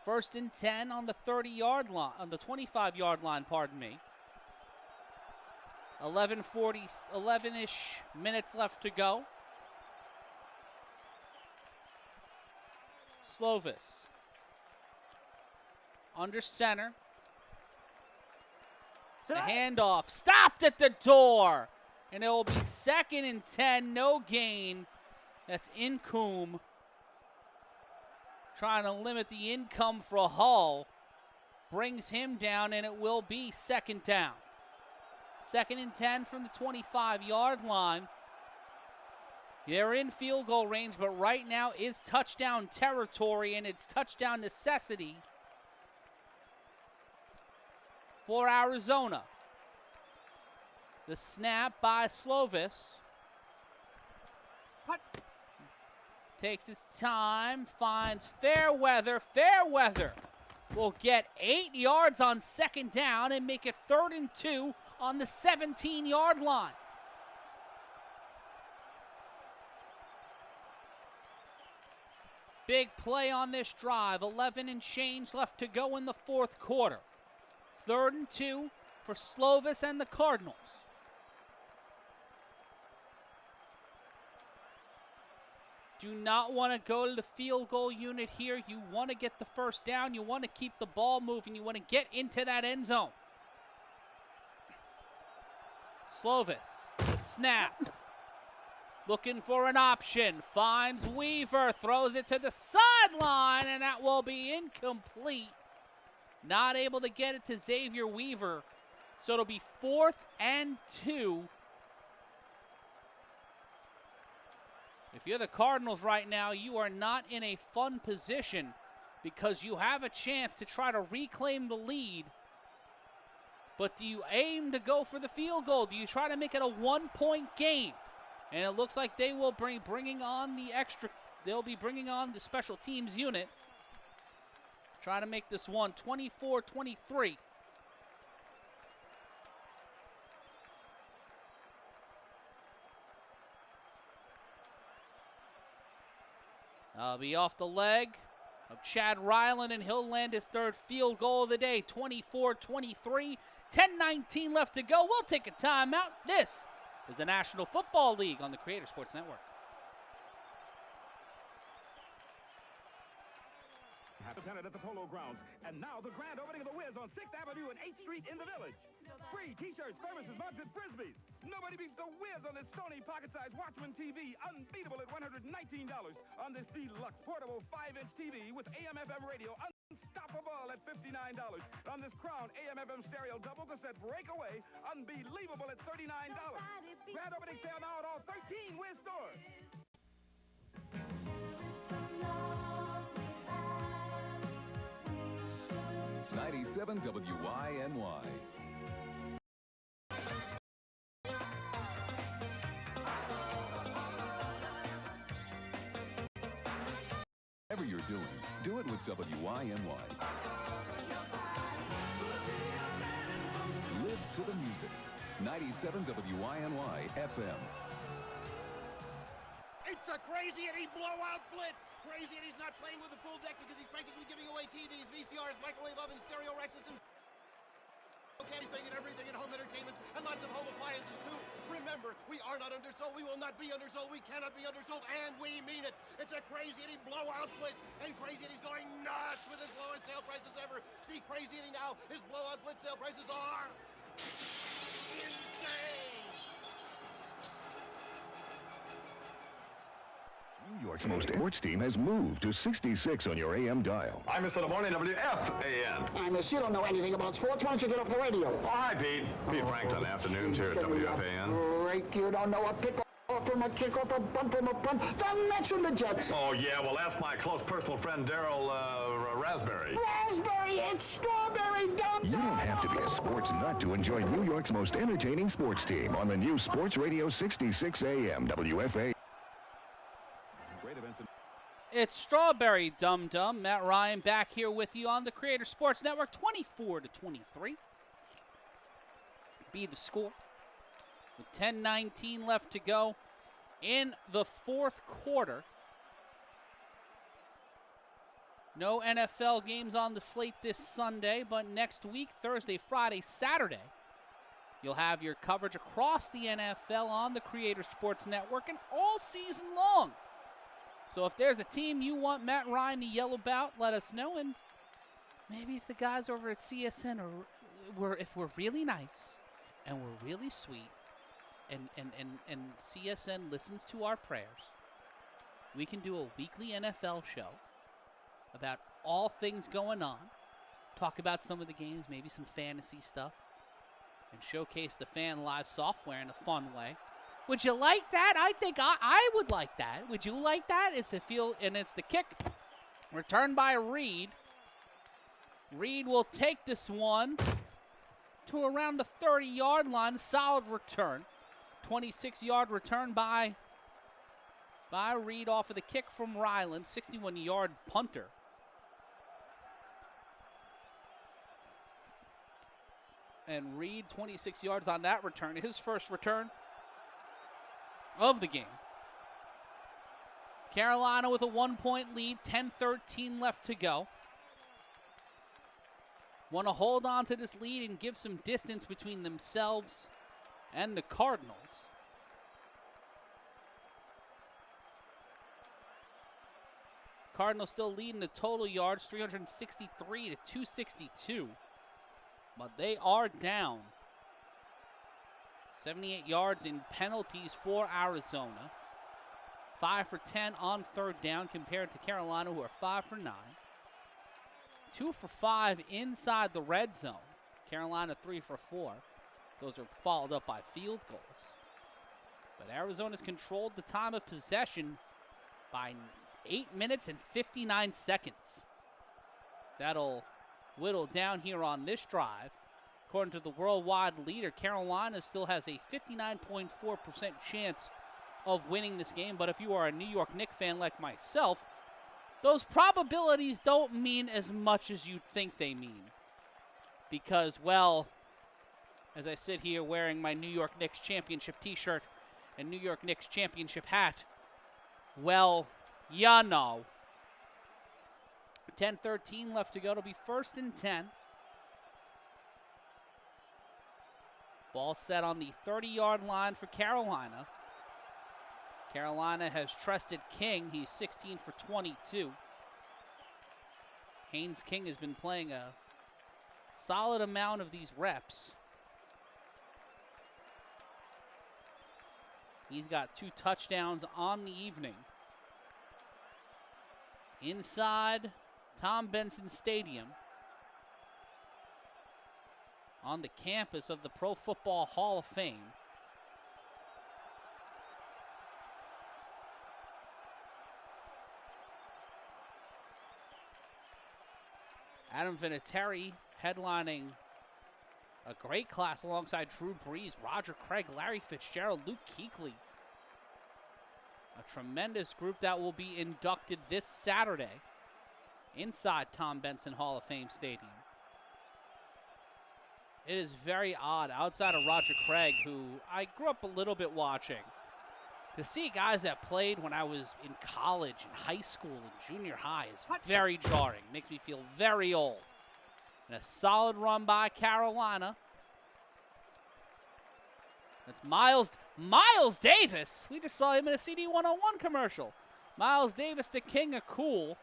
1st and 10 on the 30-yard line, on the 25-yard line, pardon me. 11-ish minutes left to go. Slovis. Under center. The handoff stopped at the door. And it will be 2nd and 10, no gain. That's Incombe trying to limit the income for Hull. Brings him down, and it will be 2nd down. 2nd and 10 from the 25-yard line. They're in field goal range, but right now is touchdown territory, and it's touchdown necessity for Arizona. The snap by Slovis. Takes his time, finds Fairweather. Fairweather will get 8 yards on 2nd down and make it 3rd and 2 on the 17-yard line. Big play on this drive. 11 and change left to go in the 4th quarter. 3rd and 2 for Slovis and the Cardinals. Do not want to go to the field goal unit here. You want to get the 1st down. You want to keep the ball moving. You want to get into that end zone. Slovis, the snap. Looking for an option. Finds Weaver. Throws it to the sideline, and that will be incomplete. Not able to get it to Xavier Weaver. So it'll be 4th and 2. If you're the Cardinals right now, you are not in a fun position because you have a chance to try to reclaim the lead. But do you aim to go for the field goal? Do you try to make it a 1-point game? And it looks like they will bringing on the extra. They'll be bringing on the special teams unit. Try to make this one 24-23. Be off the leg of Chad Ryland, and he'll land his third field goal of the day. 24-23, 10:19 left to go. We'll take a timeout. This is the National Football League on the Creator Sports Network. At the Polo Grounds. And now the grand opening of the Wiz on 6th Avenue and 8th Street in the Village. Free t-shirts, thermoses, mugs, and frisbees. Nobody beats the Wiz on this Sony pocket-sized Watchman TV, unbeatable at $119. On this deluxe portable 5-inch TV with AM/FM radio, unstoppable at $59. On this Crown AM/FM stereo double cassette breakaway, unbelievable at $39. Grand opening sale now at all 13 Wiz stores. 97 WYNY. Whatever you're doing, do it with WYNY. Live to the music. 97 WYNY FM. It's a Crazy Eddie blowout blitz. Crazy Eddie's not playing with a full deck because he's practically giving away TVs, VCRs, microwave ovens, stereo rack systems, anything and everything in home entertainment, and lots of home appliances too. Remember, we are not undersold. We will not be undersold. We cannot be undersold, and we mean it. It's a Crazy Eddie blowout blitz, and Crazy Eddie's going nuts with his lowest sale prices ever. See Crazy Eddie now. His blowout blitz sale prices are insane. New York's most sports team has moved to 66 on your AM dial. I'm Mr. Lamorne, WFAN. And miss, you don't know anything about sports. Why don't you get off the radio? Oh, hi, Pete. Pete Franklin, afternoons here at WFAN. Great, you don't know a pick off from a kickoff, a bunt from a punt. The Mets from the Jets. Oh, yeah, well, ask my close personal friend, Daryl Raspberry. Raspberry, it's strawberry dumb. You don't have to be a sports nut to enjoy New York's most entertaining sports team on the new Sports Radio 66 AM WFAN. It's Strawberry Dum Dum. Matt Ryan back here with you on the Creator Sports Network. 24-23. Be the score. With 10:19 left to go in the fourth quarter. No NFL games on the slate this Sunday, but next week, Thursday, Friday, Saturday, you'll have your coverage across the NFL on the Creator Sports Network and all season long. So if there's a team you want Matt Ryan to yell about, let us know. And maybe if the guys over at CSN if we're really nice and we're really sweet and CSN listens to our prayers, we can do a weekly NFL show about all things going on, talk about some of the games, maybe some fantasy stuff, and showcase the Fan Live software in a fun way. Would you like that? I think I would like that. Would you like that? It's the kick. Returned by Reed. Reed will take this one to around the 30-yard line. Solid return. 26-yard return by Reed off of the kick from Ryland. 61-yard punter. And Reed, 26 yards on that return. His first return of the game. Carolina with a 1-point lead, 10:13 left to go. Want to hold on to this lead and give some distance between themselves and the Cardinals. Cardinals still leading the total yards, 363 to 262. But they are down 78 yards in penalties for Arizona. 5 for 10 on third down compared to Carolina, who are 5 for 9. 2 for 5 inside the red zone. Carolina 3 for 4. Those are followed up by field goals. But Arizona's controlled the time of possession by 8 minutes and 59 seconds. That'll whittle down here on this drive. According to the worldwide leader, Carolina still has a 59.4% chance of winning this game. But if you are a New York Knicks fan like myself, those probabilities don't mean as much as you'd think they mean. Because, well, as I sit here wearing my New York Knicks championship t-shirt and New York Knicks championship hat, well, you know. 10-13 left to go. It'll be 1st and 10. Ball set on the 30-yard line for Carolina. Carolina has trusted King. He's 16 for 22. Haynes King has been playing a solid amount of these reps. He's got 2 touchdowns on the evening. Inside Tom Benson Stadium, on the campus of the Pro Football Hall of Fame. Adam Vinatieri headlining a great class alongside Drew Brees, Roger Craig, Larry Fitzgerald, Luke Kuechly. A tremendous group that will be inducted this Saturday inside Tom Benson Hall of Fame Stadium. It is very odd, outside of Roger Craig, who I grew up a little bit watching, to see guys that played when I was in college, in high school, and junior high is very jarring. Makes me feel very old. And a solid run by Carolina. That's Miles Davis. We just saw him in a CD 101 commercial. Miles Davis, the king of cool.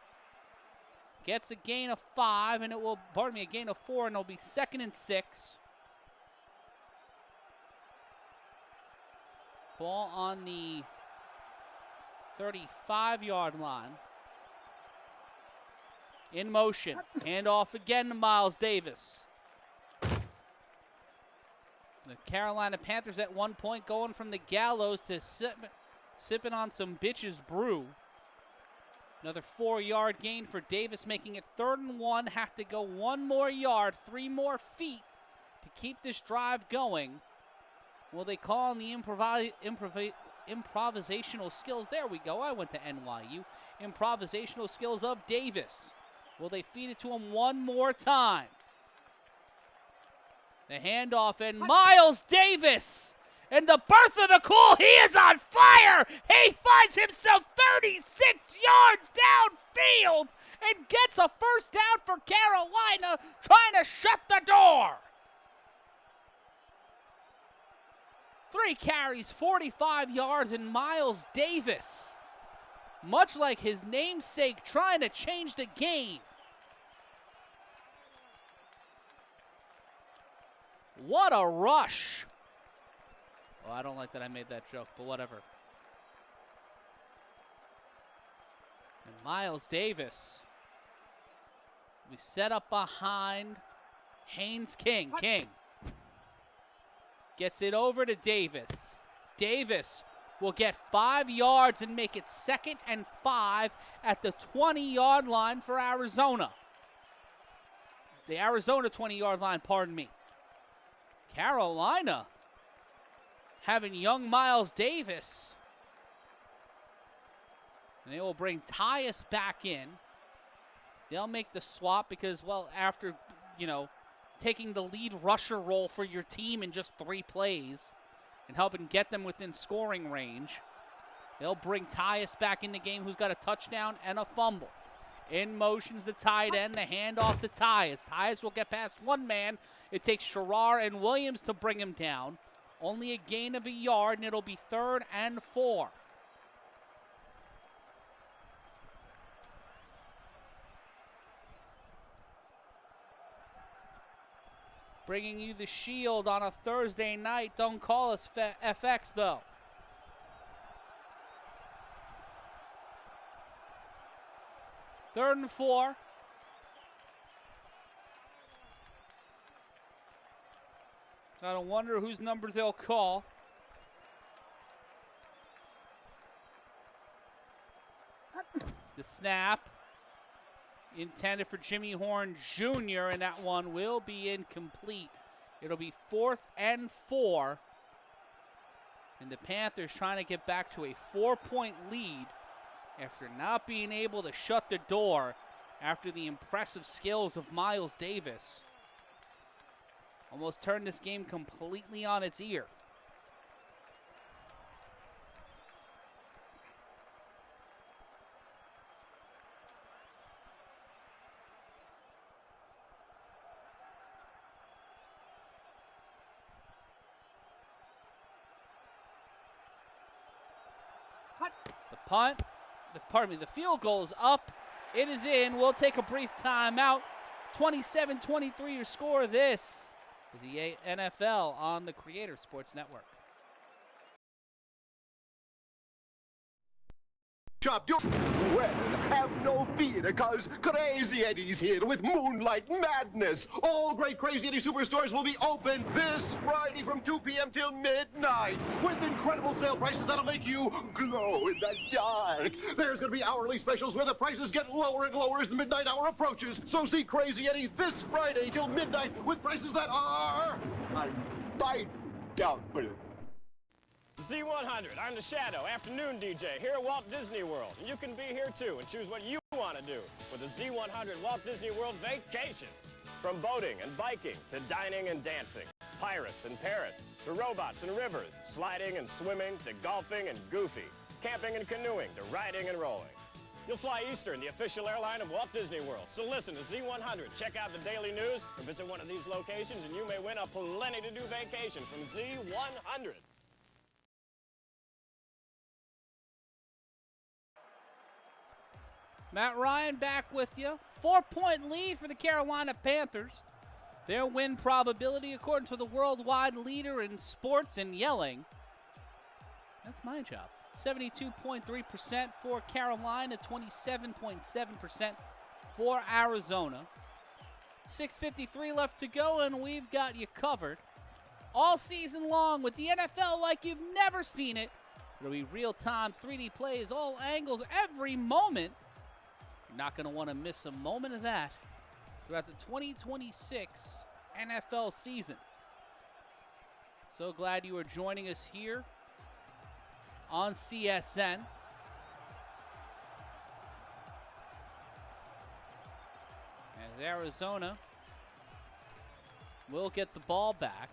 Gets a gain of 5, and it will, a gain of 4, and it'll be 2nd and 6. Ball on the 35-yard line. In motion. Handoff again to Miles Davis. The Carolina Panthers at one point going from the gallows to sipping on some bitches brew. Another 4-yard gain for Davis, making it 3rd and 1. Have to go 1 more yard, 3 more feet to keep this drive going. Will they call on the improvisational skills? There we go. I went to NYU. Improvisational skills of Davis. Will they feed it to him one more time? The handoff, and Miles Davis, and the birth of the cool, he is on fire! He finds himself 36 yards downfield and gets a 1st down for Carolina, trying to shut the door. 3 carries, 45 yards, and Miles Davis, much like his namesake, trying to change the game. What a rush. Oh, I don't like that I made that joke, but whatever. And Miles Davis, we set up behind Haynes King. King gets it over to Davis. Davis will get 5 yards and make it 2nd and 5 at the 20-yard line for Arizona. The Arizona 20-yard line, pardon me. Carolina having young Miles Davis. And they will bring Tyus back in. They'll make the swap because, well, after, taking the lead rusher role for your team in just 3 plays and helping get them within scoring range, they'll bring Tyus back in the game, who's got a touchdown and a fumble. In motion's the tight end, the handoff to Tyus. Tyus will get past one man. It takes Sherrar and Williams to bring him down. Only a gain of 1 yard, and it'll be 3rd and 4. Bringing you the Shield on a Thursday night. Don't call us FX, though. Third and 4. Gotta wonder whose number they'll call. The snap intended for Jimmy Horn Jr., and that one will be incomplete. It'll be 4th and 4. And the Panthers trying to get back to a 4-point lead after not being able to shut the door after the impressive skills of Miles Davis. Almost turned this game completely on its ear. The field goal is up. It is in. We'll take a brief timeout. 27-23 your score. This is the NFL on the Creator Sports Network. Shop your well, have no fear, because Crazy Eddie's here with Moonlight Madness. All great Crazy Eddie superstores will be open this Friday from 2 p.m. till midnight with incredible sale prices that'll make you glow in the dark. There's going to be hourly specials where the prices get lower and lower as the midnight hour approaches. So see Crazy Eddie this Friday till midnight with prices that are... I doubt, but... Z100, I'm the Shadow, afternoon DJ, here at Walt Disney World. And you can be here too and choose what you want to do with the Z100 Walt Disney World Vacation. From boating and biking to dining and dancing, pirates and parrots, to robots and rivers, sliding and swimming, to golfing and goofy, camping and canoeing, to riding and rolling. You'll fly Eastern, the official airline of Walt Disney World. So listen to Z100, check out the daily news, or visit one of these locations and you may win a plenty-to-do vacation from Z100. Matt Ryan back with you. 4-point lead for the Carolina Panthers. Their win probability, according to the worldwide leader in sports and yelling. That's my job. 72.3% for Carolina, 27.7% for Arizona. 6:53 left to go, and we've got you covered all season long with the NFL like you've never seen it. It'll be real-time 3D plays, all angles, every moment. You're not going to want to miss a moment of that throughout the 2026 NFL season. So glad you are joining us here on CSN. As Arizona will get the ball back.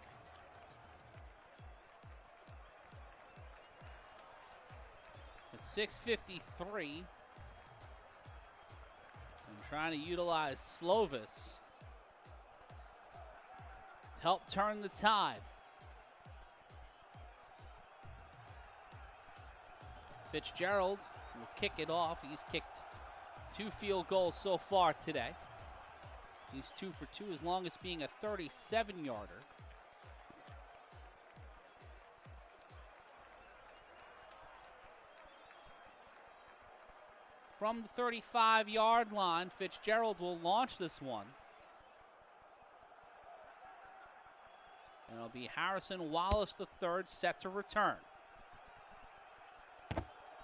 At 6:53. Trying to utilize Slovis to help turn the tide. Fitzgerald will kick it off. He's kicked 2 field goals so far today. He's 2 for 2, as long as being a 37-yarder. From the 35-yard line, Fitzgerald will launch this one. And it'll be Harrison Wallace III set to return.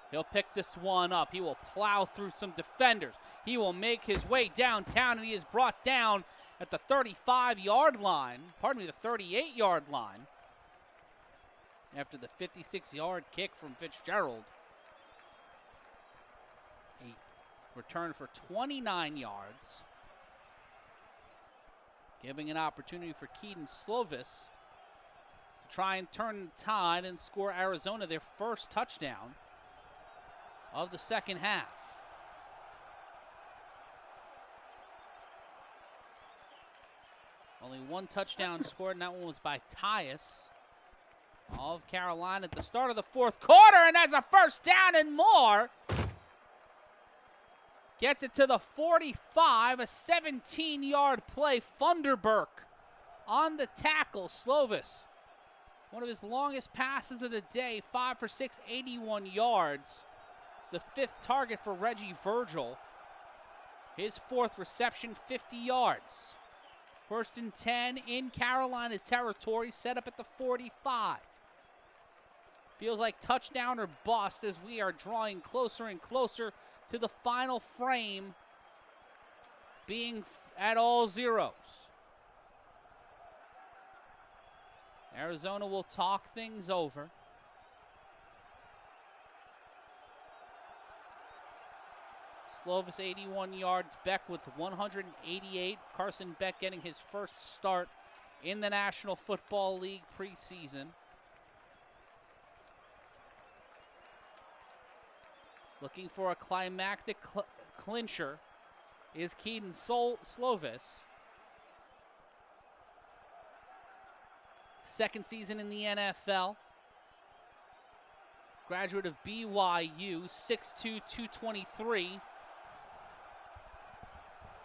He'll pick this one up. He will plow through some defenders. He will make his way downtown, and he is brought down at the 35-yard line. Pardon me, the 38-yard line. After the 56-yard kick from Fitzgerald. Return for 29 yards. Giving an opportunity for Keaton Slovis to try and turn the tide and score Arizona their first touchdown of the second half. Only one touchdown scored, and that one was by Tyus of Carolina at the start of the fourth quarter, and that's a first down and more. Gets it to the 45, a 17-yard play. Funderburk on the tackle. Slovis, one of his longest passes of the day, 5 for 6, 81 yards. It's the 5th target for Reggie Virgil. His 4th reception, 50 yards. 1st and 10 in Carolina territory, set up at the 45. Feels like touchdown or bust as we are drawing closer and closer to the final frame being at all zeros. Arizona will talk things over. Slovis 81 yards, Beck with 188. Carson Beck getting his first start in the National Football League preseason. Looking for a climactic clincher is Keaton Slovis. 2nd season in the NFL. graduate of BYU, 6'2", 223.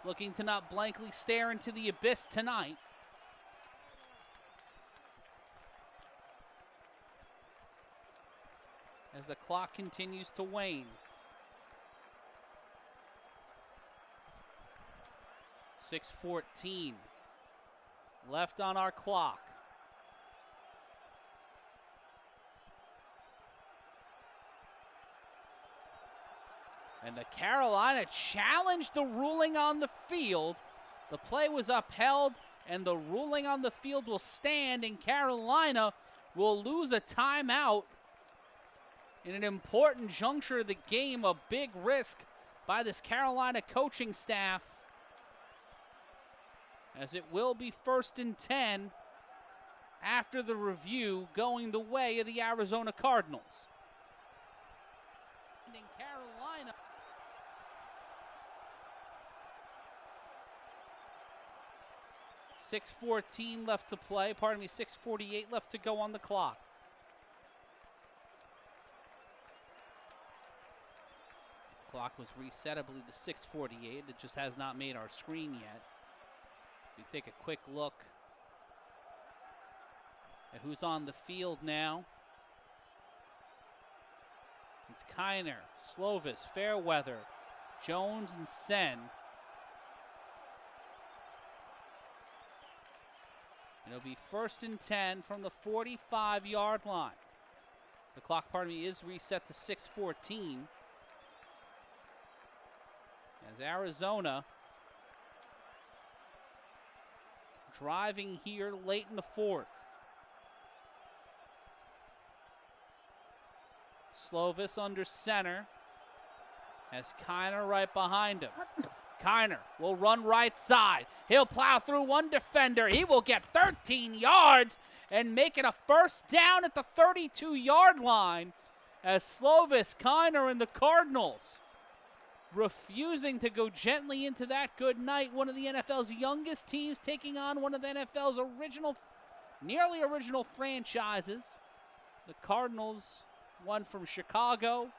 Looking to not blankly stare into the abyss tonight. As the clock continues to wane. 6:14 left on our clock. And the Carolina challenged the ruling on the field. The play was upheld, and the ruling on the field will stand, and Carolina will lose a timeout in an important juncture of the game, a big risk by this Carolina coaching staff, as it will be 1st and 10 after the review, going the way of the Arizona Cardinals. And in Carolina, 6:14 left to play. 6:48 left to go on the clock. Clock was reset, I believe, to 6:48. It just has not made our screen yet. We take a quick look at who's on the field now. It's Kiner, Slovis, Fairweather, Jones, and Sen. It'll be 1st and 10 from the 45-yard line. The clock, is reset to 6:14. As Arizona driving here late in the 4th. Slovis under center. Has Kiner right behind him. Kiner will run right side. He'll plow through one defender. He will get 13 yards and make it a 1st down at the 32-yard line, as Slovis, Kiner, and the Cardinals refusing to go gently into that good night. One of the NFL's youngest teams taking on one of the NFL's nearly original franchises. The Cardinals won from Chicago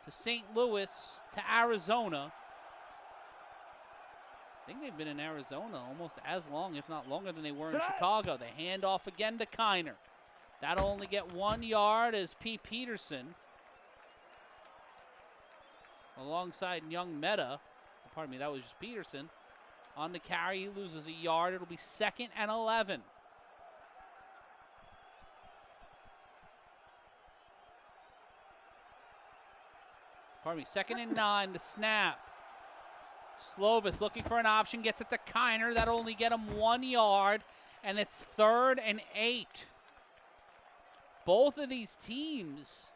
to St. Louis to Arizona. I think they've been in Arizona almost as long, if not longer, than they were in Chicago. They hand off again to Kiner. That'll only get 1 yard as P. Peterson, alongside Young Meta, that was just Peterson, on the carry. He loses a yard. It'll be 2nd and 11. Second and 9, the snap. Slovis looking for an option, gets it to Kiner. That'll only get him 1 yard, and it's 3rd and 8. Both of these teams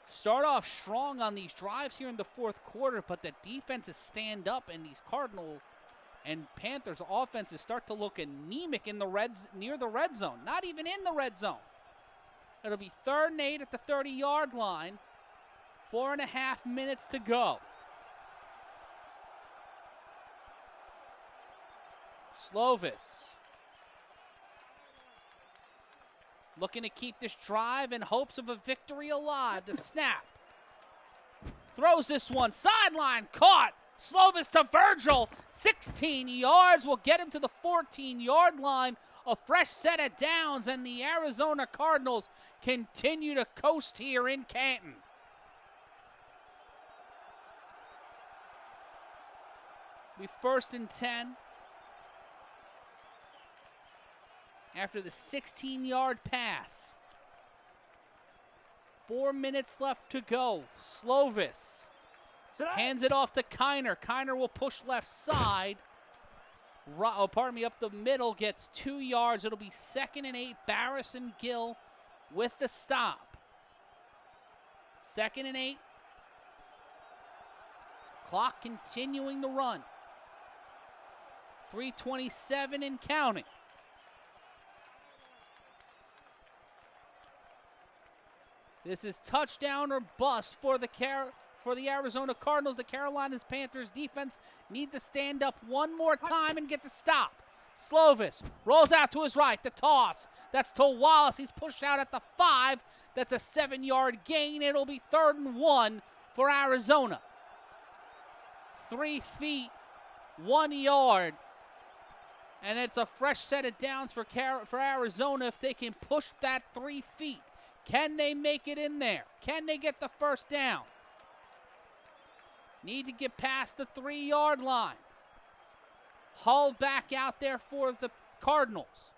start off strong on these drives here in the 4th quarter, but the defenses stand up, and these Cardinals and Panthers offenses start to look anemic in the near the red zone, not even in the red zone. It'll be 3rd and 8 at the 30-yard line. 4.5 minutes to go. Slovis looking to keep this drive in hopes of a victory alive. The snap. Throws this one. Sideline caught. Slovis to Virgil. 16 yards will get him to the 14-yard line. A fresh set of downs, and the Arizona Cardinals continue to coast here in Canton. Be 1st and 10. After the 16-yard pass. 4 minutes left to go. Slovis hands it off to Kiner. Kiner will push left side. Up the middle, gets 2 yards. It'll be 2nd and 8. Barris and Gill with the stop. 2nd and 8. Clock continuing to run. 3:27 and counting. This is touchdown or bust for the Arizona Cardinals. The Carolina Panthers defense need to stand up one more time and get the stop. Slovis rolls out to his right. The toss. That's to Wallace. He's pushed out at the 5. That's a 7-yard gain. It'll be 3rd and 1 for Arizona. 3 feet, 1 yard. And it's a fresh set of downs for Arizona if they can push that 3 feet. Can they make it in there? Can they get the first down? Need to get past the 3-yard line. Hull back out there for the Cardinals.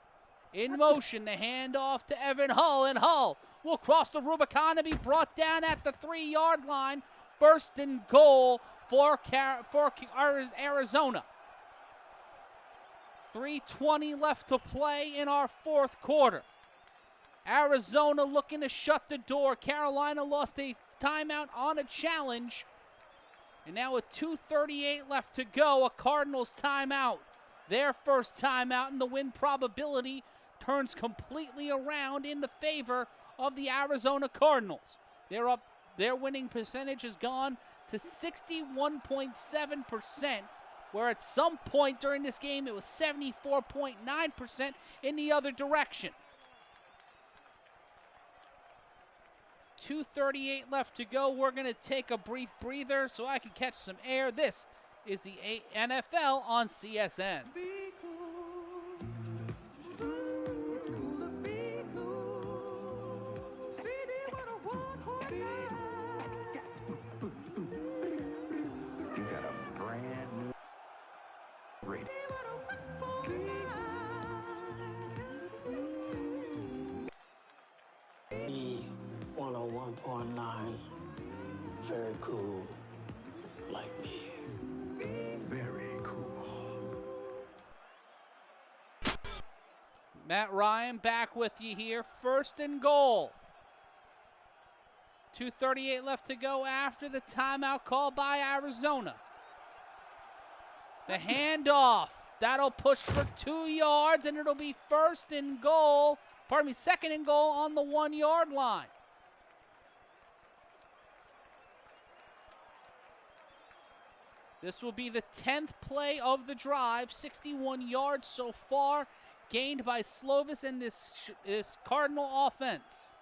In motion, the handoff to Evan Hull, and Hull will cross the Rubicon and be brought down at the 3-yard line. 1st and goal for Arizona. 3:20 left to play in our 4th quarter. Arizona looking to shut the door. Carolina lost a timeout on a challenge. And now with 2:38 left to go, a Cardinals timeout. Their first timeout, and the win probability turns completely around in the favor of the Arizona Cardinals. Their winning percentage has gone to 61.7%, where at some point during this game it was 74.9% in the other direction. 2:38 left to go. We're going to take a brief breather so I can catch some air. This is the NFL on CSN. You got a brand new radio. 101.9, very cool, like me. Very cool. Matt Ryan back with you here. 1st and goal. 2:38 left to go after the timeout called by Arizona. The handoff. That'll push for 2 yards, and it'll be 1st and goal. 2nd and goal on the 1-yard line. This will be the 10th play of the drive. 61 yards so far, gained by Slovis and this Cardinal offense.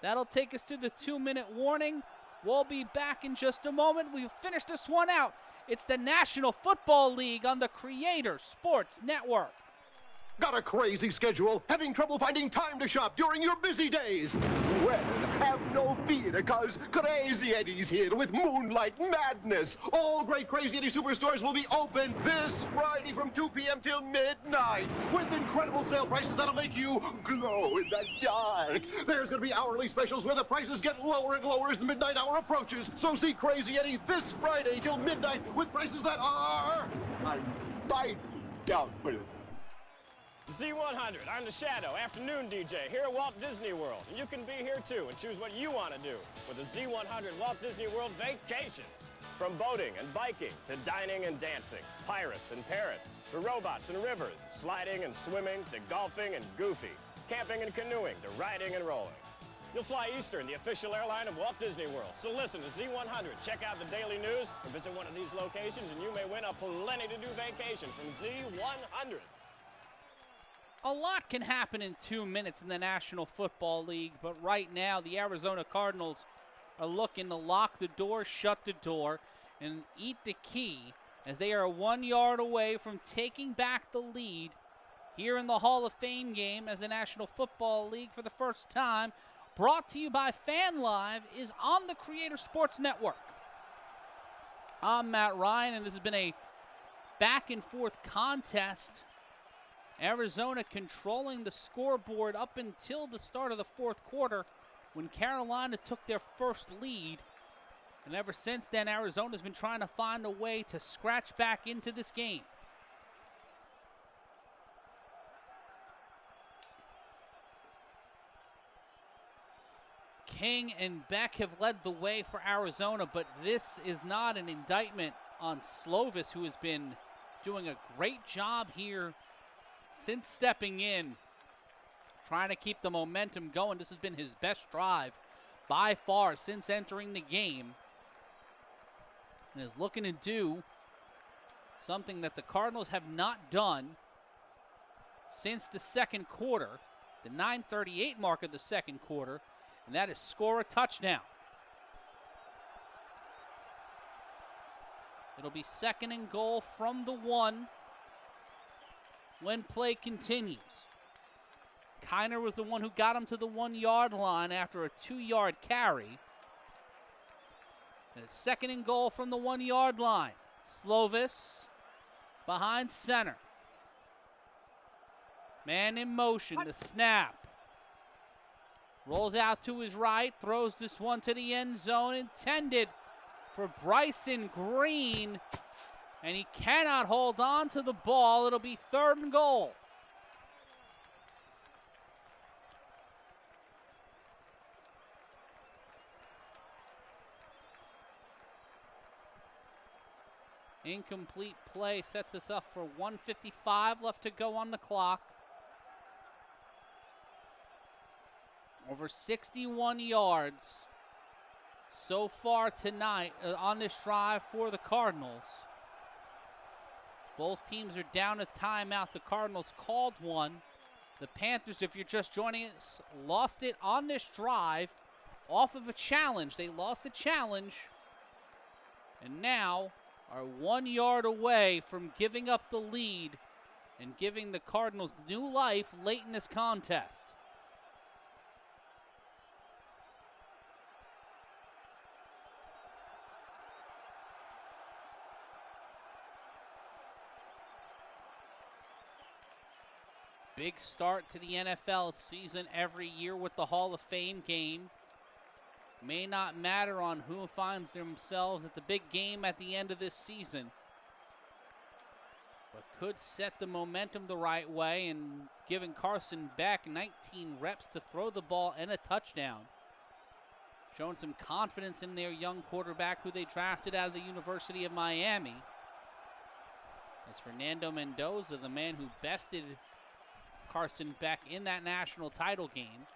That'll take us to the 2-minute warning. We'll be back in just a moment. We've finished this one out. It's the National Football League on the Creator Sports Network. Got a crazy schedule? Having trouble finding time to shop during your busy days? Well, have no fear, because Crazy Eddie's here with Moonlight Madness. All great Crazy Eddie superstores will be open this Friday from 2 p.m. till midnight with incredible sale prices that'll make you glow in the dark. There's going to be hourly specials where the prices get lower and lower as the midnight hour approaches. So see Crazy Eddie this Friday till midnight with prices that are... I doubt it. Z100, I'm the Shadow, afternoon DJ, here at Walt Disney World. And you can be here too and choose what you want to do with the Z100 Walt Disney World Vacation. From boating and biking to dining and dancing, pirates and parrots, to robots and rivers, sliding and swimming, to golfing and goofy, camping and canoeing, to riding and rolling. You'll fly Eastern, the official airline of Walt Disney World. So listen to Z100, check out the daily news, or visit one of these locations and you may win a plenty-to-do vacation from Z100. A lot can happen in 2 minutes in the National Football League, but right now the Arizona Cardinals are looking to lock the door, shut the door, and eat the key as they are 1 yard away from taking back the lead here in the Hall of Fame game as the National Football League for the first time, brought to you by Fan Live, is on the Creator Sports Network. I'm Matt Ryan, and this has been a back-and-forth contest. Arizona controlling the scoreboard up until the start of the 4th quarter when Carolina took their first lead. And ever since then, Arizona's been trying to find a way to scratch back into this game. King and Beck have led the way for Arizona, but this is not an indictment on Slovis, who has been doing a great job here since stepping in, trying to keep the momentum going. This has been his best drive by far since entering the game, and is looking to do something that the Cardinals have not done since the 2nd quarter. the 9:38 mark of the second quarter, and that is score a touchdown. It'll be 2nd and goal from the 1 when play continues. Kiner was the one who got him to the 1-yard line after a 2-yard carry. And it's 2nd and goal from the 1-yard line. Slovis behind center. Man in motion, the snap. Rolls out to his right, throws this one to the end zone, intended for Bryson Green, and he cannot hold on to the ball. It'll be 3rd and goal. Incomplete play sets us up for 1:55 left to go on the clock. Over 61 yards so far tonight on this drive for the Cardinals. Both teams are down a timeout. The Cardinals called one. The Panthers, if you're just joining us, lost it on this drive off of a challenge. They lost a challenge and now are 1 yard away from giving up the lead and giving the Cardinals new life late in this contest. Big start to the NFL season every year with the Hall of Fame game. May not matter on who finds themselves at the big game at the end of this season, but could set the momentum the right way and giving Carson Beck 19 reps to throw the ball and a touchdown. Showing some confidence in their young quarterback who they drafted out of the University of Miami. As Fernando Mendoza, the man who bested Carson Beck in that national title game,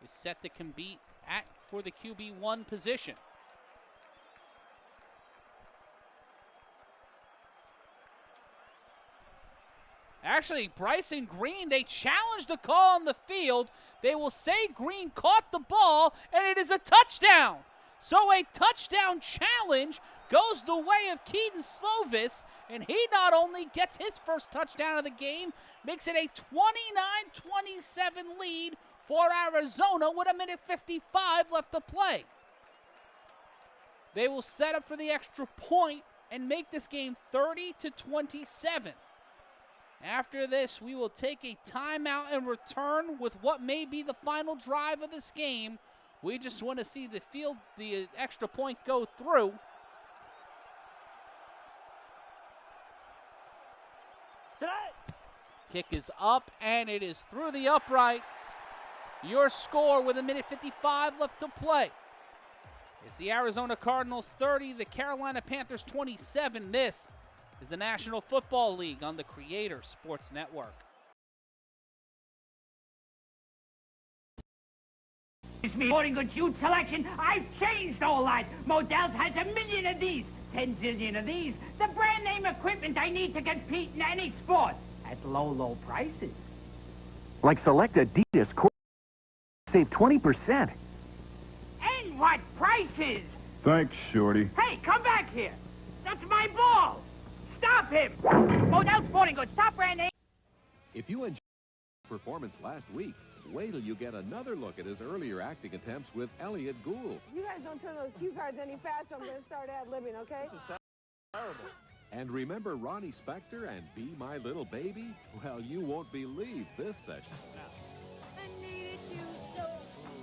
is set to compete for the QB1 position. Actually, Bryson Green, they challenged the call on the field. They will say Green caught the ball, and it is a touchdown. So a touchdown challenge goes the way of Keaton Slovis, and he not only gets his first touchdown of the game, makes it a 29-27 lead for Arizona with 1:55 left to play. They will set up for the extra point and make this game 30-27. After this, we will take a timeout and return with what may be the final drive of this game. We just want to see the extra point go through. Kick is up, and it is through the uprights. Your score with 1:55 left to play. It's the Arizona Cardinals 30, the Carolina Panthers 27. This is the National Football League on the Creator Sports Network. It's me sporting goods youth selection. I've changed all that. Modell's has 1 million of these, 10 zillion of these. The brand name equipment I need to compete in any sport at low, low prices. Like select Adidas Court. Save 20%. And what prices? Thanks, Shorty. Hey, come back here. That's my ball. Stop him. Modell Sporting Goods, top brand name. If you enjoyed performance last week, wait till you get another look at his earlier acting attempts with Elliot Gould. You guys don't turn those cue cards any faster, I'm going to start ad-libbing, okay? This is terrible. And remember Ronnie Spector and Be My Little Baby? Well, you won't believe this session.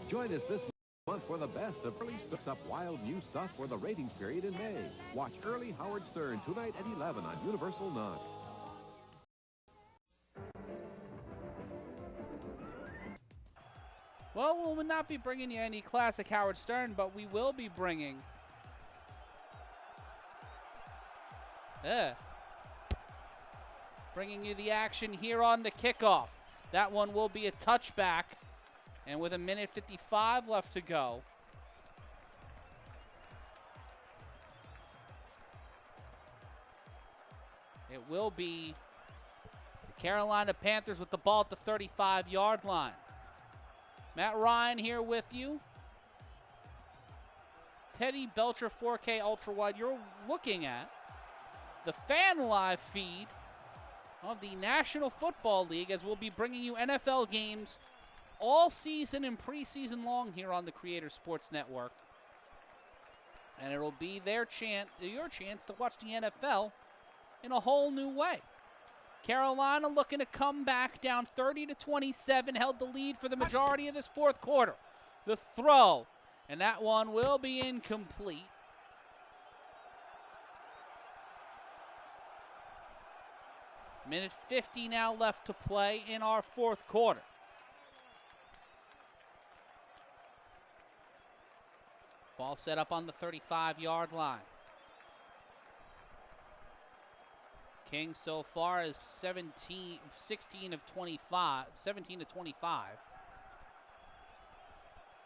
Join us this month for the best of early stuff up wild new stuff for the ratings period in May. Watch Early Howard Stern tonight at 11 on Universal Knock. Well, we will not be bringing you any classic Howard Stern, but we will be bringing bringing you the action here on the kickoff. That one will be a touchback, and with 1:55 left to go. It will be the Carolina Panthers with the ball at the 35-yard line. Matt Ryan here with you. Teddy Belcher 4K Ultra Wide. You're looking at the fan live feed of the National Football League, as we'll be bringing you NFL games all season and preseason long here on the Creator Sports Network. And it'll be your chance to watch the NFL in a whole new way. Carolina looking to come back down 30-27, held the lead for the majority of this fourth quarter. The throw, and that one will be incomplete. Minute 50 now left to play in our fourth quarter. Ball set up on the 35-yard line. King so far is 17 of 25.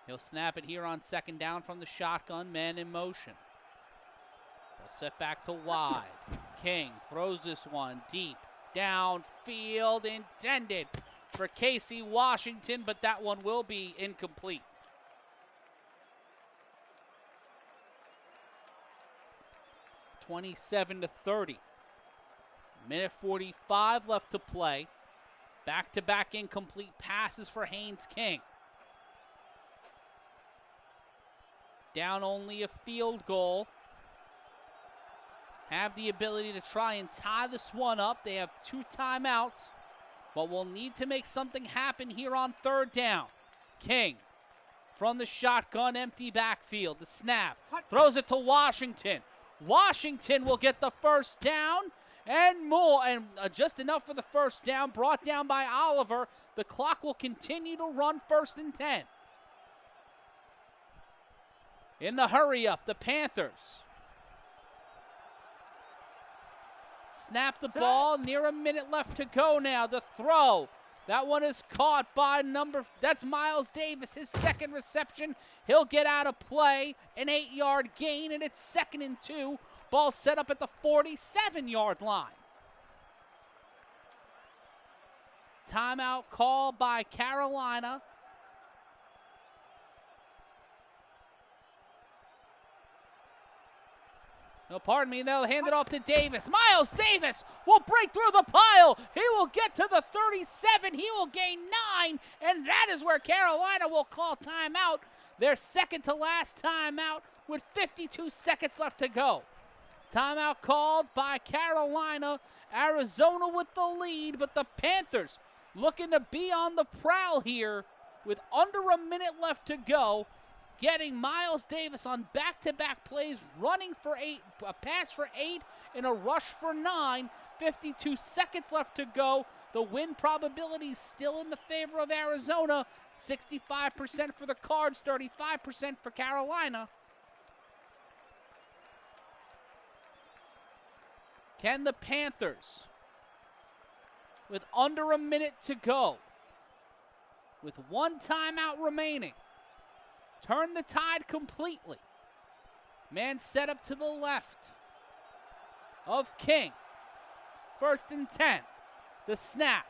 He'll snap it here on second down from the shotgun, man in motion. Ball set back to wide. King throws this one deep, downfield, intended for Casey Washington, but that one will be incomplete. (27-30). Minute 45 left to play. Back-to-back incomplete passes for Haynes King. Down only a field goal. Have the ability to try and tie this one up. They have 2 timeouts, but will need to make something happen here on third down. King from the shotgun, empty backfield. The snap, throws it to Washington. Washington will get the first down and more, and just enough for the first down, brought down by Oliver. The clock will continue to run, 1st and 10. In the hurry-up, the Panthers snap the ball, near a minute left to go now. The throw, that one is caught by that's Miles Davis, his second reception. He'll get out of play, an 8-yard gain, and it's 2nd and 2. Ball set up at the 47-yard line. Timeout call by Carolina. No, pardon me, they'll hand it off to Davis. Miles Davis will break through the pile. He will get to the 37. He will gain 9, and that is where Carolina will call timeout. Their second to last timeout with 52 seconds left to go. Timeout called by Carolina. Arizona with the lead, but the Panthers looking to be on the prowl here with under a minute left to go. Getting Miles Davis on back-to-back plays, running for 8, a pass for 8, and a rush for 9. 52 seconds left to go. The win probability still in the favor of Arizona. 65% for the Cards, 35% for Carolina. Can the Panthers, with under a minute to go, with 1 timeout remaining, turn the tide completely? Man set up to the left of King. 1st and 10. The snap.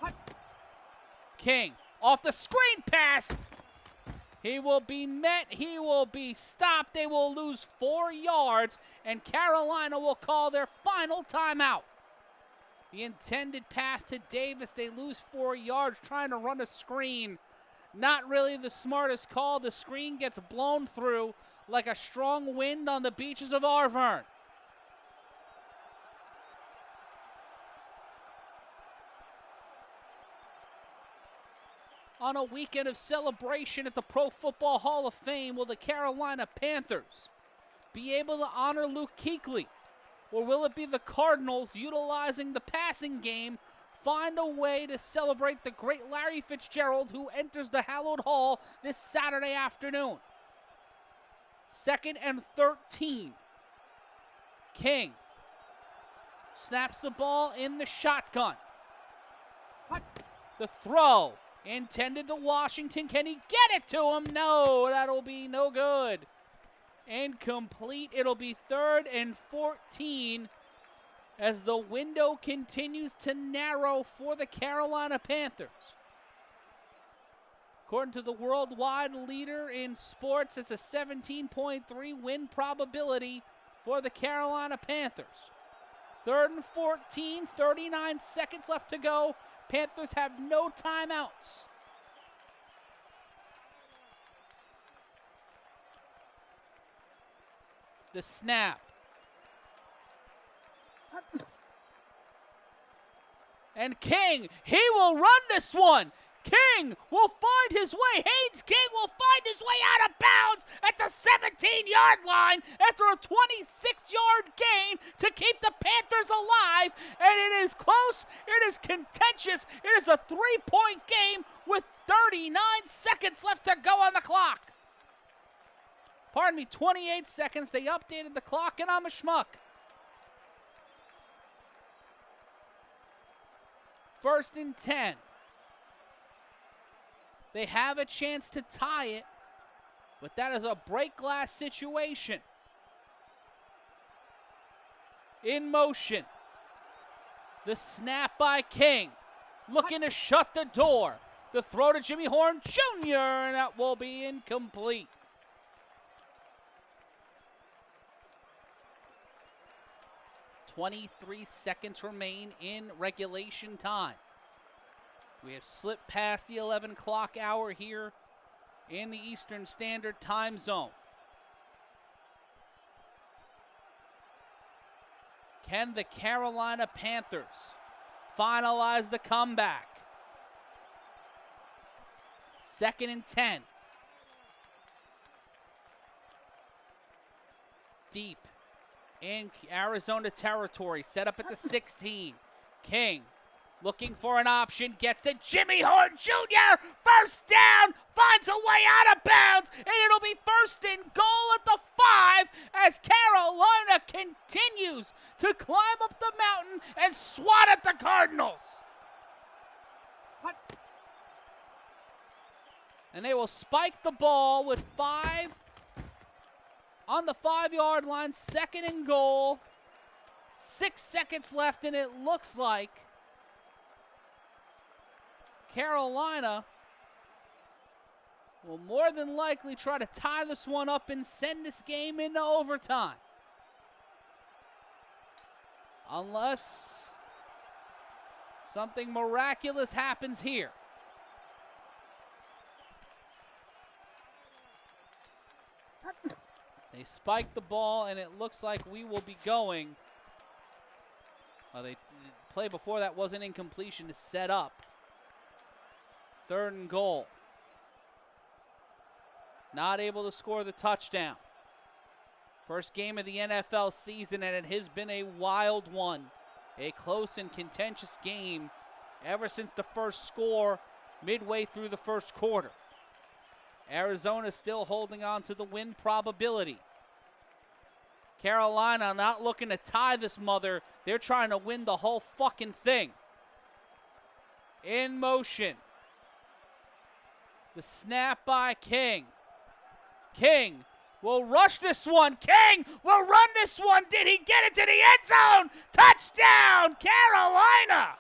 King off the screen pass. He will be met. He will be stopped. They will lose 4 yards, and Carolina will call their final timeout. The intended pass to Davis. They lose 4 yards trying to run a screen. Not really the smartest call. The screen gets blown through like a strong wind on the beaches of Arverne. On a weekend of celebration at the Pro Football Hall of Fame, will the Carolina Panthers be able to honor Luke Kuechly? Or will it be the Cardinals, utilizing the passing game, find a way to celebrate the great Larry Fitzgerald, who enters the hallowed hall this Saturday afternoon? 2nd and 13. King snaps the ball in the shotgun. The throw intended to Washington. Can he get it to him? No, that'll be no good. Incomplete. It'll be 3rd and 14 as the window continues to narrow for the Carolina Panthers. According to the worldwide leader in sports, it's a 17.3 win probability for the Carolina Panthers. 3rd and 14, 39 seconds left to go. Panthers have no timeouts. The snap. And King, he will run this one. King will find his way. Haynes King will find his way out of bounds at the 17-yard line after a 26-yard gain to keep the Panthers alive. And it is close. It is contentious. It is a 3-point game with 39 seconds left to go on the clock. Pardon me, 28 seconds. They updated the clock, and I'm a schmuck. 1st and 10. They have a chance to tie it, but that is a break glass situation. In motion. The snap by King. Looking to shut the door. The throw to Jimmy Horn Jr., and that will be incomplete. .23 seconds remain in regulation time. We have slipped past the 11 o'clock hour here in the Eastern Standard Time Zone. Can the Carolina Panthers finalize the comeback? 2nd and 10. Deep in Arizona territory, set up at the 16. King looking for an option, gets to Jimmy Horn Jr. 1st down, finds a way out of bounds, and it'll be 1st and goal at the 5 as Carolina continues to climb up the mountain and swat at the Cardinals. And they will spike the ball with 5 on the 5-yard line, 2nd and goal. 6 seconds left, and it looks like Carolina will more than likely try to tie this one up and send this game into overtime. Unless something miraculous happens here. They spike the ball, and it looks like we will be going. The play before that was an incompletion to set up. 3rd and goal. Not able to score the touchdown. First game of the NFL season, and it has been a wild one. A close and contentious game ever since the first score midway through the first quarter. Arizona still holding on to the win probability. Carolina not looking to tie this mother. They're trying to win the whole fucking thing. In motion. The snap by King. King will rush this one. King will run this one. Did he get it to the end zone? Touchdown, Carolina!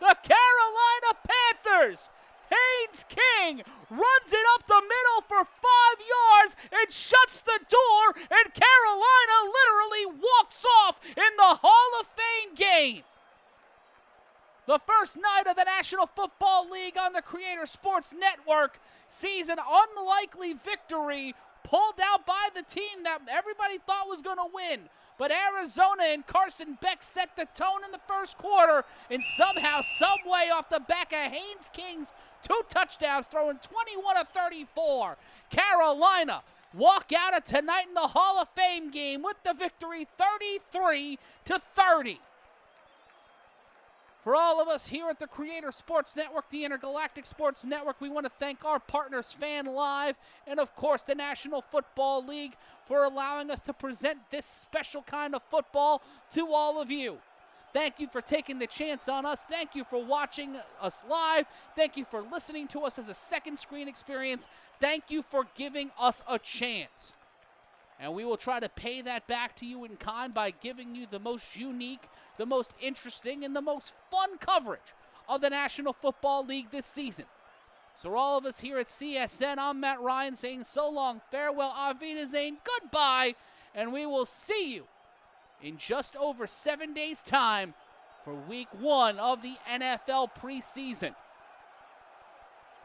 The Carolina Panthers. Haynes King runs it up the middle for 5 yards and shuts the door, and Carolina literally walks off in the Hall of Fame game. The first night of the National Football League on the Creator Sports Network sees an unlikely victory pulled out by the team that everybody thought was going to win. But Arizona and Carson Beck set the tone in the first quarter, and somehow, someway, off the back of Haynes King's 2 touchdowns, throwing 21 of 34, Carolina walk out of tonight in the Hall of Fame game with the victory 33-30. For all of us here at the Creator Sports Network, the Intergalactic Sports Network, we want to thank our partners, Fan Live, and of course the National Football League for allowing us to present this special kind of football to all of you. Thank you for taking the chance on us. Thank you for watching us live. Thank you for listening to us as a second screen experience. Thank you for giving us a chance. And we will try to pay that back to you in kind by giving you the most unique, the most interesting, and the most fun coverage of the National Football League this season. So all of us here at CSN, I'm Matt Ryan saying so long, farewell, auf Wiedersehen, goodbye, and we will see you in just over 7 days' time for week 1 of the NFL preseason.